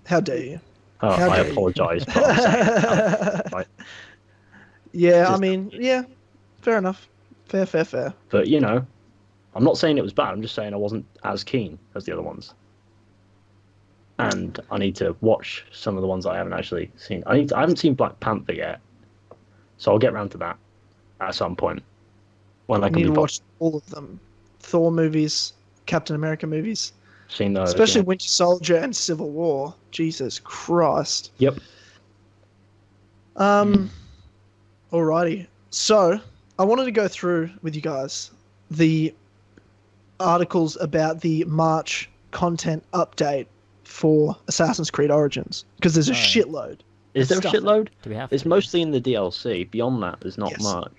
S2: How dare you?
S3: Oh,
S2: How
S3: I
S2: dare you.
S3: apologise, but I'm saying, like,
S2: Yeah, I
S3: Just-
S2: mean, yeah, fair enough. Fair.
S3: but you know, I'm not saying it was bad. I'm just saying I wasn't as keen as the other ones, and I need to watch some of the ones that I haven't actually seen. I haven't seen Black Panther yet, so I'll get around to that at some point when I
S2: You
S3: can
S2: need
S3: be
S2: to watch all of them. Thor movies, Captain America movies,
S3: seen those.
S2: especially
S3: yeah.
S2: Winter Soldier and Civil War. Jesus Christ.
S3: Yep.
S2: Alrighty. So, I wanted to go through with you guys the articles about the March content update for Assassin's Creed Origins because there's a shitload.
S3: Is there a
S2: stuff.
S3: shitload?
S1: Do we have?
S3: It's mostly in the DLC. Beyond that, there's not
S2: Yes.
S3: much.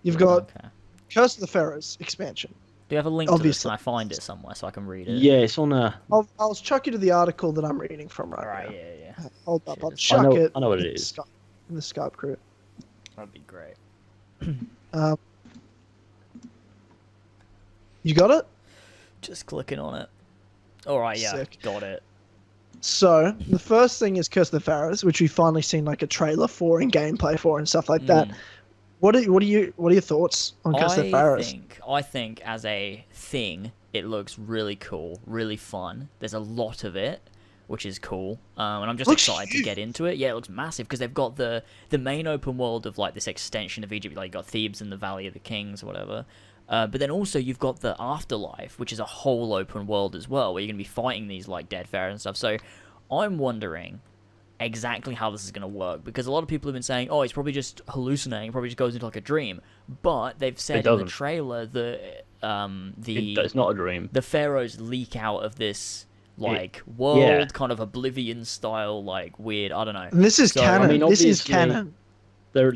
S2: You've got
S1: Okay.
S2: Curse of the Pharaohs expansion.
S1: Do you have a link to this?
S2: Obviously.
S1: Can I find it somewhere so I can read it?
S3: Yeah, it's on a.
S2: I'll chuck you to the article that I'm reading from right
S1: All right.
S2: now.
S1: Yeah.
S2: Hold up, I'll
S1: Cheers.
S2: chuck it.
S3: I know what it
S2: in the
S3: is.
S2: Skype- in the Skype crew.
S1: That'd be great.
S2: You got it?
S1: Just clicking on it. All right. Yeah.
S2: Sick.
S1: Got it.
S2: So the first thing is Curse of the Pharaohs, which we've finally seen like a trailer for and gameplay for and stuff like that. What are your thoughts on Curse of the Pharaohs?
S1: I think as a thing, it looks really cool, really fun. There's a lot of it, which is cool, and I'm just
S2: Looks
S1: excited to
S2: huge.
S1: get into it. Yeah, it looks massive because they've got the main open world of like this extension of Egypt, like you got Thebes and the Valley of the Kings or whatever. But then also you've got the Afterlife, which is a whole open world as well, where you're gonna be fighting these like dead pharaohs and stuff. So I'm wondering exactly how this is going to work, because a lot of people have been saying, oh, he's probably just hallucinating, probably just goes into like a dream, but they've said in the
S3: doesn't.
S1: trailer that
S3: It's not a dream.
S1: the pharaohs leak out of this like world,
S3: yeah.
S1: kind of Oblivion style, like weird, I don't know.
S2: And this is
S1: So,
S2: canon.
S3: I mean,
S2: This is
S3: obviously-
S2: canon.
S3: There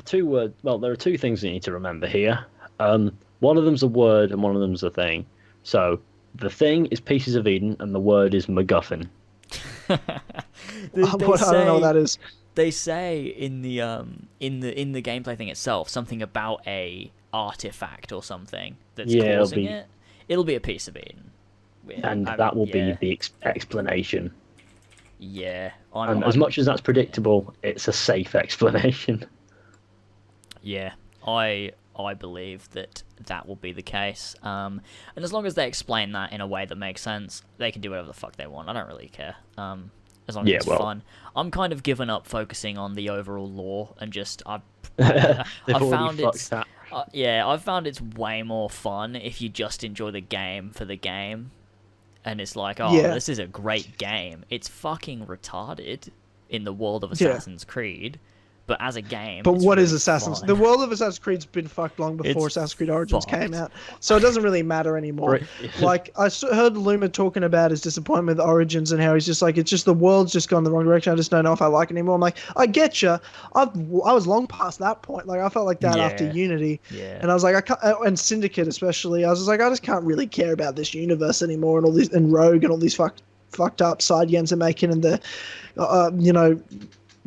S3: are two things you need to remember here. One of them's a word and one of them's a thing. So the thing is Pieces of Eden and the word is MacGuffin.
S1: They
S2: I don't know what that is.
S1: They say in the gameplay thing itself something about a artifact or something that's
S3: Yeah, it'll
S1: causing
S3: be-
S1: it. It'll be a piece of Eden.
S3: And that will be the explanation.
S1: Yeah.
S3: And as much as that's predictable, it's a safe explanation.
S1: Yeah, I believe that will be the case. And as long as they explain that in a way that makes sense, they can do whatever the fuck they want. I don't really care. As long as it's fun. I'm kind of given up focusing on the overall lore and just I found it's I've found it's way more fun if you just enjoy the game for the game. And it's like, oh,
S2: Yeah.
S1: this is a great game. It's fucking retarded in the world of
S2: Yeah.
S1: Assassin's Creed. But as a game,
S2: But
S1: it's
S2: what is
S1: really
S2: Assassin's?
S1: fun.
S2: The world of Assassin's Creed's been fucked long before
S1: It's
S2: Assassin's Creed Origins came
S1: fucked.
S2: out, so it doesn't really matter anymore.
S3: Right.
S2: Like heard Luma talking about his disappointment with Origins and how he's just like, it's just the world's just gone the wrong direction. I just don't know if I like it anymore. I'm like, I get you. I was long past that point. Like I felt like that after
S1: Yeah.
S2: Unity,
S1: Yeah.
S2: and I was like, I can't, and Syndicate especially. I was just like, I just can't really care about this universe anymore, and all these and Rogue and all these fucked up side games they're making, and the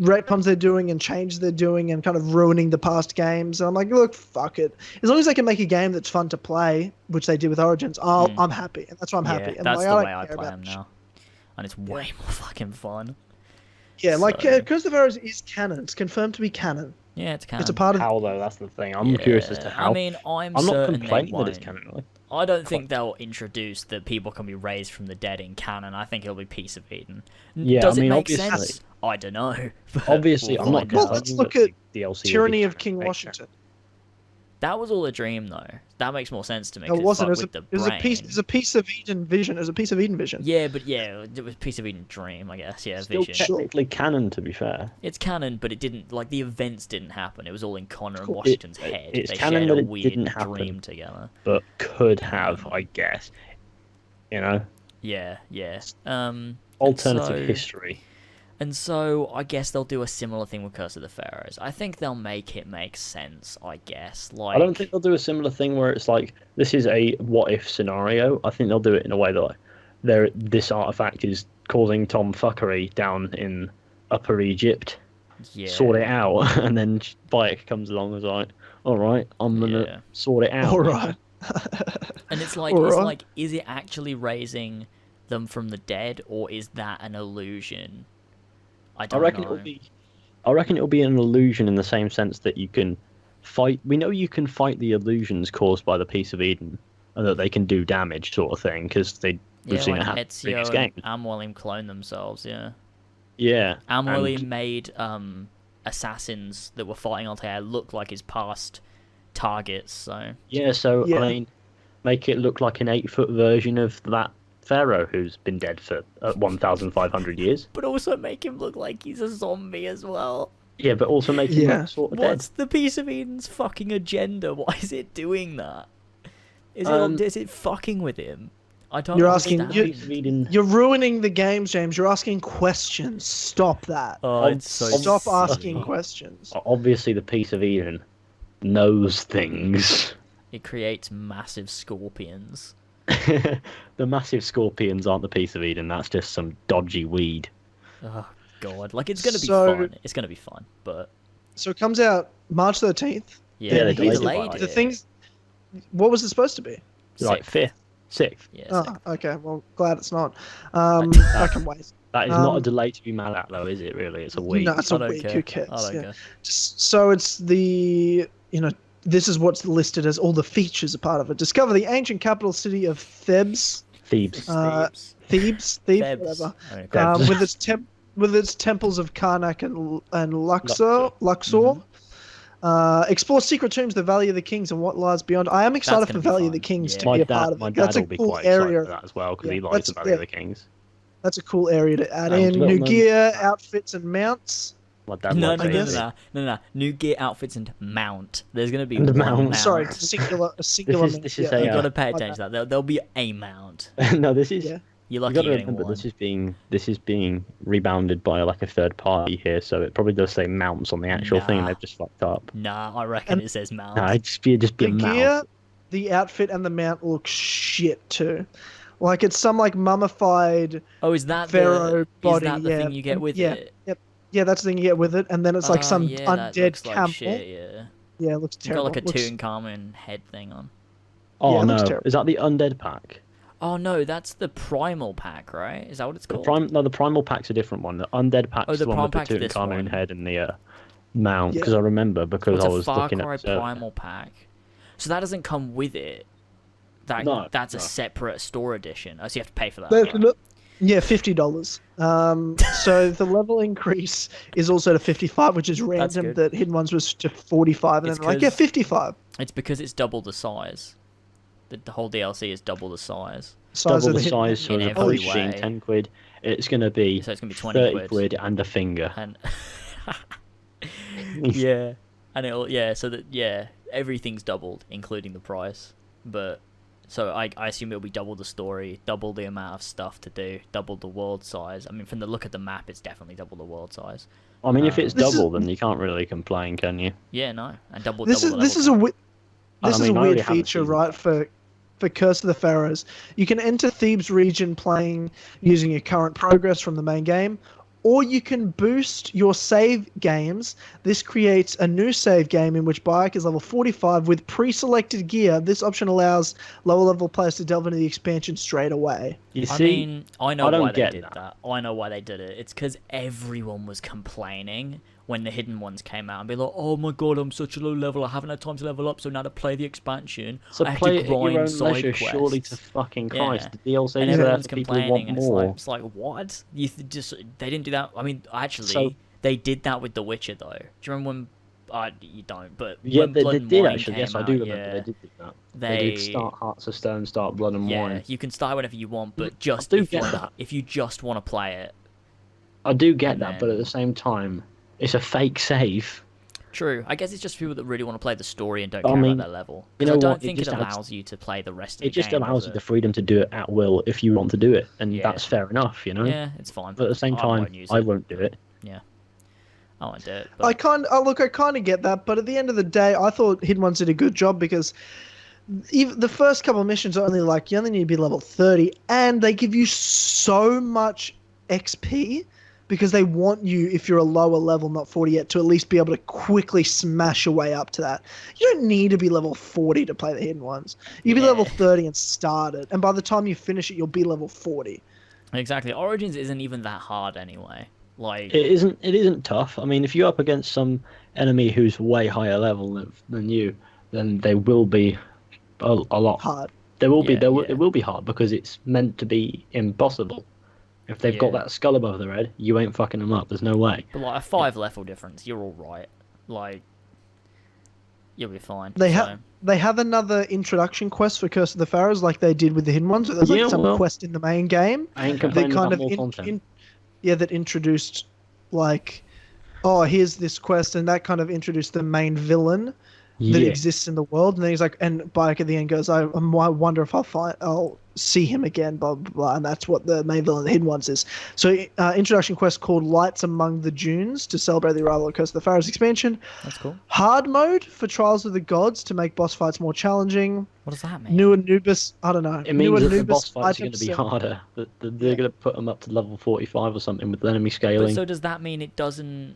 S2: retcons they're doing and changes they're doing and kind of ruining the past games. And I'm like, look, fuck it. As long as they can make a game that's fun to play, which they did with Origins, I'm happy. And that's why I'm happy. And
S1: That's
S2: like,
S1: the
S2: don't
S1: way I
S2: care
S1: play
S2: about
S1: them now. And it's way more fucking fun.
S2: Yeah, like
S1: So-
S2: Curse of the Pharaohs is canon. It's confirmed to be canon.
S1: Yeah, it's canon.
S2: It's a part of.
S3: How though? That's the thing. I'm curious as to how.
S1: I mean, I'm
S3: I'm not
S1: certain
S3: complaining
S1: they
S3: that it's
S1: won't.
S3: canon. Really.
S1: I don't think they'll introduce that people can be raised from the dead in canon. I think it'll be Piece of Eden.
S3: Yeah,
S1: Does
S3: I mean,
S1: it make
S3: obviously-
S1: sense? I don't know. but
S3: Obviously,
S1: we'll
S3: I'm not.
S1: find
S2: Well,
S1: out.
S2: let's
S3: complaining
S2: look
S3: that
S2: at
S3: the DLC will be
S2: Tyranny of
S3: canon,
S2: King
S3: make
S2: Washington.
S1: That was all a dream, though. That makes more sense to me.
S2: No,
S1: 'cause
S2: it wasn't. It
S1: fucked
S2: was,
S1: with the
S2: it was a piece.
S1: brain.
S2: It was a piece of Eden vision. It was a piece of Eden vision.
S1: Yeah, but yeah, it was Piece of Eden dream, I guess. Yeah,
S3: Still
S1: vision.
S3: technically canon, to be fair.
S1: It's canon, but it didn't. Like the events didn't happen. It was all in Connor and
S2: Cool.
S1: Washington's
S3: It-
S1: head.
S3: it's
S1: They
S3: canon
S1: shared
S3: that
S1: a
S3: it
S1: weird
S3: didn't happen.
S1: dream together.
S3: But could have, I guess. You know,
S1: Yeah, yeah.
S3: alternative
S1: so-
S3: history.
S1: And so I guess they'll do a similar thing with Curse of the Pharaohs. I think they'll make it make sense, I guess. Like
S3: I don't think they'll do a similar thing where it's like this is a what if scenario. I think they'll do it in a way that like, this artifact is causing tomfuckery down in Upper Egypt.
S1: yeah,
S3: Sort it out, and then Bayek comes along and is like, "All right, I'm gonna
S1: Yeah.
S3: sort it out."
S2: All right.
S1: And it's like,
S2: Alright.
S1: is it actually raising them from the dead, or is that an illusion? I
S3: I
S1: don't
S3: reckon
S1: know.
S3: it'll be. I reckon it'll be an illusion in the same sense that you can fight. We know you can fight the illusions caused by the Piece of Eden, and that they can do damage, sort of thing, because we've
S1: Yeah,
S3: seen it
S1: like
S3: happen in previous
S1: Ezio
S3: games.
S1: and Amwilliam clone themselves. Yeah,
S3: Yeah,
S1: Amwilliam
S3: and-
S1: made assassins that were fighting Altair look like his past targets. So
S3: Yeah, so
S2: Yeah.
S3: I mean, make it look like an 8-foot version of that pharaoh who's been dead for 1,500 years.
S1: but also make him look like he's a zombie as well.
S3: Yeah, but also make him
S2: Yeah.
S3: look sort of dead.
S1: What's the Piece of Eden's fucking agenda? Why is it doing that? Is it fucking with him? I don't.
S2: You're asking-
S1: understand.
S3: Piece of Eden.
S2: You're ruining the games, James. You're asking questions. Stop that.
S1: Oh, it's so
S2: Stop
S1: silly.
S2: asking questions.
S3: Obviously, the Piece of Eden knows things.
S1: It creates massive scorpions.
S3: The massive scorpions aren't the Piece of Eden. That's just some dodgy weed.
S1: Oh god, like it's gonna be
S2: So-
S1: fun. It's gonna be fun, but
S2: So it comes out March 13th.
S1: yeah,
S3: Yeah,
S1: they
S3: they delayed it
S1: delayed
S3: by-
S1: it.
S2: The things. What was it supposed to be?
S3: Like
S1: Sixth.
S3: Sixth.
S1: Yeah.
S2: Oh,
S1: Sixth.
S2: okay. Well, glad it's not.
S1: That-
S2: I can wait.
S3: That is not a
S2: Um,
S3: delay to be mad at, though, is it? Really, it's a week.
S2: No, it's
S1: I
S2: a
S1: don't
S2: week.
S1: care.
S2: Who cares?
S1: I don't
S2: Yeah.
S1: care.
S2: So it's this is what's listed as all the features a part of it. Discover the ancient capital city of Thebes.
S3: Thebes.
S1: Thebes.
S2: Thebes,
S1: Thebes.
S2: whatever.
S1: I don't
S3: Thebes.
S1: care.
S2: With its temples of Karnak and Luxor.
S1: Mm-hmm.
S2: Explore secret tombs, the Valley of the Kings, and what lies beyond. I am excited for
S1: gonna be
S2: Valley of
S1: fun.
S2: the Kings
S1: Yeah.
S2: to
S3: My
S2: be a part of
S3: my
S2: it.
S3: dad
S2: That's a
S3: will be
S2: cool
S3: quite excited
S2: area.
S3: for that as well because
S2: Yeah,
S3: he likes the
S2: that's-
S3: Valley of the Kings.
S2: That's a cool area to add
S3: And
S2: in.
S3: little
S2: New
S3: known-
S2: gear, outfits, and mounts.
S3: My dad
S1: No,
S3: likes
S1: no,
S2: I
S1: no,
S3: it.
S2: guess.
S1: no. New gear, outfits, and mount. There's gonna be
S3: And the
S1: one
S3: mount.
S1: mount.
S2: Sorry, a singular
S3: this
S2: mount.
S3: is
S2: Yeah,
S3: a,
S1: You
S3: Yeah.
S1: gotta pay
S2: my
S1: attention to that. There'll be a mount.
S3: No, this is.
S2: Yeah.
S1: You're
S3: You
S1: lucky
S3: got to
S1: you're getting
S3: remember,
S1: one.
S3: this is being rebounded by like a third party here, so it probably does say mounts on the actual thing, and
S1: Nah.
S3: they've just fucked up.
S1: Nah, I reckon
S2: And-
S1: it says mount.
S3: No, it'd just be a
S2: The
S3: mount.
S2: gear, the outfit, and the mount look shit too. Like it's some like mummified
S1: Oh, is that
S2: pharaoh body.
S1: Is that the
S2: yeah.
S1: thing you get with
S2: yeah.
S1: it?
S2: Yep. Yeah, that's the thing you get with it, and then it's like
S1: Oh,
S2: some
S1: yeah, that
S2: undead
S1: looks like
S2: camel.
S1: shit, yeah.
S2: Yeah, it looks
S1: It's got
S2: terrible.
S1: like a
S2: Looks-
S1: Tutankhamun head thing on.
S3: Oh
S2: Yeah, it
S3: no,
S2: looks terrible.
S3: is that the undead pack?
S1: Oh no, that's the primal pack, right? Is that what it's
S3: The
S1: called?
S3: the primal pack's a different one. The undead pack's
S1: Oh, the
S3: the one
S1: primal
S3: with the
S1: pack's this one.
S3: Tutankhamun head and the mount.
S2: Yeah.
S3: Because I remember because
S1: It's
S3: I
S1: a
S3: was
S1: Far
S3: looking
S1: Cry
S3: at the
S1: primal pack. So that doesn't come with it.
S3: No,
S1: That's a
S3: no.
S1: separate store edition. Oh, so you have to pay for that.
S2: That's
S1: right?
S2: not- Yeah, $50. So the level increase is also to 55, which is random.
S1: good.
S2: That Hidden Ones was to 45, and
S1: It's
S2: then like, yeah,
S1: 'cause-
S2: 55.
S1: It's because it's double the size. The whole DLC is double the size.
S2: Size
S3: double
S2: of
S3: the
S2: the Hidden
S3: size, so
S1: in
S3: as
S1: every
S3: opposed to being
S1: way.
S3: 10 quid, it's going to be
S1: So it's gonna be 20
S3: 30
S1: quid.
S3: and a finger.
S1: And yeah, and everything's doubled, including the price. But so I assume it'll be double the story, double the amount of stuff to do, double the world size. I mean, from the look of the map, it's definitely double the world size.
S3: I mean, if it's
S2: This is-
S3: double, then you can't really complain, can you?
S1: Yeah, no, and double.
S2: This
S1: double
S2: is
S1: the
S2: this
S1: level
S2: is a
S1: count.
S2: this
S3: I
S2: is a
S3: mean, I
S2: weird
S3: already haven't
S2: feature,
S3: seen
S2: right? For Curse of the Pharaohs, you can enter Thebes region playing using your current progress from the main game, or you can boost your save games. This creates a new save game in which Bayek is level 45 with pre-selected gear. This option allows lower level players to delve into the expansion straight away.
S3: You
S1: I
S3: see,
S1: mean, I know
S3: I don't
S1: why they
S3: get
S1: did
S3: that.
S1: that. I know why they did it. It's because everyone was complaining when the hidden ones came out and be like, "Oh my god, I'm such a low level. I haven't had time to level up. So now to play the expansion,
S3: so
S1: I have
S3: play
S1: to
S3: it at your
S1: grind
S3: own
S1: side
S3: leisure,
S1: quests."
S3: surely to fucking Christ.
S1: Yeah.
S3: The DLC
S1: And
S3: is there
S1: everyone's
S3: for people who want
S1: complaining, and
S3: more.
S1: it's like what? Just they didn't do that. I mean, actually,
S3: So-
S1: they did that with The Witcher, though. Do you remember when? You don't, but
S3: Yeah,
S1: when
S3: they
S1: Blood and
S3: did
S1: Wine
S3: actually.
S1: came
S3: Yes, I
S1: out,
S3: do remember
S1: yeah,
S3: they did do that.
S1: They
S3: They did start Hearts of Stone, start Blood and
S1: yeah,
S3: Wine.
S1: you can start whenever you want, but just
S3: do
S1: if,
S3: get
S1: like,
S3: that.
S1: if you just want to play it.
S3: I do get
S1: And
S3: that, but at
S1: then-
S3: the same time, it's a fake save.
S1: True. I guess it's just people that really want to play the story and don't
S3: I
S1: care
S3: mean,
S1: about their level.
S3: you
S1: 'Cause I
S3: know
S1: don't
S3: what, it
S1: think it
S3: just adds-
S1: allows you to play the rest of the
S3: It just
S1: game.
S3: allows
S1: does
S3: you the
S1: it?
S3: freedom to do it at will if you want to do it, and
S1: Yeah.
S3: that's fair enough, you know.
S1: Yeah, it's fine.
S3: But at the same
S1: I
S3: time,
S1: won't use
S3: I
S1: it.
S3: won't do it.
S1: I won't do it.
S2: I
S1: But
S2: kind of get that, but at the end of the day, I thought Hidden Ones did a good job because even the first couple of missions are only like you only need to be level 30, and they give you so much XP because they want you, if you're a lower level, not 40 yet, to at least be able to quickly smash your way up to that. You don't need to be level 40 to play the Hidden Ones. You can be
S1: Yeah.
S2: level 30 and start it, and by the time you finish it, you'll be level 40.
S1: exactly, Origins isn't even that hard anyway. Like,
S3: It isn't tough. I mean, if you're up against some enemy who's way higher level than you, then they will be a lot.
S2: Hard.
S3: There will be
S1: Yeah, yeah.
S3: it will be hard because it's meant to be impossible. If they've got
S1: Yeah.
S3: that skull above their head, you ain't fucking them up. There's no way.
S1: but like a 5 level difference, you're all right. Like, you'll be fine.
S2: They
S1: so.
S2: have they have another introduction quest for Curse of the Pharaohs like they did with the Hidden Ones. There's like
S3: Yeah,
S2: some
S3: well-
S2: quest in the main game
S3: I ain't
S1: Okay.
S3: complaining
S2: that kind
S3: about
S2: of
S3: more content.
S2: that introduced like, oh, here's this quest, and that kind of introduced the main villain that
S3: Yeah.
S2: exists in the world. And then he's like, and Bayek at the end goes, I wonder if I'll see him again, blah, blah, blah. And that's what the main villain of the Hidden Ones is. So, introduction quest called Lights Among the Dunes to celebrate the arrival of Curse of the Pharaohs expansion.
S1: That's cool.
S2: Hard mode for Trials of the Gods to make boss fights more challenging.
S1: What does that mean?
S2: New Anubis, I don't know.
S3: It
S2: New
S3: means that the
S2: Anubis
S3: boss fights are going to be
S2: items,
S3: harder. That they're
S2: Yeah.
S3: going to put them up to level 45 or something with enemy
S1: But
S3: scaling.
S1: so does that mean it doesn't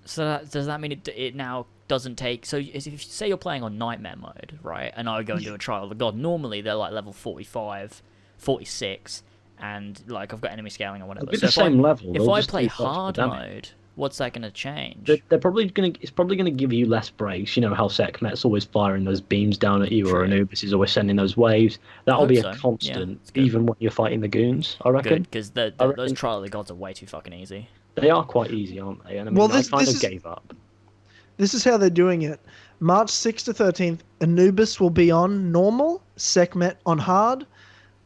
S1: So does that mean it now doesn't take? So if you say you're playing on Nightmare mode, right, and I go and do a Trial of the God, normally they're like level 45, 46, and like I've got enemy scaling or whatever.
S3: It'll be
S1: So
S3: the same level.
S1: if
S3: they'll
S1: I
S3: just
S1: play
S3: do lots more
S1: hard
S3: damage.
S1: mode, what's that going to change?
S3: They're probably gonna. It's probably gonna give you less breaks. You know how Sekhmet's always firing those beams down at you, or
S1: True.
S3: Anubis is always sending those waves. That'll
S1: hope
S3: be
S1: so.
S3: a
S1: Yeah,
S3: constant,
S1: it's good.
S3: even when you're fighting the goons. I reckon.
S1: Good, because
S3: I
S1: those
S3: reckon-
S1: Trial of the Gods are way too fucking easy.
S3: They are quite easy, aren't they? And I mean,
S2: Well,
S3: I
S2: this
S3: kind of
S2: is-
S3: gave up.
S2: This is how they're doing it. March 6th to 13th, Anubis will be on normal, Sekhmet on hard.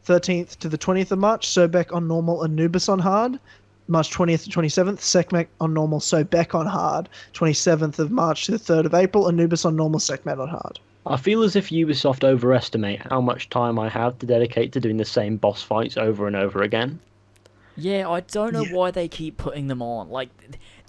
S2: 13th to the 20th of March, Sobek on normal, Anubis on hard. March 20th to 27th, Sekhmet on normal, Sobek on hard. 27th of March to the 3rd of April, Anubis on normal, Sekhmet on hard.
S3: I feel as if Ubisoft overestimate how much time I have to dedicate to doing the same boss fights over and over again.
S1: Yeah, I don't know
S2: Yeah.
S1: why they keep putting them on. Like,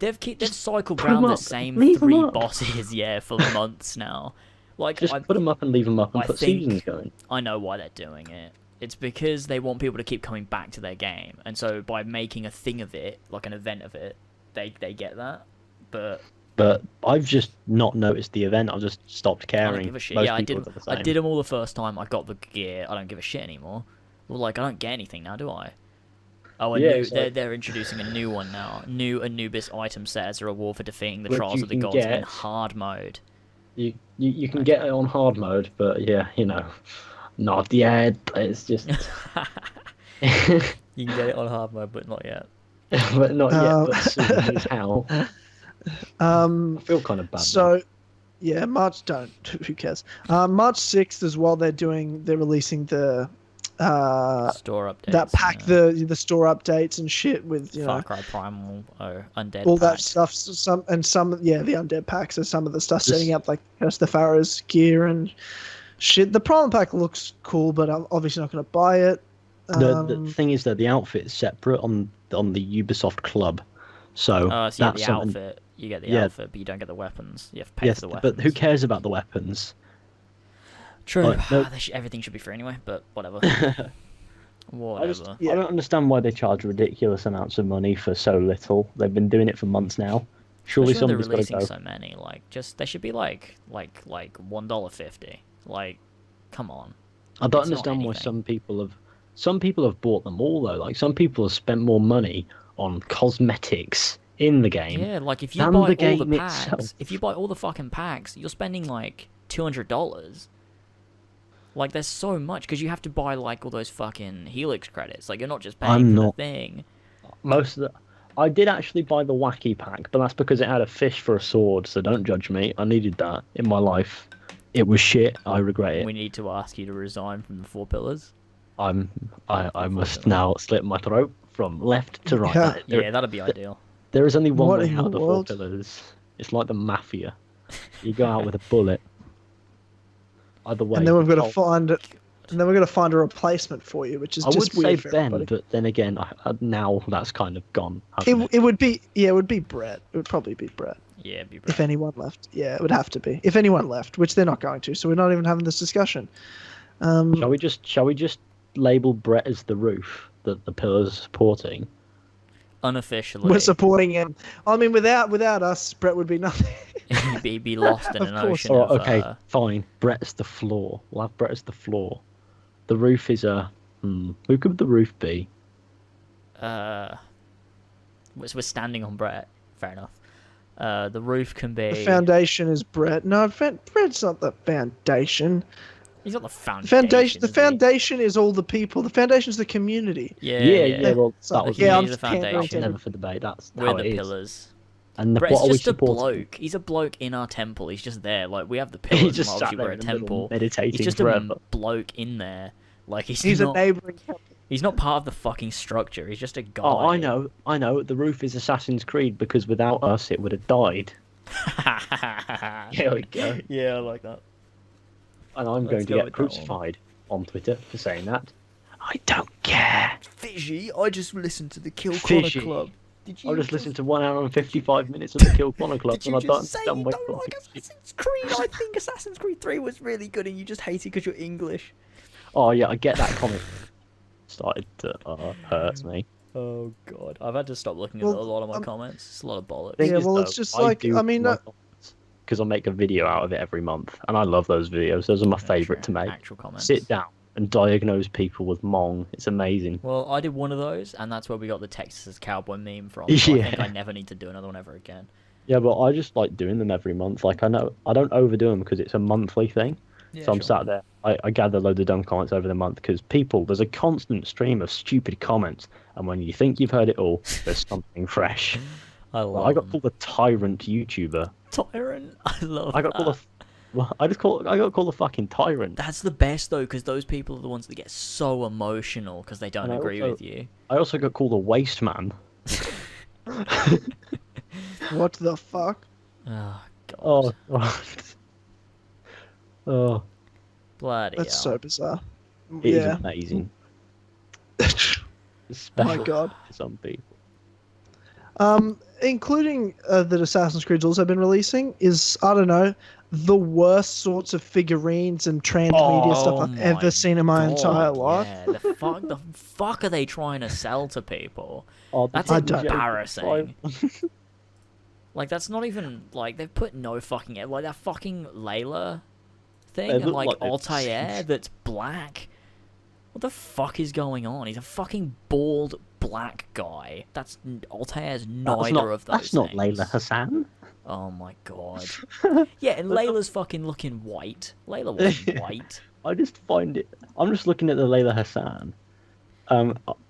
S1: they've cycled
S3: put 'em
S1: around the
S3: up,
S1: same
S3: leave 'em
S1: 3
S3: up.
S1: bosses, yeah, for months now. Like,
S3: Just put them up and leave them up and
S1: I
S3: put
S1: think-
S3: seasons going.
S1: I know why they're doing it. It's because they want people to keep coming back to their game, and so by making a thing of it, like an event of it, they get that. But
S3: But I've just not noticed the event. I've just stopped
S1: I
S3: caring.
S1: don't give a shit.
S3: Most
S1: Yeah, I
S3: people
S1: did.
S3: are the
S1: I
S3: same.
S1: did them all the first time. I got the gear. I don't give a shit anymore. Well, like I don't get anything now, do I? Oh,
S3: Yeah,
S1: new,
S3: it's like-
S1: they're introducing a new one now. New Anubis item set as a reward for defeating the
S3: Which
S1: Trials
S3: you
S1: of the
S3: can
S1: Gods in
S3: get.
S1: hard mode.
S3: You can get it on hard mode, but yeah, not yet. It's just.
S1: You can get it on hard mode, but not yet.
S3: but not
S2: Oh.
S3: yet. But soon is how. I feel kind of bad.
S2: So, yeah, March don't. Who cares? March 6th as well. They're releasing the
S1: Store updates.
S2: that pack, the store updates and shit with
S1: Far Cry Primal or Undead.
S2: all that
S1: pack.
S2: stuff. The undead packs. So some of the stuff setting up like Curse the Pharaoh's gear and shit. The Primal pack looks cool, but I'm obviously not going to buy it.
S3: The thing is that the outfit is separate on the Ubisoft Club, so
S1: So you get
S3: that's
S1: the
S3: something.
S1: outfit. You get the
S3: Yeah.
S1: outfit, but you don't get the weapons. You have to pay
S3: Yes,
S1: for the weapons.
S3: but who cares about the weapons?
S1: True.
S3: Like, no-
S1: Everything should be free anyway, but whatever.
S3: I
S1: Whatever.
S3: don't understand why they charge ridiculous amounts of money for so little. They've been doing it for months now. Surely
S1: Especially when they're
S3: somebody's got to
S1: releasing
S3: go.
S1: so many. Like, they should be like $1.50. Like, come on.
S3: I don't
S1: it's not
S3: understand why
S1: anything.
S3: some people have bought them all though. Like some people have spent more money on cosmetics in the game.
S1: Yeah, like if you
S3: than
S1: buy
S3: the
S1: all the
S3: game
S1: packs,
S3: itself.
S1: if you buy all the fucking packs, you're spending like $200. Like, there's so much because you have to buy like all those fucking Helix credits. Like, you're not just paying
S3: I'm
S1: for
S3: not-
S1: the thing.
S3: Most of the I did actually buy the wacky pack, but that's because it had a fish for a sword, so don't judge me. I needed that in my life. It was shit. I regret it.
S1: We need to ask you to resign from the Four Pillars.
S3: I must now slit my throat from left to right.
S2: Yeah.
S3: There,
S1: Yeah, that'd be ideal.
S3: there is only one
S2: What
S3: way
S2: in
S3: out
S2: the
S3: of the Four
S2: world?
S3: Pillars. It's like the mafia. You go out with a bullet. Either way.
S2: and then we've got to
S3: I'll-
S2: find it. And then we're going to find a replacement for you, which is
S3: I would
S2: just
S3: say
S2: weird for
S3: Ben,
S2: everybody.
S3: but then again, now that's kind of gone. hasn't
S2: It would be Brett. It would probably be Brett
S1: Yeah, it'd be
S2: if
S1: great.
S2: anyone left. Yeah, it would have to be if anyone left, which they're not going to. So we're not even having this discussion.
S3: Shall we just label Brett as the roof that the pillars are supporting?
S1: Unofficially,
S2: We're supporting him. I mean, without would Brett would be nothing.
S1: he'd be lost in
S2: Of
S1: an
S2: course.
S1: ocean
S3: Alright,
S1: of.
S3: okay, fine. Brett's the floor. We'll have Brett as the floor. The roof is a. Who could the roof be?
S1: So we're standing on Brett. Fair enough. The roof can be.
S2: The foundation is Brett. No, Brett's not the foundation.
S1: He's not the
S2: The
S1: foundation.
S2: foundation. The
S1: is he?
S2: foundation is all the people. The foundation is the community.
S1: Yeah,
S3: Yeah. Well,
S2: So-
S3: that was
S2: yeah, I'm
S1: He's the
S2: just pandering
S1: foundation.
S2: to
S3: never for debate. That's
S1: We're
S3: how
S1: the
S3: it is.
S1: pillars.
S3: And
S1: Brett's
S3: what are we
S1: just a
S3: supporting?
S1: bloke. He's a bloke in our temple. He's just there. Like, we have the pillars.
S3: He
S1: and
S3: just sat
S1: obviously
S3: there
S1: we're a
S3: in the middle
S1: temple.
S3: meditating
S1: He's just
S3: forever.
S1: a bloke in there. Like, he's
S2: He's
S1: not.
S2: a neighboring temple.
S1: He's not part of the fucking structure. He's just a guy.
S3: Oh, I know. The roof is Assassin's Creed because without us, it would have died. Here we go.
S1: Yeah, I like that.
S3: And I'm
S1: Let's
S3: going to
S1: go
S3: get
S1: with that one.
S3: crucified on Twitter for saying that. I don't care.
S1: Fishy, I just listened to the Kill
S3: Fishy.
S1: Club. Did
S3: I just listened to 1 hour and 55 minutes of the Kill Connor Club,
S1: Did
S3: and
S1: you
S3: I don't
S1: just say
S3: understand
S1: you
S3: why
S1: don't like Assassin's Creed? I think Assassin's Creed 3 was really good and you just hate it because you're English.
S3: Oh yeah, I get that comment started to hurt me.
S1: Oh god, I've had to stop looking at
S2: Well,
S1: a lot of my comments. It's a lot of bollocks.
S3: Thing
S2: Yeah,
S3: is,
S2: well,
S3: though,
S2: it's just like, I mean,
S3: because I make a video out of it every month, and I love those videos. Those are my favourite to make.
S1: Actual comments.
S3: Sit down and diagnose people with Mong. It's amazing.
S1: Well, I did one of those, and that's where we got the Texas Cowboy meme from. So I think
S3: Yeah.
S1: I never need to do another one ever again.
S3: Yeah, but I just like doing them every month. Like I know I don't overdo them because it's a monthly thing.
S1: Yeah,
S3: So I'm sat there. I gather loads of dumb comments over the month because there's a constant stream of stupid comments, and when you think you've heard it all, there's something fresh.
S1: I love.
S3: Well, I got called a tyrant YouTuber.
S1: Tyrant. I love.
S3: I got called
S1: that.
S3: I got called a fucking tyrant.
S1: That's the best though, because those people are the ones that get so emotional because they don't
S3: And I
S1: agree
S3: also-
S1: with you.
S3: I also got called a waste man.
S2: what the fuck?
S1: Oh god.
S3: Oh, oh,
S1: Bloody
S2: That's
S1: hell.
S2: so bizarre.
S3: it is
S2: Yeah.
S3: amazing.
S2: My
S3: Especially
S2: God.
S3: for some people.
S2: Including that Assassin's Creed's also been releasing is, I don't know, the worst sorts of figurines and transmedia stuff I've
S1: my
S2: ever seen in my
S1: God,
S2: entire life.
S1: Yeah, the fuck are they trying to sell to people?
S3: Oh,
S1: That's
S2: I don't-
S1: embarrassing. Like that's not even like they've put no fucking like that fucking Layla thing
S3: They
S1: and
S3: look
S1: like
S3: like they've-
S1: Altair that's black. What the fuck is going on? He's a fucking bald black guy. That's Altair's neither of those.
S3: That's not
S1: things.
S3: Layla Hassan.
S1: Oh my god. Yeah, and Layla's fucking looking white. Layla wasn't white.
S3: I just find it. I'm just looking at the Layla Hassan. I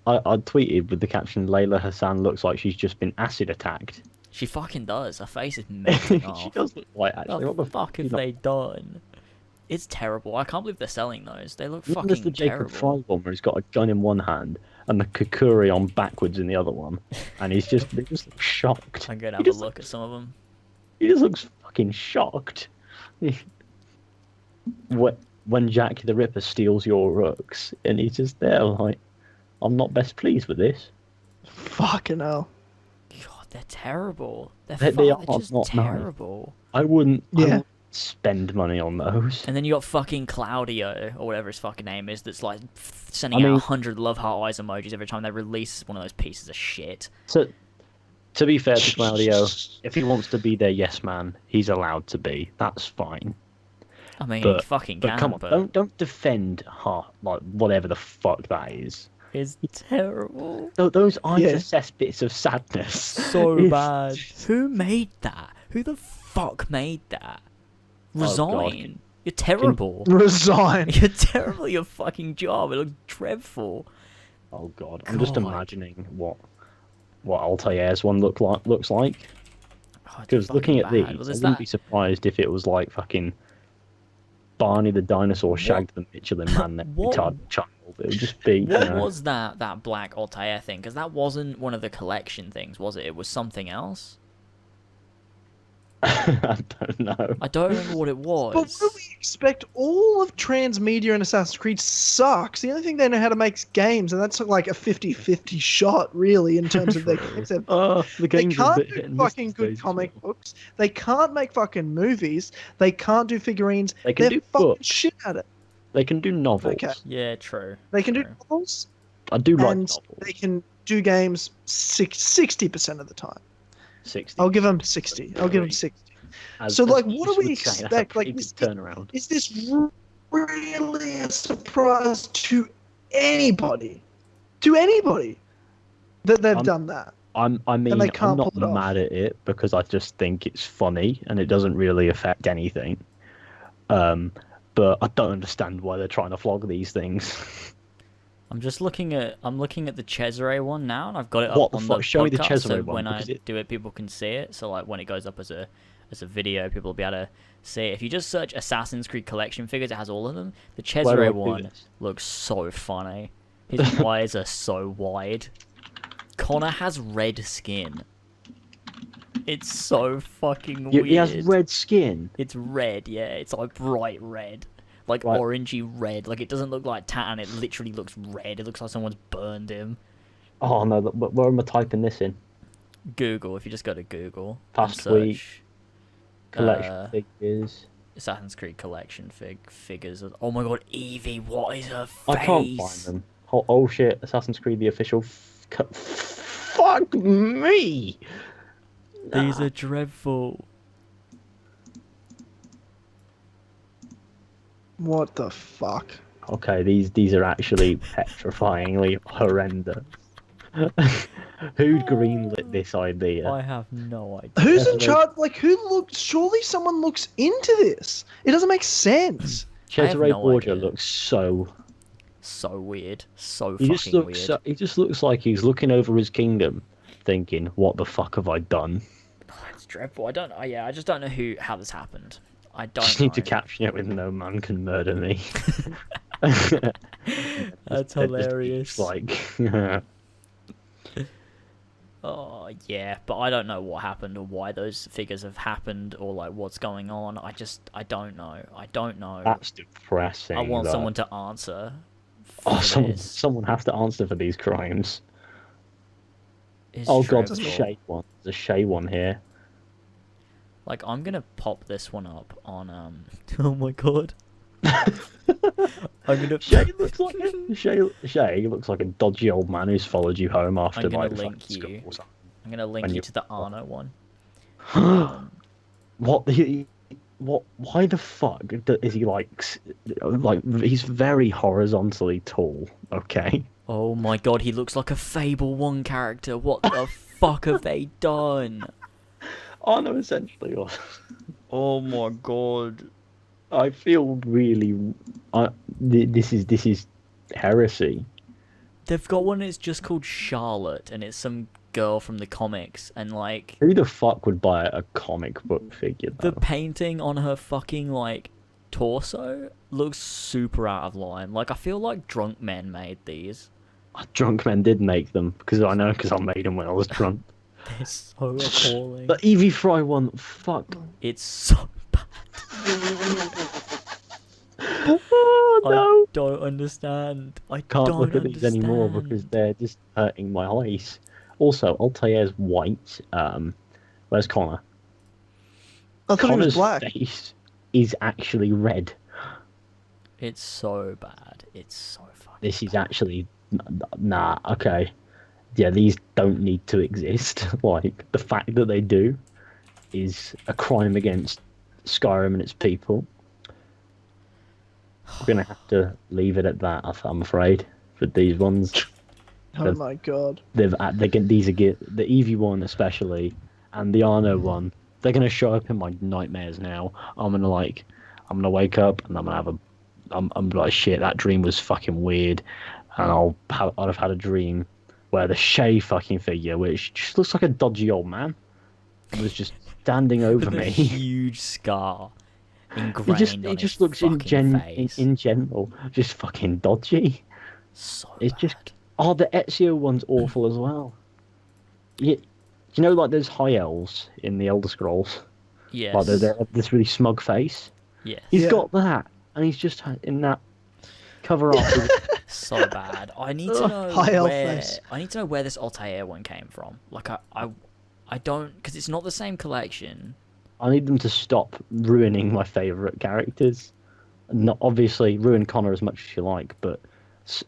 S3: tweeted with the caption, "Layla Hassan looks like she's just been acid attacked."
S1: She fucking does. Her face is melting off.
S3: She does look white, actually.
S1: What the
S3: What
S1: fuck have
S3: you know-
S1: they done? It's terrible. I can't believe they're selling those. They look
S3: There's
S1: fucking
S3: the Jacob Fry
S1: terrible.
S3: one where he's got a gun in one hand and the Kukuri on backwards in the other one, and they just look shocked.
S1: I'm gonna
S3: He
S1: have a
S3: just
S1: look at some of them.
S3: He just looks fucking shocked. When Jack the Ripper steals your rooks, and he's just there like, I'm not best pleased with this.
S2: Fucking hell.
S1: God, they're terrible. They're
S3: They are
S1: just
S3: not nice.
S1: terrible.
S3: I wouldn't
S2: Yeah.
S3: spend money on those.
S1: And then you got fucking Claudio, or whatever his fucking name is, that's like sending
S3: I
S1: out
S3: mean-
S1: 100 love heart eyes emojis every time they release one of those pieces of shit.
S3: To be fair to Claudio, if he wants to be their yes man, he's allowed to be. That's fine.
S1: I mean,
S3: But-
S1: he fucking
S3: But
S1: can,
S3: come on,
S1: but
S3: don't defend heart like whatever the fuck that is.
S1: it's terrible.
S3: Those aren't
S2: Yeah.
S3: just bits of sadness.
S1: So
S3: It's-
S1: bad. Who made that? Who the fuck made that?
S3: Oh, God.
S1: Resign. You're terrible.
S2: Resign.
S1: You're terrible at your fucking job. It looks dreadful.
S3: Oh god, I'm just
S1: God.
S3: imagining what Altair's one looks like.
S1: Oh, it's
S3: Because looking
S1: fucking
S3: at these,
S1: bad. Well,
S3: I
S1: there's
S3: wouldn't
S1: that-
S3: be surprised if it was like fucking Barney the dinosaur shagged the Michelin Man next
S1: What-
S3: retarded child. It would just be. you
S1: What
S3: know,
S1: was that black Altair thing? Because that wasn't one of the collection things, was it? It was something else.
S3: I don't know.
S1: I don't remember what it was.
S2: But what do we expect? All of transmedia and Assassin's Creed sucks. The only thing they know how to make is games, and that's like a 50-50 shot, really, in terms of their games.
S3: The
S2: They
S3: game's a
S2: can't
S3: bit
S2: do
S3: hit and miss
S2: fucking
S3: these
S2: good
S3: days.
S2: comic books. They can't make fucking movies. They can't do figurines.
S3: They can
S2: They're
S3: do
S2: fucking
S3: books.
S2: shit at it.
S3: They can do novels.
S2: Okay.
S1: Yeah, true.
S2: They can do
S1: True.
S2: novels,
S3: I do like
S2: and
S3: novels.
S2: they can do games 60% of the time.
S3: 60.
S2: I'll give them 60. I'll give them 60. So, like, what do we
S3: Reese would say, that's a
S2: expect? Like,
S3: pretty
S2: is,
S3: good turnaround.
S2: is this really a surprise to anybody? To anybody that they've done that?
S3: I mean,
S2: they
S3: I'm
S2: can't
S3: not
S2: pull it off.
S3: mad at it because I just think it's funny and it doesn't really affect anything. But I don't understand why they're trying to flog these things.
S1: I'm looking at the Cesare one now, and I've got it up
S3: What the
S1: on
S3: fuck?
S1: the
S3: Show me the
S1: podcast,
S3: Cesare
S1: so
S3: one,
S1: when I
S3: because it-
S1: do it, people can see it. So like when it goes up as a video, people will be able to see it. If you just search Assassin's Creed collection figures, it has all of them. The
S3: Where do I
S1: Cesare
S3: do
S1: one
S3: this?
S1: looks so funny. His eyes are so wide. Connor has red skin. It's so fucking weird.
S3: He has red skin.
S1: It's red, yeah. It's like bright red. Like
S3: Right.
S1: orangey red. Like it doesn't look like tan, it literally looks red. It looks like someone's burned him.
S3: Oh no, where am I typing this in?
S1: Google, if you just go to Google.
S3: Past
S1: and
S3: week.
S1: search,
S3: Collection figures.
S1: Assassin's Creed collection figures. Oh my god, Evie, what is her face?
S3: I can't find them. Oh shit, Assassin's Creed the official Fuck me.
S1: These are dreadful.
S2: What the fuck?
S3: Okay, these are actually petrifyingly horrendous. Who'd greenlit this idea?
S1: I have no idea.
S2: Who's in
S3: Definitely.
S2: charge? Like, who looks? Surely someone looks into this. It doesn't make sense.
S1: I have
S3: Cesare
S1: no
S3: Borgia
S1: idea.
S3: looks so.
S1: So weird. So
S3: He just
S1: fucking
S3: looks.
S1: weird.
S3: So, he just looks like he's looking over his kingdom, thinking, "What the fuck have I done?"
S1: It's dreadful. I don't know. Yeah, I just don't know how this happened. I don't
S3: Just need to
S1: know.
S3: caption it with "No man can murder me."
S1: That's
S3: They're just
S1: hilarious.
S3: Like,
S1: Oh yeah, but I don't know what happened or why those figures have happened or like what's going on. I don't know. I don't know.
S3: that's depressing.
S1: I want
S3: though.
S1: someone to answer.
S3: Oh,
S1: for
S3: someone,
S1: this.
S3: someone has to answer for these crimes.
S1: It's
S3: Oh god, there's a
S1: dreadful.
S3: Shay one. There's a Shay one here.
S1: Like I'm gonna pop this one up on Oh my god. I'm gonna.
S3: Shay looks like Shay looks like a dodgy old man who's followed you home after
S1: I'm gonna
S3: like
S1: link
S3: fucking school
S1: you.
S3: or something.
S1: I'm gonna link
S3: When
S1: you
S3: you-
S1: to the Arno one.
S3: What the? What? Why the fuck is he like? He's very horizontally tall. Okay.
S1: Oh my god, he looks like a Fable 1 character. What the fuck have they done?
S3: Oh no, essentially.
S1: Oh my god.
S3: I feel really. This is heresy.
S1: They've got one that's just called Charlotte, and it's some girl from the comics, and like
S3: Who the fuck would buy a comic book figure?
S1: the
S3: Though?
S1: painting on her fucking like torso looks super out of line. Like I feel like drunk men made these.
S3: Drunk men did make them because I made them when I was drunk.
S1: They're so appalling.
S3: The Evie Fry one, fuck.
S1: It's so bad.
S3: Oh
S1: I
S3: no!
S1: don't understand. I
S3: Can't
S1: don't
S3: look at these anymore because
S1: understand.
S3: they're just hurting my eyes. Also, Altair's white. Where's Connor?
S2: I thought he
S3: Connor's
S2: was black.
S3: face is actually red.
S1: It's so bad. It's so fucking
S3: This is
S1: bad.
S3: actually nah. Okay, yeah, these don't need to exist. Like the fact that they do is a crime against Skyrim and its people. We're gonna have to leave it at that. I'm afraid for these ones.
S2: Oh my god.
S3: These are the Eevee one especially, and the Arno one. They're gonna show up in my nightmares now. I'm gonna wake up and I'm gonna have I'm like shit. That dream was fucking weird, and I'll have had a dream where the Shay fucking figure, which just looks like a dodgy old man, was just standing over
S1: With a
S3: me.
S1: huge scar ingrained
S3: It
S1: on
S3: just
S1: his
S3: looks
S1: fucking face.
S3: in general just fucking dodgy.
S1: So
S3: It's
S1: bad.
S3: just the Ezio one's awful as well. You know, like there's high elves in the Elder Scrolls.
S1: Yes.
S3: Like they have this really smug face.
S1: Yes.
S3: He's
S2: Yeah.
S3: got that, and he's just in that cover up.
S1: So bad. I need to know
S2: High elf
S1: where.
S2: face.
S1: I need to know where this Altair one came from. Like I don't, because it's not the same collection.
S3: I need them to stop ruining my favourite characters. Not obviously ruin Connor as much as you like, but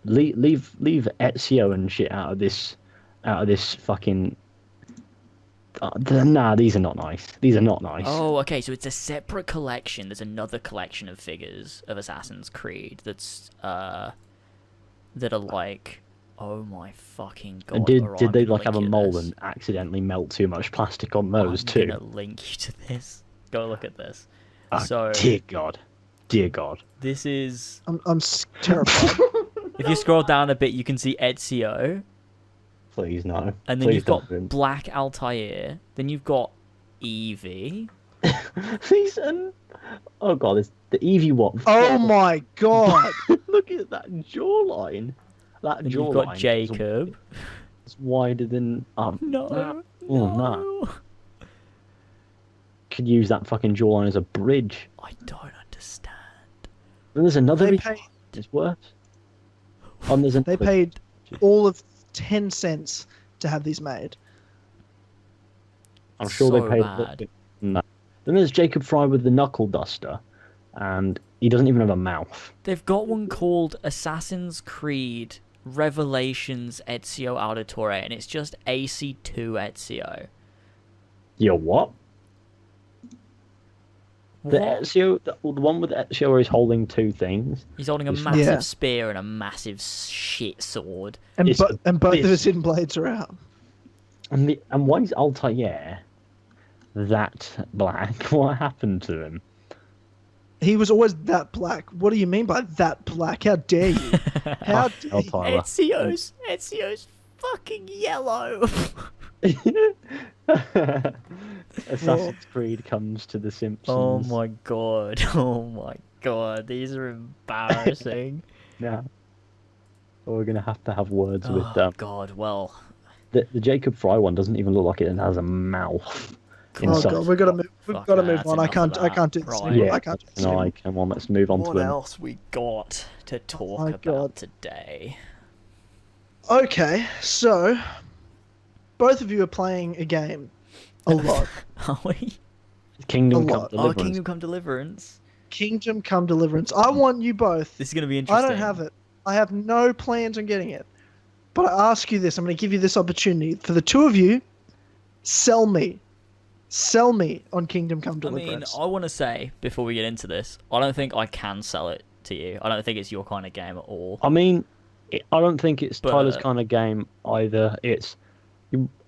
S3: leave Ezio and shit out of this fucking. Nah, these are not nice. These are not nice.
S1: Oh, okay. So it's a separate collection. There's another collection of figures of Assassin's Creed that are like, oh my fucking god.
S3: And
S1: alright,
S3: did
S1: I'm
S3: they
S1: gonna
S3: like have a
S1: link you to
S3: mole
S1: this.
S3: and accidentally melt too much plastic on those
S1: I'm
S3: too?
S1: gonna link you to this. Go look at this.
S3: Oh,
S1: So
S3: dear God.
S1: this is.
S2: I'm terrified.
S1: If you scroll down a bit, you can see Ezio,
S3: Please no.
S1: and then
S3: Please
S1: you've got
S3: don't.
S1: Black Altair. Then you've got Evie.
S3: These oh god, it's the Eevee one.
S2: Oh my god.
S3: Look at that jawline. That
S1: Then
S3: jawline.
S1: you've got Jacob.
S3: It's wider than
S1: No.
S3: Oh, no. Could use that fucking jawline as a bridge.
S1: I don't understand.
S3: Then there's another.
S2: They
S3: Eevee.
S2: paid,
S3: It's worse. There's
S2: they
S3: another.
S2: paid all of 10 cents to have these made.
S3: I'm sure
S1: so
S3: they paid.
S1: bad.
S3: No. Then there's Jacob Fry with the knuckle duster, and he doesn't even have a mouth.
S1: They've got one called Assassin's Creed Revelations Ezio Auditore, and it's just AC2 Ezio.
S3: You're what? The
S1: What?
S3: Ezio, the one with Ezio where he's holding two things.
S1: He's holding a
S3: It's-
S1: massive
S2: Yeah.
S1: spear and a massive shit sword.
S2: And,
S3: It's
S2: and both of
S3: this-
S2: his hidden blades are out.
S3: And why is Altair that black? What happened to him?
S2: He was always that black. What do you mean by that black? How dare you? How dare
S3: Hell,
S2: you?
S3: Tyler.
S1: Ezio's fucking yellow.
S3: Assassin's Creed comes to The Simpsons.
S1: Oh my god. Oh my god. These are embarrassing.
S3: Yeah. We're gonna have words with
S1: Oh god. Well.
S3: the Jacob Fry one doesn't even look like it has a mouth.
S2: Oh
S3: inside.
S2: god, we've got to move. We've
S1: Fuck
S2: got to
S1: that,
S2: move
S1: that's
S2: on. I
S1: enough
S2: can't.
S1: of
S2: I
S1: that.
S2: can't do this
S1: Right.
S2: anymore.
S3: Yeah,
S2: I can't do this
S3: no,
S2: anymore.
S3: come on, let's move on
S1: What
S3: to him.
S1: else we got to talk
S2: my
S1: about
S2: God.
S1: today?
S2: Okay, so both of you are playing a game a lot.
S1: Are we?
S3: Kingdom
S2: A
S3: Come
S2: lot.
S3: Deliverance.
S1: Kingdom Come Deliverance.
S2: Kingdom Come Deliverance. I want you both.
S1: This is gonna be
S2: I
S1: interesting.
S2: don't have it. I have no plans on getting it. But I ask you this. I'm going to give you this opportunity for the two of you. Sell me on Kingdom Come
S1: I mean,
S2: Deliverance.
S1: I want to say before we get into this, I don't think I can sell it to you. I don't think it's your kind of game at all.
S3: I mean, I don't think it's
S1: But-
S3: Tyler's kind of game either. It's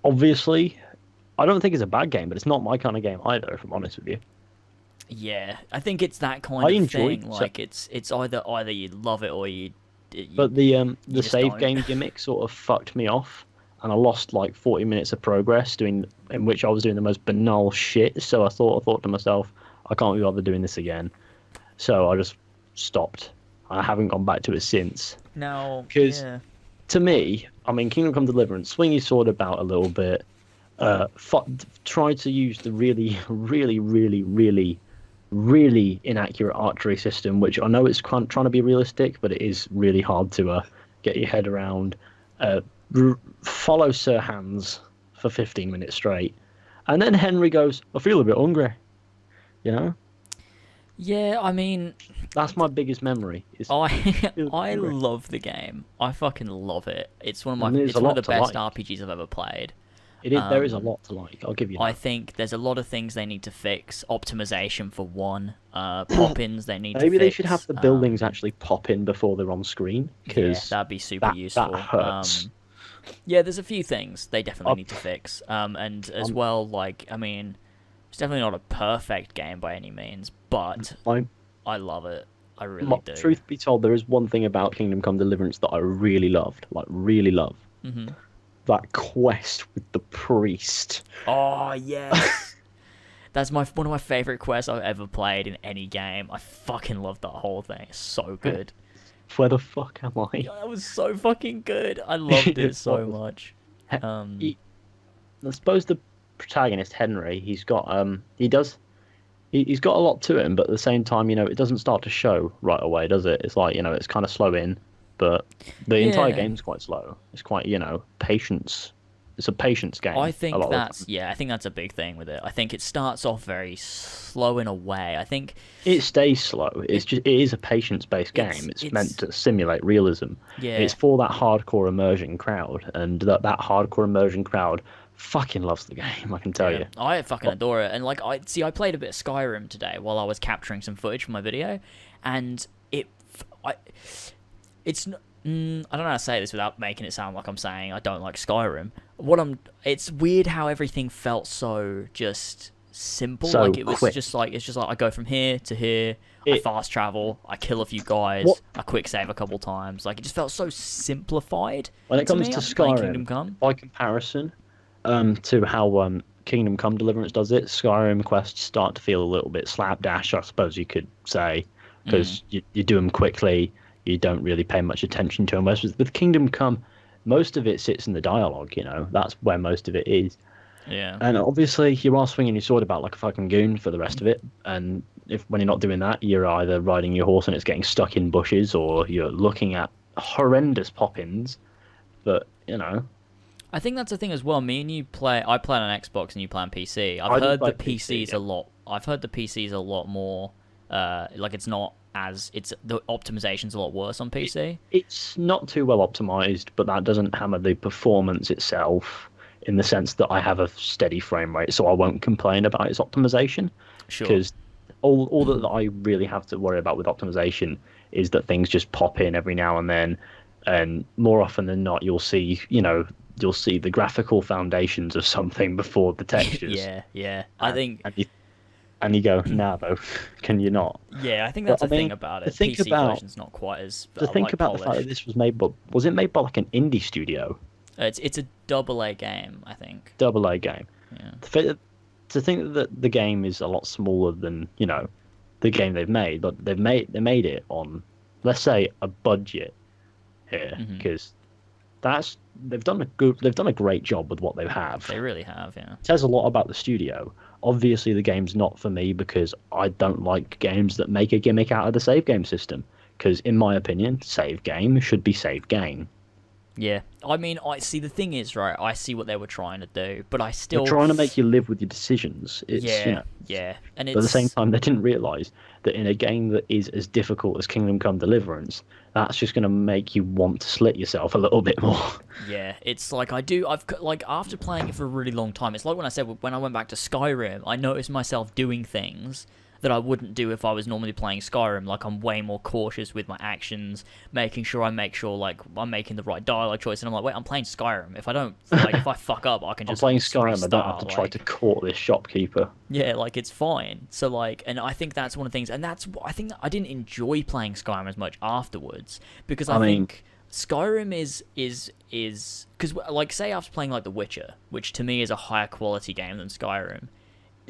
S3: obviously, I don't think it's a bad game, but it's not my kind of game either. If I'm honest with you.
S1: Yeah, I think it's that kind
S3: I
S1: of
S3: enjoyed
S1: thing.
S3: so-
S1: Like it's either you love it or you
S3: But the
S1: just
S3: save
S1: don't.
S3: game gimmick sort of fucked me off, and I lost like 40 minutes of progress in which I was doing the most banal shit. So I thought to myself, I can't be bothered doing this again. So I just stopped. I haven't gone back to it since.
S1: now
S3: 'Cause-
S1: yeah.
S3: To me, I mean, Kingdom Come Deliverance, swing your sword about a little bit. Try to use the really inaccurate archery system, which I know it's trying to be realistic, but it is really hard to get your head around. Follow Sir Hans for 15 minutes straight, and then Henry goes, "I feel a bit hungry," you know.
S1: Yeah, I mean,
S3: That's my biggest memory. Is
S1: I
S3: feel
S1: I
S3: hungry.
S1: love the game. I fucking love it. It's one of my
S3: And there's
S1: it's
S3: a
S1: one of
S3: lot
S1: the
S3: to
S1: best
S3: like.
S1: RPGs I've ever played.
S3: it is there is a
S1: um,
S3: lot to like. I'll give you that.
S1: I think there's a lot of things they need to fix. Optimization for one. Pop-ins they need to
S3: Maybe
S1: fix.
S3: they should have the buildings actually pop in before they're on screen,
S1: Yeah,
S3: because
S1: that'd be super
S3: that
S1: useful.
S3: hurts.
S1: Yeah, there's a few things they definitely
S3: Up-
S1: need to fix. And as well, like, I mean, it's definitely not a perfect game by any means, but I love it. I really do.
S3: truth be told, there is one thing about Kingdom Come Deliverance that I really loved, like really love.
S1: Hmm.
S3: That quest with the priest.
S1: Oh yes, that's one of my favorite quests I've ever played in any game. I fucking love that whole thing. It's so good.
S3: Where the fuck am I?
S1: That was so fucking good. I loved it
S3: It
S1: so
S3: was.
S1: much.
S3: He- I suppose the protagonist Henry, he's got he's got a lot to him, but at the same time, it doesn't start to show right away, does it? It's like it's kind of slow in, but the entire
S1: Yeah.
S3: game's quite slow. It's quite patience. It's a patience game.
S1: I
S3: a
S1: think
S3: lot of the
S1: that's
S3: time.
S1: I think that's a big thing with it. I think it starts off very slow in a way. I think
S3: It stays slow. It is a patience-based game.
S1: It's-
S3: It's meant to simulate realism.
S1: yeah.
S3: It's for that hardcore immersion crowd, and that hardcore immersion crowd fucking loves the game. I can tell you.
S1: I fucking adore it. And like I played a bit of Skyrim today while I was capturing some footage for my video, and it's I don't know how to say this without making it sound like I'm saying I don't like Skyrim. It's weird how everything felt so just simple.
S3: So
S1: like it was
S3: quick.
S1: just like I go from here to here. I
S3: It-
S1: fast travel. I kill a few guys.
S3: What-
S1: I quick save a couple times. Like it just felt so simplified.
S3: When it comes
S1: me
S3: to
S1: after playing Kingdom
S3: Skyrim,
S1: Come.
S3: by comparison, to how Kingdom Come Deliverance does it, Skyrim quests start to feel a little bit slapdash, I suppose you could say, because you do them quickly. You don't really pay much attention to them. Whereas with Kingdom Come, most of it sits in the dialogue. That's where most of it is.
S1: Yeah.
S3: And obviously, you are swinging your sword about like a fucking goon for the rest of it. And when you're not doing that, you're either riding your horse and it's getting stuck in bushes, or you're looking at horrendous pop-ins. But
S1: I think that's the thing as well. Me and you play. I play on Xbox and you play on PC.
S3: I
S1: I've
S3: do
S1: heard
S3: play
S1: the
S3: PC,
S1: PC's
S3: yeah.
S1: a lot. I've heard the PC's a lot more. Like it's not as it's the optimization's a lot worse on PC.
S3: It's not too well optimized, but that doesn't hammer the performance itself in the sense that I have a steady frame rate, so I won't complain about its optimization.
S1: Sure.
S3: Because all that I really have to worry about with optimization is that things just pop in every now and then, and more often than not, you'll see the graphical foundations of something before the textures.
S1: Yeah. I think.
S3: And you go, nah, though, can you not?
S1: Yeah, I think that's
S3: But,
S1: the
S3: I
S1: thing
S3: meing,
S1: about
S3: to
S1: it.
S3: think
S1: PC
S3: about-
S1: version's not quite as
S3: To think
S1: like,
S3: about the fact that
S1: polished.
S3: this was it made by like an indie studio,
S1: It's a AA game, I think.
S3: AA game.
S1: Yeah.
S3: To think that the game is a lot smaller than the game they've made, but they made it on, let's say, a budget here,
S1: Mhm.
S3: because they've done a great job with what they have.
S1: They really have, yeah.
S3: It says a lot about the studio. Obviously, the game's not for me because I don't like games that make a gimmick out of the save game system. Because, in my opinion, save game should be save game.
S1: Yeah. I mean, I see, the thing is, right, I see what they were trying to do, but I still...
S3: They're trying to make you live with your decisions. It's,
S1: yeah. And it's...
S3: But at the same time, they didn't realise that in a game that is as difficult as Kingdom Come Deliverance, that's just going to make you want to slit yourself a little bit more.
S1: Yeah, it's like after playing it for a really long time, it's like when I said when I went back to Skyrim, I noticed myself doing things that I wouldn't do if I was normally playing Skyrim. Like, I'm way more cautious with my actions, making sure I'm making the right dialogue choice, and I'm like, wait, I'm playing Skyrim. If I fuck up, I can
S3: I'm
S1: just
S3: playing Skyrim, I don't have
S1: restart,
S3: to try to court this shopkeeper.
S1: Yeah, like, it's fine. So, like, and I think that's one of the things, and I think that I didn't enjoy playing Skyrim as much afterwards, because I think Skyrim is because, like, say after playing, like, The Witcher, which to me is a higher quality game than Skyrim.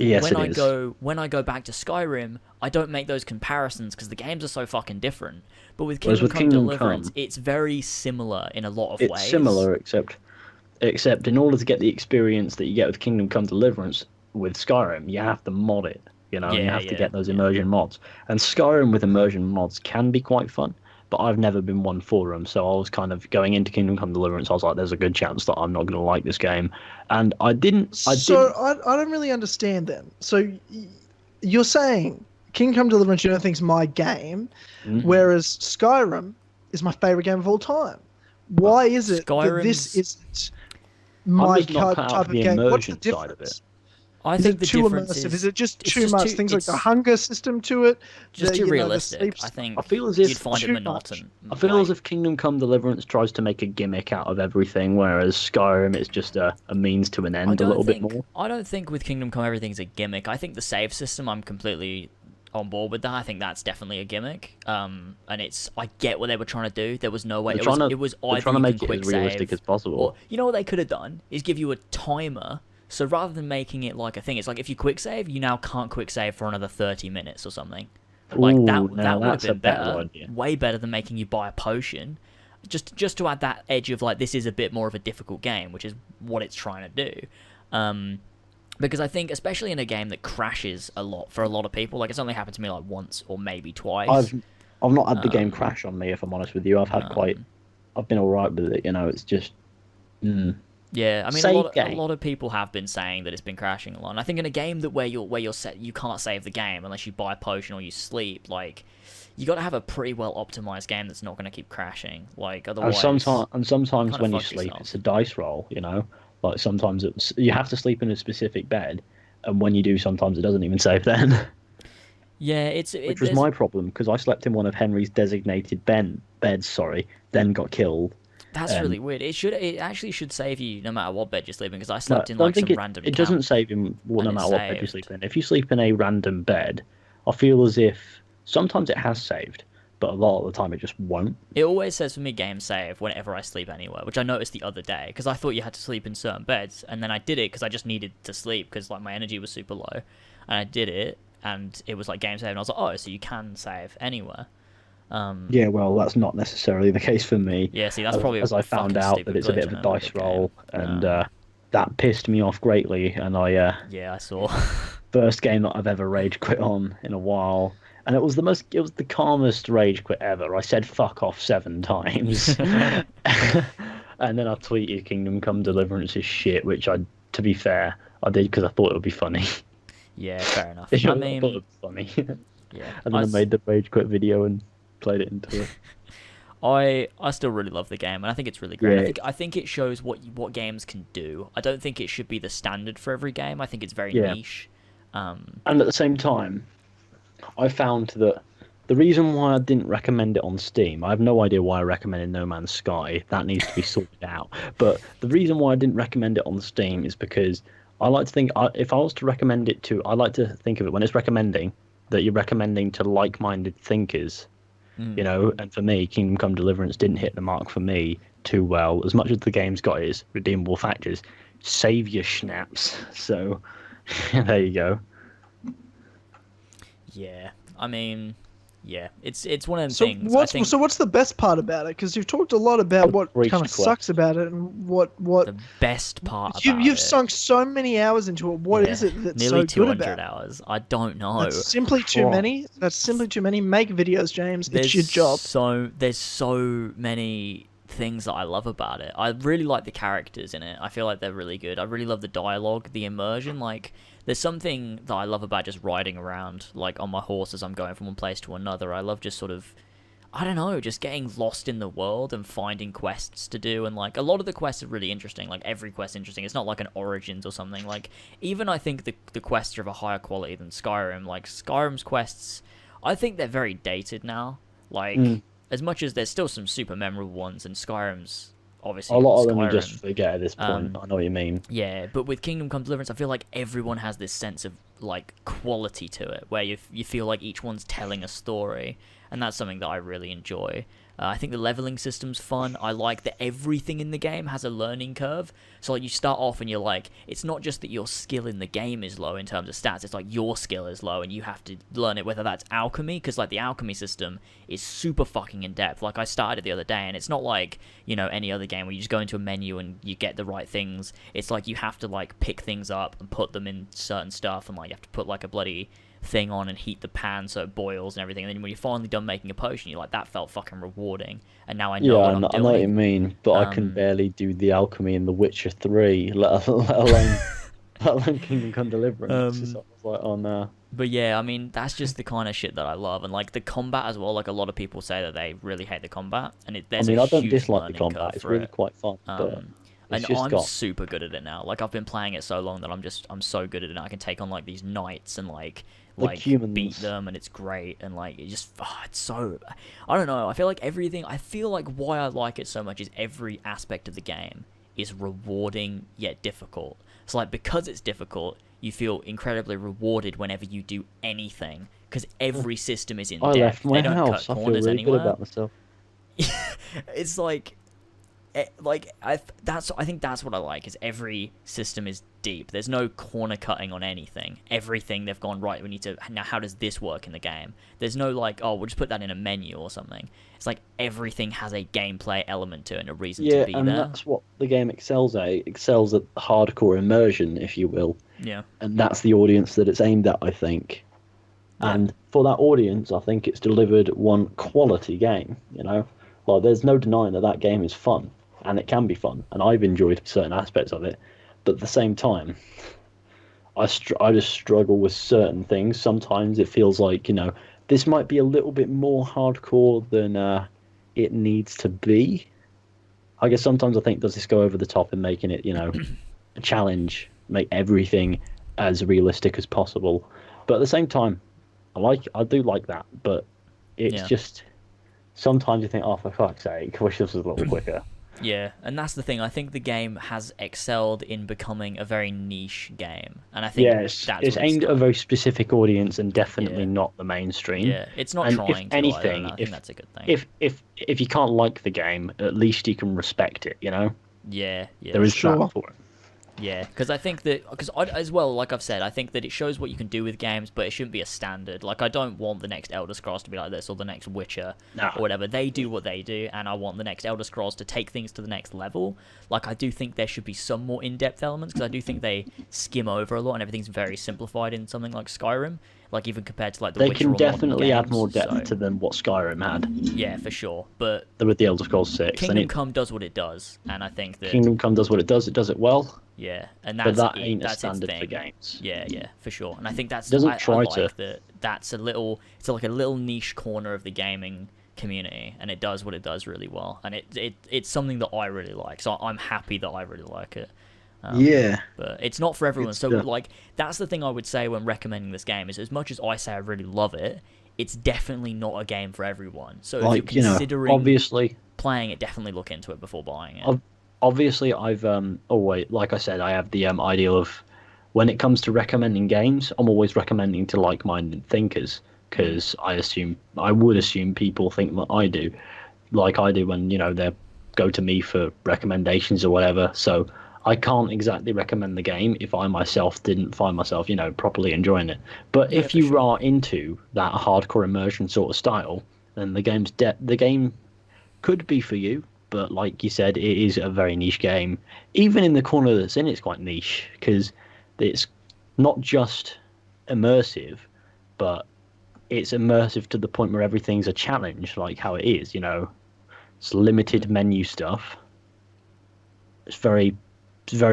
S3: Yes,
S1: when
S3: it is.
S1: When I go back to Skyrim, I don't make those comparisons because the games are so fucking different. But with
S3: Whereas
S1: Kingdom
S3: with
S1: Come
S3: Kingdom
S1: Deliverance,
S3: Come,
S1: it's very similar in a lot of
S3: It's
S1: ways.
S3: similar, except in order to get the experience that you get with Kingdom Come Deliverance with Skyrim, you have to mod it. You have to get those immersion mods. And Skyrim with immersion mods can be quite fun, but I've never been one for them. So I was kind of going into Kingdom Come Deliverance. I was like, "There's a good chance that I'm not going to like this game," and I didn't.
S2: I don't really understand then. So you're saying Kingdom Come Deliverance you don't think is my game, whereas Skyrim is my favorite game of all time. Why is it that this isn't my
S3: just not cut out
S2: type
S3: for
S2: of
S3: the
S2: game? What's the
S3: immersion side of
S2: difference?
S1: I
S2: Is
S1: think
S2: it
S1: the
S2: too
S1: difference
S2: immersive?
S1: is
S2: Is it just
S1: it's
S2: too
S1: just
S2: much?
S1: too-
S2: Things like
S1: it's
S2: the hunger system to it?
S1: just
S2: the,
S1: too
S2: the
S1: realistic.
S2: sleep
S1: I think
S3: I feel as if
S1: you'd find it
S2: too
S1: monotonous.
S3: I feel as if Kingdom Come Deliverance tries to make a gimmick out of everything, whereas Skyrim is just a means to an end a little bit more.
S1: I don't think with Kingdom Come everything's a gimmick. I think the save system, I'm completely on board with that. I think that's definitely a gimmick. And I get what they were trying to do. There was no way.
S3: They're
S1: It
S3: trying
S1: was
S3: to
S1: either you
S3: make
S1: can
S3: it
S1: quick
S3: as realistic
S1: save,
S3: as possible.
S1: or you know what they could have done is give you a timer. So rather than making it like a thing, it's like if you quick save, you now can't quick save for another 30 minutes or something. Like
S3: Ooh,
S1: that
S3: now
S1: would have
S3: that's a
S1: been
S3: better
S1: better.
S3: idea.
S1: Way better than making you buy a potion. Just to add that edge of like this is a bit more of a difficult game, which is what it's trying to do. Because I think, especially in a game that crashes a lot for a lot of people, like it's only happened to me like once or maybe twice.
S3: I've not had the game crash on me, if I'm honest with you. I've been all right with it. It's just.
S1: Yeah, I mean,
S3: Save
S1: a
S3: game.
S1: lot of people have been saying that it's been crashing a lot. And I think in a game that where you're set, you can't save the game unless you buy a potion or you sleep. Like, you got to have a pretty well optimized game that's not going to keep crashing. Like, otherwise.
S3: And sometimes
S1: kinda
S3: when you
S1: fuck
S3: sleep,
S1: yourself.
S3: it's a dice roll. Like sometimes you have to sleep in a specific bed, and when you do, sometimes it doesn't even save then.
S1: Yeah,
S3: Which was my problem because I slept in one of Henry's designated beds. Then got killed.
S1: That's really weird. It actually should save you no matter what bed you're sleeping, because I slept in like some random.
S3: It doesn't save him no
S1: and it
S3: matter what bed you
S1: saved.
S3: sleep in. If you sleep in a random bed, I feel as if sometimes it has saved, but a lot of the time it just won't.
S1: It always says for me game save whenever I sleep anywhere, which I noticed the other day because I thought you had to sleep in certain beds, and then I did it because I just needed to sleep because like my energy was super low, and I did it, and it was like game save, and I was like, oh, so you can save anywhere.
S3: Yeah, well, that's not necessarily the case for me.
S1: Yeah, see, that's probably
S3: as I found
S1: fucking
S3: out
S1: stupid
S3: that it's a bit of
S1: glitch
S3: a
S1: in
S3: dice
S1: game.
S3: roll, and that pissed me off greatly. And
S1: Yeah, I saw.
S3: first game that I've ever rage quit on in a while, and it was the calmest rage quit ever. I said fuck off 7 times, and then I tweeted Kingdom Come Deliverance is shit, which to be fair, I did because I thought it would be funny.
S1: Yeah, fair enough.
S3: I
S1: I
S3: thought
S1: mean,
S3: it would be funny.
S1: Yeah.
S3: And then I made the rage quit video and played it into it.
S1: I still really love the game, and I think it's really great.
S3: Yeah.
S1: I think it shows what games can do. I don't think it should be the standard for every game. I think it's very
S3: Yeah.
S1: niche.
S3: And at the same time, I found that the reason why I didn't recommend it on Steam, I have no idea why I recommended No Man's Sky. That needs to be sorted out. But the reason why I didn't recommend it on Steam is because I like to think, if I was to recommend it to, I like to think of it when it's recommending, that you're recommending to like-minded thinkers, you know. And for me, Kingdom Come Deliverance didn't hit the mark for me too well. As much as the game's got its redeemable factors, save your schnapps. So there you go.
S1: Yeah, I mean, yeah, it's one of them
S2: So
S1: things. I think
S2: what's the best part about it? Because you've talked a lot about what
S3: Reached
S2: kind of
S3: quest.
S2: sucks about it and what
S1: the best part about
S2: you've
S1: it,
S2: sunk so many hours into it. What is
S1: yeah,
S2: it that's
S1: nearly
S2: so
S1: 200
S2: good about it?
S1: hours. I don't know.
S2: That's simply too
S3: Whoa.
S2: many. That's simply too many. Make videos, James. It's your job.
S1: There's so many things that I love about it. I really like the characters in it. I feel like they're really good. I really love the dialogue, the immersion. Like, there's something that I love about just riding around, like, on my horse as I'm going from one place to another. I love just sort of, I don't know, just getting lost in the world and finding quests to do. And, like, a lot of the quests are really interesting. Like, every quest interesting. It's not like an Origins or something. Like, even I think the quests are of a higher quality than Skyrim. Like, Skyrim's quests, I think they're very dated now. Like, as much as there's still some super memorable ones, and Skyrim's obviously
S3: A lot of them
S1: Skyrim.
S3: you just forget at this point. I know what you mean.
S1: Yeah, but with Kingdom Come Deliverance, I feel like everyone has this sense of, like, quality to it, where you feel like each one's telling a story, and that's something that I really enjoy. I think the leveling system's fun. I like that everything in the game has a learning curve. So, like, you start off and you're like, it's not just that your skill in the game is low in terms of stats, it's like your skill is low and you have to learn it, whether that's alchemy, because, like, the alchemy system is super fucking in-depth. Like, I started it the other day, and it's not like, you know, any other game where you just go into a menu and you get the right things. It's like you have to, like, pick things up and put them in certain stuff, and, like, you have to put, like, a bloody thing on and heat the pan so it boils and everything, and then when you're finally done making a potion, you're like, that felt fucking rewarding, and now I know what I'm
S3: I know what you
S1: doing.
S3: mean, but I can barely do the alchemy in The Witcher 3, let alone Kingdom Come Deliverance. So I was like, oh no.
S1: But yeah, I mean, that's just the kind of shit that I love, and, like, the combat as well. Like, a lot of people say that they really hate the combat, and there's
S3: I mean,
S1: a
S3: I don't
S1: huge
S3: dislike the
S1: learning
S3: combat.
S1: curve
S3: It's
S1: for
S3: really
S1: it.
S3: quite fun, but
S1: And
S3: it's just
S1: I'm
S3: got
S1: super good at it now. Like, I've been playing it so long that I'm so good at it now. I can take on, like, these knights and, like
S3: humans.
S1: beat them, and it's great. And, like, it just it's so, I don't know. I feel like why I like it so much is every aspect of the game is rewarding yet difficult. So, like, because it's difficult, you feel incredibly rewarded whenever you do anything, because every system is in
S3: I
S1: depth.
S3: left my
S1: They don't
S3: house.
S1: cut
S3: I feel
S1: corners
S3: really
S1: anywhere.
S3: good about myself.
S1: It's like, I think that's what I like, is every system is deep. There's no corner cutting on anything. Everything they've gone, right, we need to, now how does this work in the game? There's no, like, oh, we'll just put that in a menu or something. It's like everything has a gameplay element to it and a reason to be
S3: And
S1: there.
S3: that's what the game excels at. It excels at hardcore immersion, if you will.
S1: Yeah.
S3: And that's the audience that it's aimed at, I think.
S1: Yeah.
S3: And for that audience, I think it's delivered one quality game, you know? Like, there's no denying that game is fun, and it can be fun, and I've enjoyed certain aspects of it. But at the same time, I just struggle with certain things. Sometimes it feels like, you know, this might be a little bit more hardcore than it needs to be. I guess sometimes I think, does this go over the top in making it, you know, a challenge, make everything as realistic as possible? But at the same time, I do like that, but it's just sometimes you think, oh, for fuck's sake, I wish this was a little quicker.
S1: Yeah, and that's the thing. I think the game has excelled in becoming a very niche game, and I think
S3: Yes,
S1: that's
S3: it's
S1: what
S3: aimed at a
S1: done.
S3: very specific audience and definitely
S1: Yeah.
S3: not the mainstream.
S1: Yeah, it's not
S3: And
S1: trying
S3: if
S1: to.
S3: anything,
S1: I think that's a good thing.
S3: if you can't like the game, at least you can respect it. You know,
S1: yeah,
S3: there is
S2: Sure.
S3: that for it.
S1: Yeah, because I think that, as well, like I've said, I think that it shows what you can do with games, but it shouldn't be a standard. Like, I don't want the next Elder Scrolls to be like this, or the next Witcher,
S3: No.
S1: or whatever. They do what they do, and I want the next Elder Scrolls to take things to the next level. Like, I do think there should be some more in-depth elements, because I do think they skim over a lot, and everything's very simplified in something like Skyrim. Like even compared to like the
S3: They
S1: Witcher
S3: can
S1: or modern
S3: definitely add
S1: games,
S3: more depth
S1: so-
S3: to than what Skyrim had
S1: Yeah, for sure. But
S3: with the Elder Scrolls 6.
S1: Kingdom
S3: And
S1: Come does what it does, and I think that
S3: Kingdom Come does what it does it well,
S1: yeah, and
S3: but
S1: that's
S3: that ain't a
S1: that's its
S3: standard for
S1: thing.
S3: games.
S1: Yeah, for sure. And I think that's
S3: Doesn't
S1: I
S3: try
S1: like
S3: to.
S1: that. That's it's like a little niche corner of the gaming community, and it does what it does really well. And it's something that I really like. So I'm happy that I really like it.
S2: Yeah.
S1: But it's not for everyone.
S2: It's
S1: So
S2: the-
S1: like that's the thing I would say when recommending this game is as much as I say I really love it, it's definitely not a game for everyone. So if
S3: Like,
S1: you're considering
S3: obviously,
S1: playing it, definitely look into it before buying it.
S3: obviously, I've always, like I said, I have the ideal of when it comes to recommending games, I'm always recommending to like-minded thinkers because I would assume people think that I do, like I do when they go to me for recommendations or whatever. So I can't exactly recommend the game if I myself didn't find myself properly enjoying it. But
S1: Yeah,
S3: if
S1: for
S3: you
S1: sure.
S3: are into that hardcore immersion sort of style, then the game could be for you. But like you said, it is a very niche game. Even in the corner that's in, it's quite niche because it's not just immersive, but it's immersive to the point where everything's a challenge, like how it is. It's limited menu stuff. It's very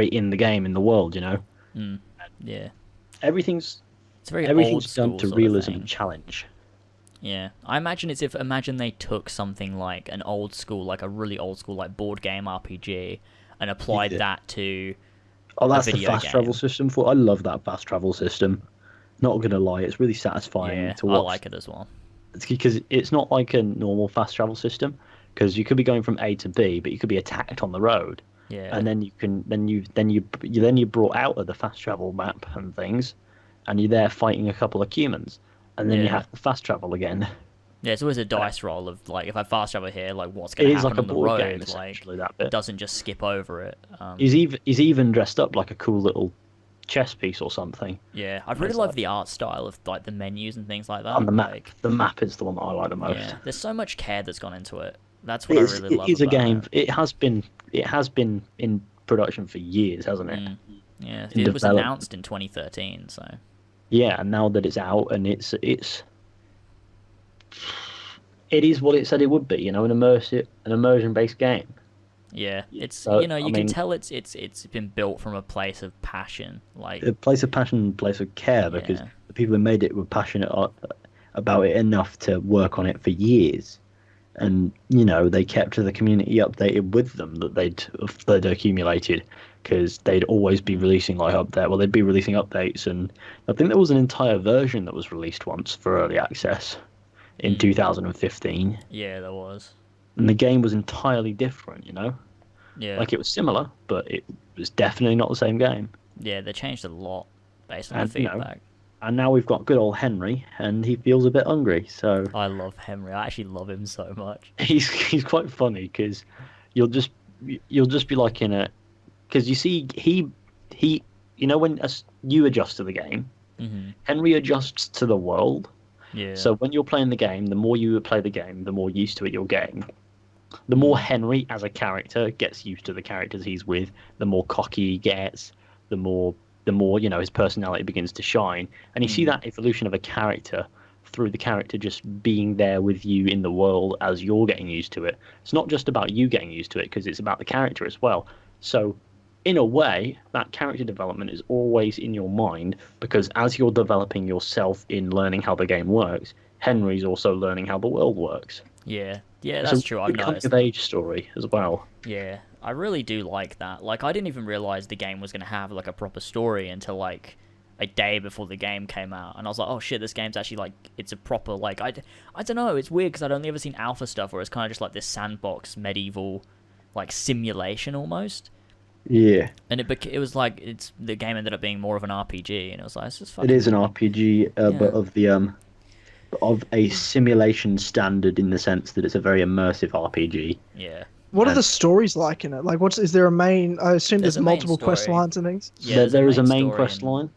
S3: in the game, in the world.
S1: Yeah,
S3: Everything's
S1: it's a very old
S3: everything's
S1: school
S3: done to
S1: sort of
S3: realism
S1: thing.
S3: and challenge.
S1: Yeah, I imagine imagine they took something like an old school, like a really old school, like board game RPG, and applied
S3: Yeah.
S1: that to
S3: Oh, that's the
S1: video
S3: fast
S1: game.
S3: travel system. I love that fast travel system. Not gonna lie, it's really satisfying
S1: yeah.
S3: to
S1: I
S3: watch.
S1: like it as well.
S3: It's because it's not like a normal fast travel system. Because you could be going from A to B, but you could be attacked on the road,
S1: Yeah,
S3: and then you're brought out of the fast travel map and things, and you're there fighting a couple of humans, and then you
S1: Yeah.
S3: have to fast travel again.
S1: yeah. It's always a dice roll of like if I fast travel here, like what's
S3: It
S1: going to
S3: is
S1: happen
S3: like a
S1: on the
S3: board
S1: road.
S3: game
S1: Like
S3: essentially. That
S1: it
S3: bit.
S1: doesn't just skip over it.
S3: He's even dressed up like a cool little chess piece or something.
S1: Yeah, I really
S3: It's
S1: love
S3: like-
S1: the art style of like the menus and things like that.
S3: On the map,
S1: Like,
S3: the map is the one that I like the most.
S1: yeah, there's so much care that's gone into it. That's what
S3: It
S1: I really love.
S3: is a
S1: about
S3: game.
S1: It.
S3: It has been in production for years, hasn't it?
S1: Yeah,
S3: in
S1: it was
S3: development.
S1: announced in 2013, so
S3: Yeah, and now that it's out and it is what it said it would be, an immersion based game.
S1: yeah, it's
S3: So,
S1: you
S3: I
S1: can
S3: mean-
S1: tell it's been built from a place of passion, like
S3: A place of passion, a place of care, because
S1: Yeah.
S3: the people who made it were passionate about it enough to work on it for years. And they kept the community updated with them that they'd accumulated, because they'd always be releasing they'd be releasing updates. And I think there was an entire version that was released once for early access in 2015,
S1: yeah, there was.
S3: and the game was entirely different.
S1: Yeah,
S3: Like it was similar, but it was definitely not the same game.
S1: yeah, they changed a lot based on
S3: And,
S1: the feedback.
S3: And now we've got good old Henry, and he feels a bit hungry, so
S1: I love Henry. I actually love him so much.
S3: he's quite funny because you'll just be like because you see he when you adjust to the game,
S1: Hmm.
S3: Henry adjusts to the world.
S1: Yeah.
S3: So when you're playing the game, the more you play the game, the more used to it you're getting. The more Henry as a character gets used to the characters he's with, the more cocky he gets, the more his personality begins to shine, and you see that evolution of a character through the character just being there with you in the world as you're getting used to it. It's not just about you getting used to it, because it's about the character as well. So in a way, that character development is always in your mind, because as you're developing yourself in learning how the game works, Henry's also learning how the world works.
S1: yeah, yeah,
S3: It's
S1: that's
S3: a
S1: true. I've
S3: good coming
S1: noticed.
S3: of age story as well.
S1: Yeah, I really do like that. Like, I didn't even realize the game was going to have, like, a proper story until, like, a day before the game came out. And I was like, oh, shit, this game's actually, like, it's a proper, like, I don't know, it's weird because I'd only ever seen alpha stuff where it's kind of just, like, this sandbox medieval, like, simulation almost.
S3: Yeah,
S1: And it was, like, the game ended up being more of an RPG, and it was like, it's just
S3: it
S1: fucking...
S3: is an RPG,
S1: Yeah.
S3: but of a simulation standard, in the sense that it's a very immersive RPG.
S1: Yeah.
S2: What are
S3: And-
S2: the stories like in it? Like, is there a main? I assume
S1: There's
S2: there's
S1: a main
S2: multiple quest
S1: story.
S2: lines and things.
S1: Yeah, there's
S3: there is a main
S1: story
S3: quest
S1: and-
S3: line.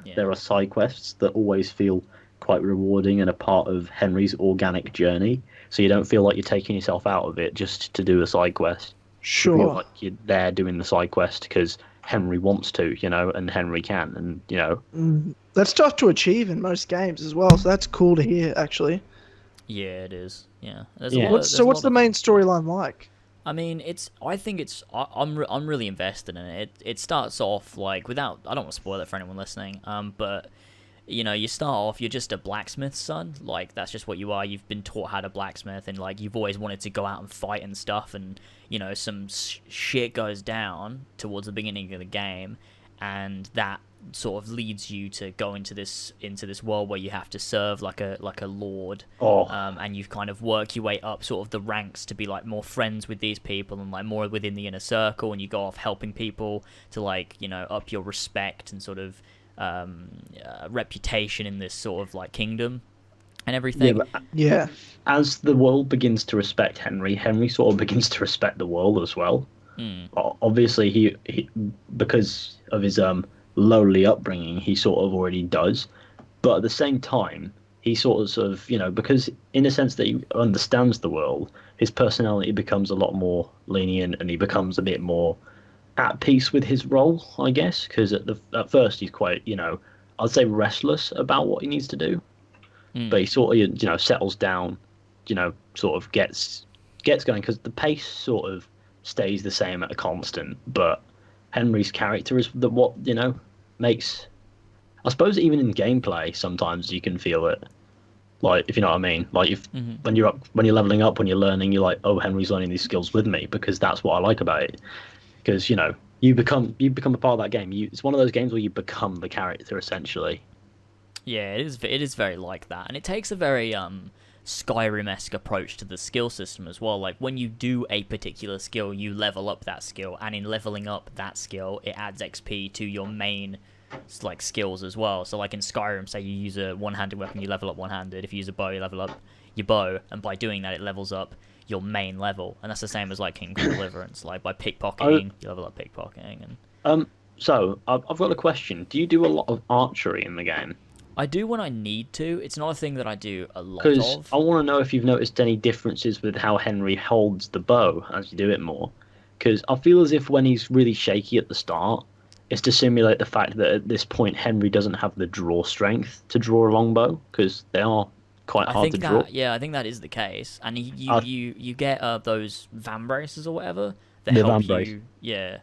S1: Yeah.
S3: There are side quests that always feel quite rewarding and a part of Henry's organic journey. So you don't feel like you're taking yourself out of it just to do a side quest. You feel
S2: Sure.
S3: like you're there doing the side quest because Henry wants to, and Henry can, and
S2: That's tough to achieve in most games as well, so that's cool to hear, actually.
S1: Yeah, it is. Yeah.
S3: Yeah.
S2: What's the main storyline like?
S1: I mean, I'm really invested in it. It starts off like without, I don't want to spoil it for anyone listening. But you start off, you're just a blacksmith's son. Like that's just what you are. You've been taught how to blacksmith, and like you've always wanted to go out and fight and stuff. And some shit goes down towards the beginning of the game, and that sort of leads you to go into this world where you have to serve like a lord, and you kind of work your way up sort of the ranks to be like more friends with these people and like more within the inner circle, and you go off helping people to like up your respect and sort of reputation in this sort of like kingdom and everything.
S2: Yeah.
S3: As the world begins to respect Henry sort of begins to respect the world as well. Obviously he because of his lowly upbringing, he sort of already does, but at the same time he sort of because in a sense that he understands the world, his personality becomes a lot more lenient, and he becomes a bit more at peace with his role, I guess, because at first he's quite I'd say restless about what he needs to do, but he sort of settles down, sort of gets going, because the pace sort of stays the same at a constant, but Henry's character is what makes, I suppose, even in gameplay sometimes you can feel it, like, if you know what I mean, like if when you're leveling up, when you're learning, you're like, oh, Henry's learning these skills with me, because that's what I like about it, because you become a part of that game. It's one of those games where you become the character essentially.
S1: Yeah, it is very like that, and it takes a very Skyrim-esque approach to the skill system as well. Like when you do a particular skill, you level up that skill, and in leveling up that skill, it adds XP to your main like skills as well. So like in Skyrim, say you use a one-handed weapon, you level up one-handed. If you use a bow, you level up your bow, and by doing that, it levels up your main level. And that's the same as like King's Deliverance. Like by pickpocketing, you level up pickpocketing. And
S3: so I've got a question. Do you do a lot of archery in the game?
S1: I do when I need to. It's not a thing that I do a lot
S3: Because
S1: of.
S3: I want to know if you've noticed any differences with how Henry holds the bow as you do it more. Because I feel as if when he's really shaky at the start, it's to simulate the fact that at this point Henry doesn't have the draw strength to draw a longbow, because they are quite hard to draw.
S1: Yeah, I think that is the case. And you get those vambraces or whatever that
S3: The
S1: help
S3: vambrace.
S1: you,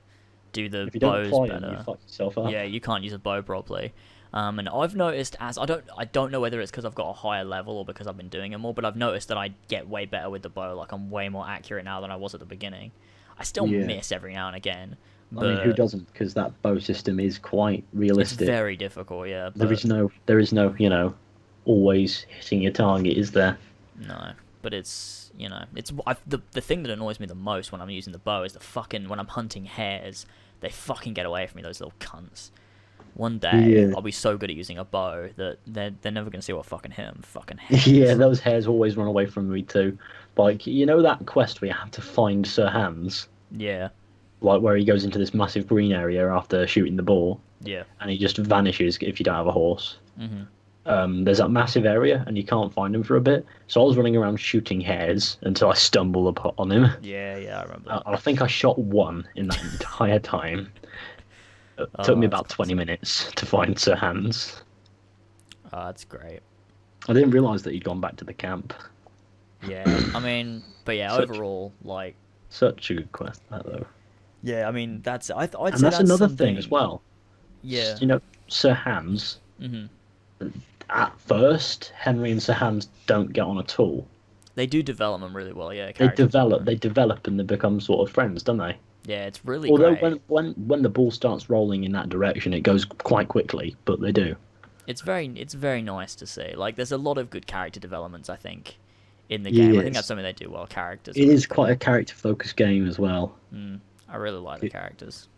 S1: do the
S3: If you don't
S1: bows
S3: fly
S1: better.
S3: them, you fuck yourself up.
S1: Yeah, you can't use a bow properly. And I've noticed I don't know whether it's because I've got a higher level or because I've been doing it more, but I've noticed that I get way better with the bow. Like I'm way more accurate now than I was at the beginning. I still miss every now and again. But
S3: I mean, who doesn't? Because that bow system is quite
S1: it's
S3: realistic.
S1: very difficult, yeah.
S3: There is no, always hitting your target, is there?
S1: No, but it's the thing that annoys me the most when I'm using the bow is when I'm hunting hares, they fucking get away from me, those little cunts. One day I'll be so good at using a bow that they're never gonna see what fucking hit 'em. Fucking hares.
S3: Yeah, those hares always run away from me too. Like, that quest where you have to find Sir Hans,
S1: Yeah.
S3: like where he goes into this massive green area after shooting the boar,
S1: Yeah.
S3: and he just vanishes if you don't have a horse.
S1: Mhm.
S3: There's that massive area, and you can't find him for a bit. So I was running around shooting hares until I stumbled upon him.
S1: Yeah, I remember that.
S3: I think I shot one in that entire time. It took me about 20 minutes to find Sir Hans.
S1: Oh, that's great.
S3: I didn't realise that he'd gone back to the camp.
S1: Yeah, I mean, but yeah, overall, like,
S3: Such a good quest, that though.
S1: yeah, I mean, I'd
S3: And
S1: say
S3: that's another
S1: something...
S3: thing as well.
S1: Yeah.
S3: Sir Hans.
S1: Mhm.
S3: At first, Henry and Sir Hans don't get on at all.
S1: They do develop them really well, yeah.
S3: They
S1: characters.
S3: develop, and they become sort of friends, don't they?
S1: Yeah, it's really
S3: Although
S1: great.
S3: when the ball starts rolling in that direction, it goes quite quickly, but they do.
S1: It's very nice to see. Like, there's a lot of good character developments, I think, in the game. I think that's something they do well. Characters.
S3: It is quite a character-focused game as well.
S1: I really like the characters.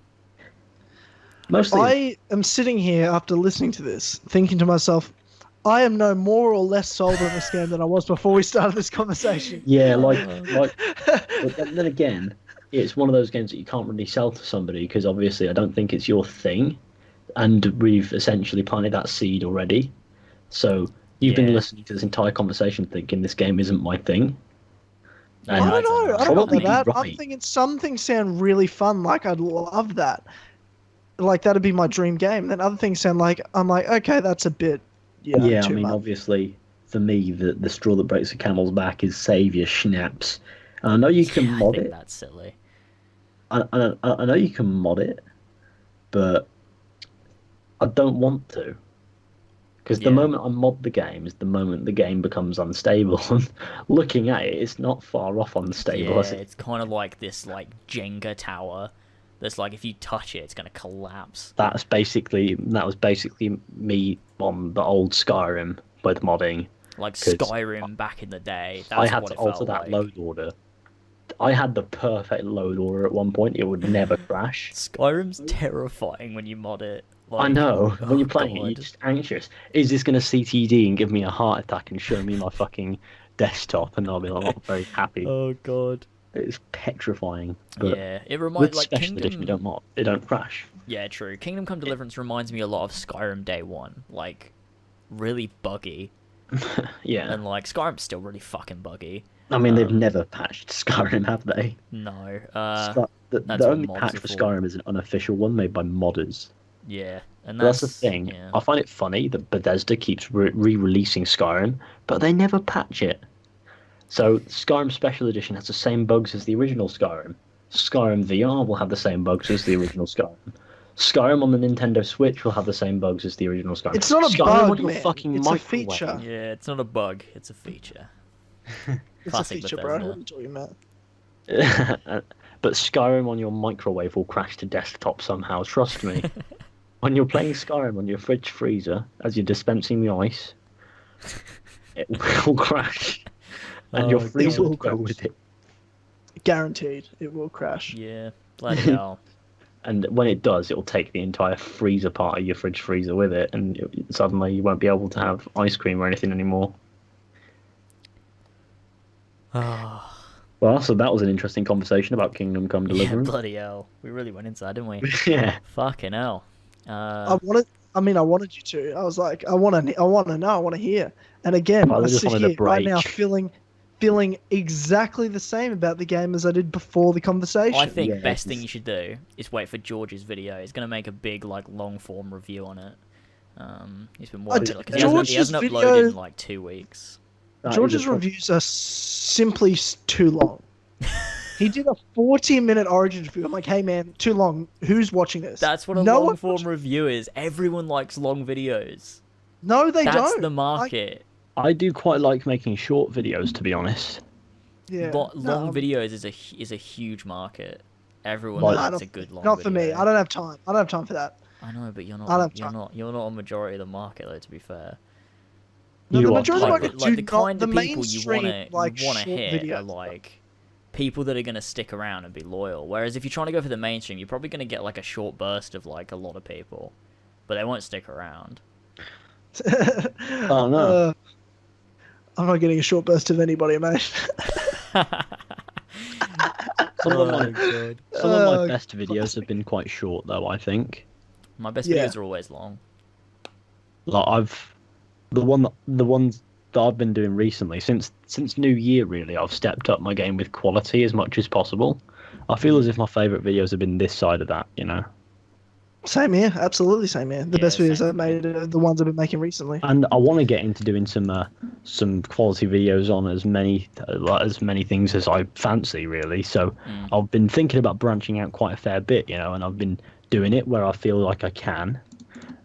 S3: Mostly,
S2: I am sitting here after listening to this, thinking to myself, I am no more or less sold on this game than I was before we started this conversation.
S3: yeah, but then again, it's one of those games that you can't really sell to somebody because obviously I don't think it's your thing, and we've essentially planted that seed already. So you've been listening to this entire conversation thinking this game isn't my thing.
S1: Yeah,
S2: I don't know. I don't know
S3: probably
S2: about that.
S3: right.
S2: I'm thinking some things sound really fun. Like I'd love that. like that'd be my dream game. Then other things sound like I'm like, okay, that's a bit,
S4: Yeah, I
S2: too
S4: mean,
S2: much.
S4: obviously, for me, the straw that breaks the camel's back is Savior Schnapps. And I know you can
S1: Yeah, I
S4: mod
S1: think
S4: it.
S1: that's silly.
S4: I know you can mod it, but I don't want to. Because the
S1: Yeah.
S4: moment I mod the game is the moment the game becomes unstable. And looking at it, it's not far off unstable.
S1: Yeah,
S4: Is it?
S1: it's kind of like this like Jenga tower. That's like if you touch it, it's gonna collapse.
S4: That was basically me on the old Skyrim with modding.
S1: Like
S4: 'Cause
S1: Skyrim back in the day. That's
S4: I had
S1: what
S4: to
S1: it
S4: alter
S1: felt
S4: that
S1: like.
S4: load order. I had the perfect load order at one point. It would never crash.
S1: Skyrim's terrifying when you mod it.
S4: I
S1: Like,
S4: know. When you're
S1: oh
S4: playing it, you're
S1: God.
S4: just anxious. Is this going to CTD and give me a heart attack and show me my fucking desktop? And I'll be like, not very happy.
S1: Oh God.
S4: It's petrifying. But
S1: Yeah, it
S4: with
S1: reminds like
S4: special edition,
S1: Kingdom.
S4: they don't crash.
S1: Yeah, true. Kingdom Come Deliverance reminds me a lot of Skyrim Day One. Like, really buggy,
S4: Yeah.
S1: and like Skyrim's still really fucking buggy.
S4: I mean, they've never patched Skyrim, have they?
S1: No.
S4: The
S1: that's
S4: the
S1: what
S4: only
S1: mods
S4: patch
S1: are
S4: for
S1: for.
S4: Skyrim is an unofficial one made by modders.
S1: Yeah, and
S4: But that's the
S1: that's
S4: thing.
S1: Yeah.
S4: I find it funny that Bethesda keeps re-releasing Skyrim, but they never patch it. So Skyrim Special Edition has the same bugs as the original Skyrim. Skyrim VR will have the same bugs as the original Skyrim. Skyrim on the Nintendo Switch will have the same bugs as the original Skyrim.
S2: It's not a
S4: Skyrim
S2: bug,
S4: on your
S2: man.
S4: fucking
S2: It's a
S4: microwave.
S2: feature.
S1: Yeah, it's not a bug. It's a feature.
S2: It's a
S1: Classic
S2: feature, bro.
S1: Bethesda.
S2: What are you talking about?
S4: But Skyrim on your microwave will crash to desktop somehow, trust me. When you're playing Skyrim on your fridge freezer as you're dispensing the ice, it will crash. And your
S1: Oh,
S4: freezer
S2: God.
S4: will go with it.
S2: Guaranteed, it will crash.
S1: Yeah, bloody hell.
S4: And when it does, it will take the entire freezer part of your fridge freezer with it, and suddenly you won't be able to have ice cream or anything anymore.
S1: Oh,
S4: Well, so that was an interesting conversation about Kingdom Come
S1: yeah,
S4: Deliverance.
S1: bloody hell. We really went into that, didn't we?
S4: Yeah.
S1: Fucking hell.
S2: I wanted you to. I was like, I want to know, I want to hear. And again,
S4: I
S2: I
S4: just
S2: sit
S4: wanted a
S2: here right now
S4: break.
S2: feeling exactly the same about the game as I did before the conversation.
S1: I think
S4: Yeah,
S1: best
S4: it's-
S1: thing you should do is wait for George's video. He's gonna make a big like long form review on it. He's been working because he
S2: George's
S1: hasn't uploaded
S2: video-
S1: in like 2 weeks.
S4: That is
S2: George's
S4: a-
S2: reviews are simply too long. He did a 40-minute Origin review. I'm like, hey man, too long. Who's watching this?
S1: That's what a
S2: No
S1: long
S2: one
S1: form
S2: watch-
S1: review is. Everyone likes long videos.
S2: No, they
S1: That's
S2: don't.
S1: the market.
S4: I do quite like making short videos, to be honest.
S2: Yeah.
S1: Long
S2: no,
S1: videos is a huge market. Everyone
S4: Like-
S1: likes
S2: not-
S1: a good long
S2: not
S1: video.
S2: for me. I don't have time. I don't have time for that.
S1: I know, but you're
S2: I don't
S1: not.
S2: have
S1: You're
S2: time.
S1: not. You're not a majority of the market, though. To be fair,
S2: No,
S4: You
S2: the
S4: are
S2: majority of the
S1: like,
S2: market
S1: like
S2: do
S1: the
S2: not.
S1: kind
S2: The
S1: of people you
S2: mainstream
S1: want to
S2: like short
S1: hit are
S2: videos.
S1: like people that are going to stick around and be loyal. Whereas if you're trying to go for the mainstream, you're probably going to get like a short burst of like a lot of people, but they won't stick around.
S4: Oh, no.
S2: I'm not getting a short burst of anybody, mate.
S4: Some of my,
S1: God.
S4: some of my
S2: Oh,
S4: best videos have been quite short, though, I think.
S1: My best
S2: Yeah.
S1: videos are always long.
S4: Like the ones that I've been doing recently since New Year, really, I've stepped up my game with quality as much as possible. I feel as if my favourite videos have been this side of that, you know.
S2: Same here, absolutely same here. The
S1: Yeah,
S2: best videos
S1: same.
S2: I've made are the ones I've been making recently.
S4: And I want to get into doing some quality videos on as many things as I fancy, really. So
S1: Mm.
S4: I've been thinking about branching out quite a fair bit, you know, and I've been doing it where I feel like I can,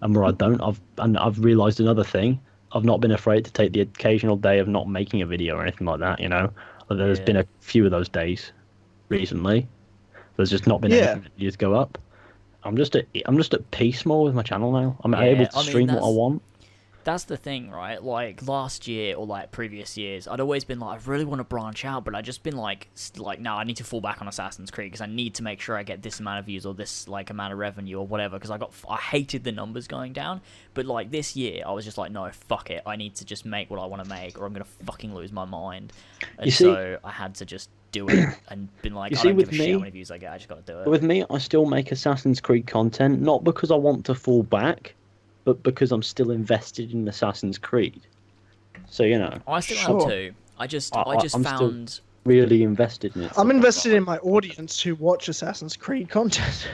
S4: and where I don't. I've realised another thing. I've not been afraid to take the occasional day of not making a video or anything like that, you know. There's
S1: Yeah.
S4: been a few of those days recently. There's just not been
S2: Yeah.
S4: anything that videos go up. I'm just at peace more with my channel now. I'm
S1: Yeah,
S4: able to
S1: I mean,
S4: stream what I
S1: that's-
S4: want.
S1: That's the thing, right? Like last year or like previous years, I'd always been like, I really want to branch out, but I just been like, no, I need to fall back on Assassin's Creed because I need to make sure I get this amount of views or this like amount of revenue or whatever. Because I hated the numbers going down. But like this year, I was just like, no, fuck it, I need to just make what I want to make, or I'm gonna fucking lose my mind. And
S4: You see-
S1: so I had to just do it and been like,
S4: You
S1: I
S4: see,
S1: don't give a
S4: with
S1: shit
S4: me-
S1: how many views I get, I just gotta do it.
S4: With me, I still make Assassin's Creed content, not because I want to fall back, but because I'm still invested in Assassin's Creed. So, you know,
S1: I still
S2: Sure.
S1: am too. I just
S4: I'm still-
S1: found.
S4: really invested in it.
S2: I'm invested in my audience who watch Assassin's Creed content.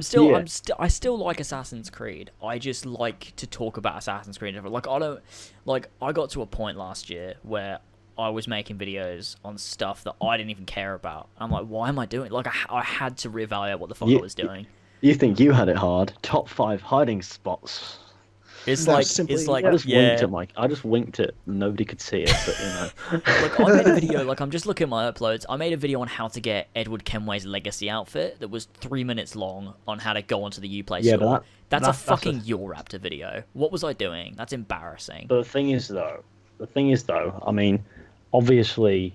S3: Yeah.
S1: I still like Assassin's Creed. I just like to talk about Assassin's Creed. Like I don't, like I got to a point last year where I was making videos on stuff that I didn't even care about. I'm like, why am I doing? Like I had to reevaluate what the fuck I was doing.
S3: You think you had it hard? Top 5 hiding spots.
S1: It's
S2: No,
S1: like
S2: simply-
S1: it's like
S3: I just
S1: yeah.
S3: winked at Mike. I just winked at. Nobody could see it, but you know.
S1: Like I made a video, like I'm just looking at my uploads. I made a video on how to get Edward Kenway's legacy outfit that was 3 minutes long on how to go onto the Uplay
S3: Yeah,
S1: store.
S3: but
S1: That's a fucking
S3: a-
S1: Eoraptor video. What was I doing? That's embarrassing.
S3: But the thing is, though, I mean, obviously,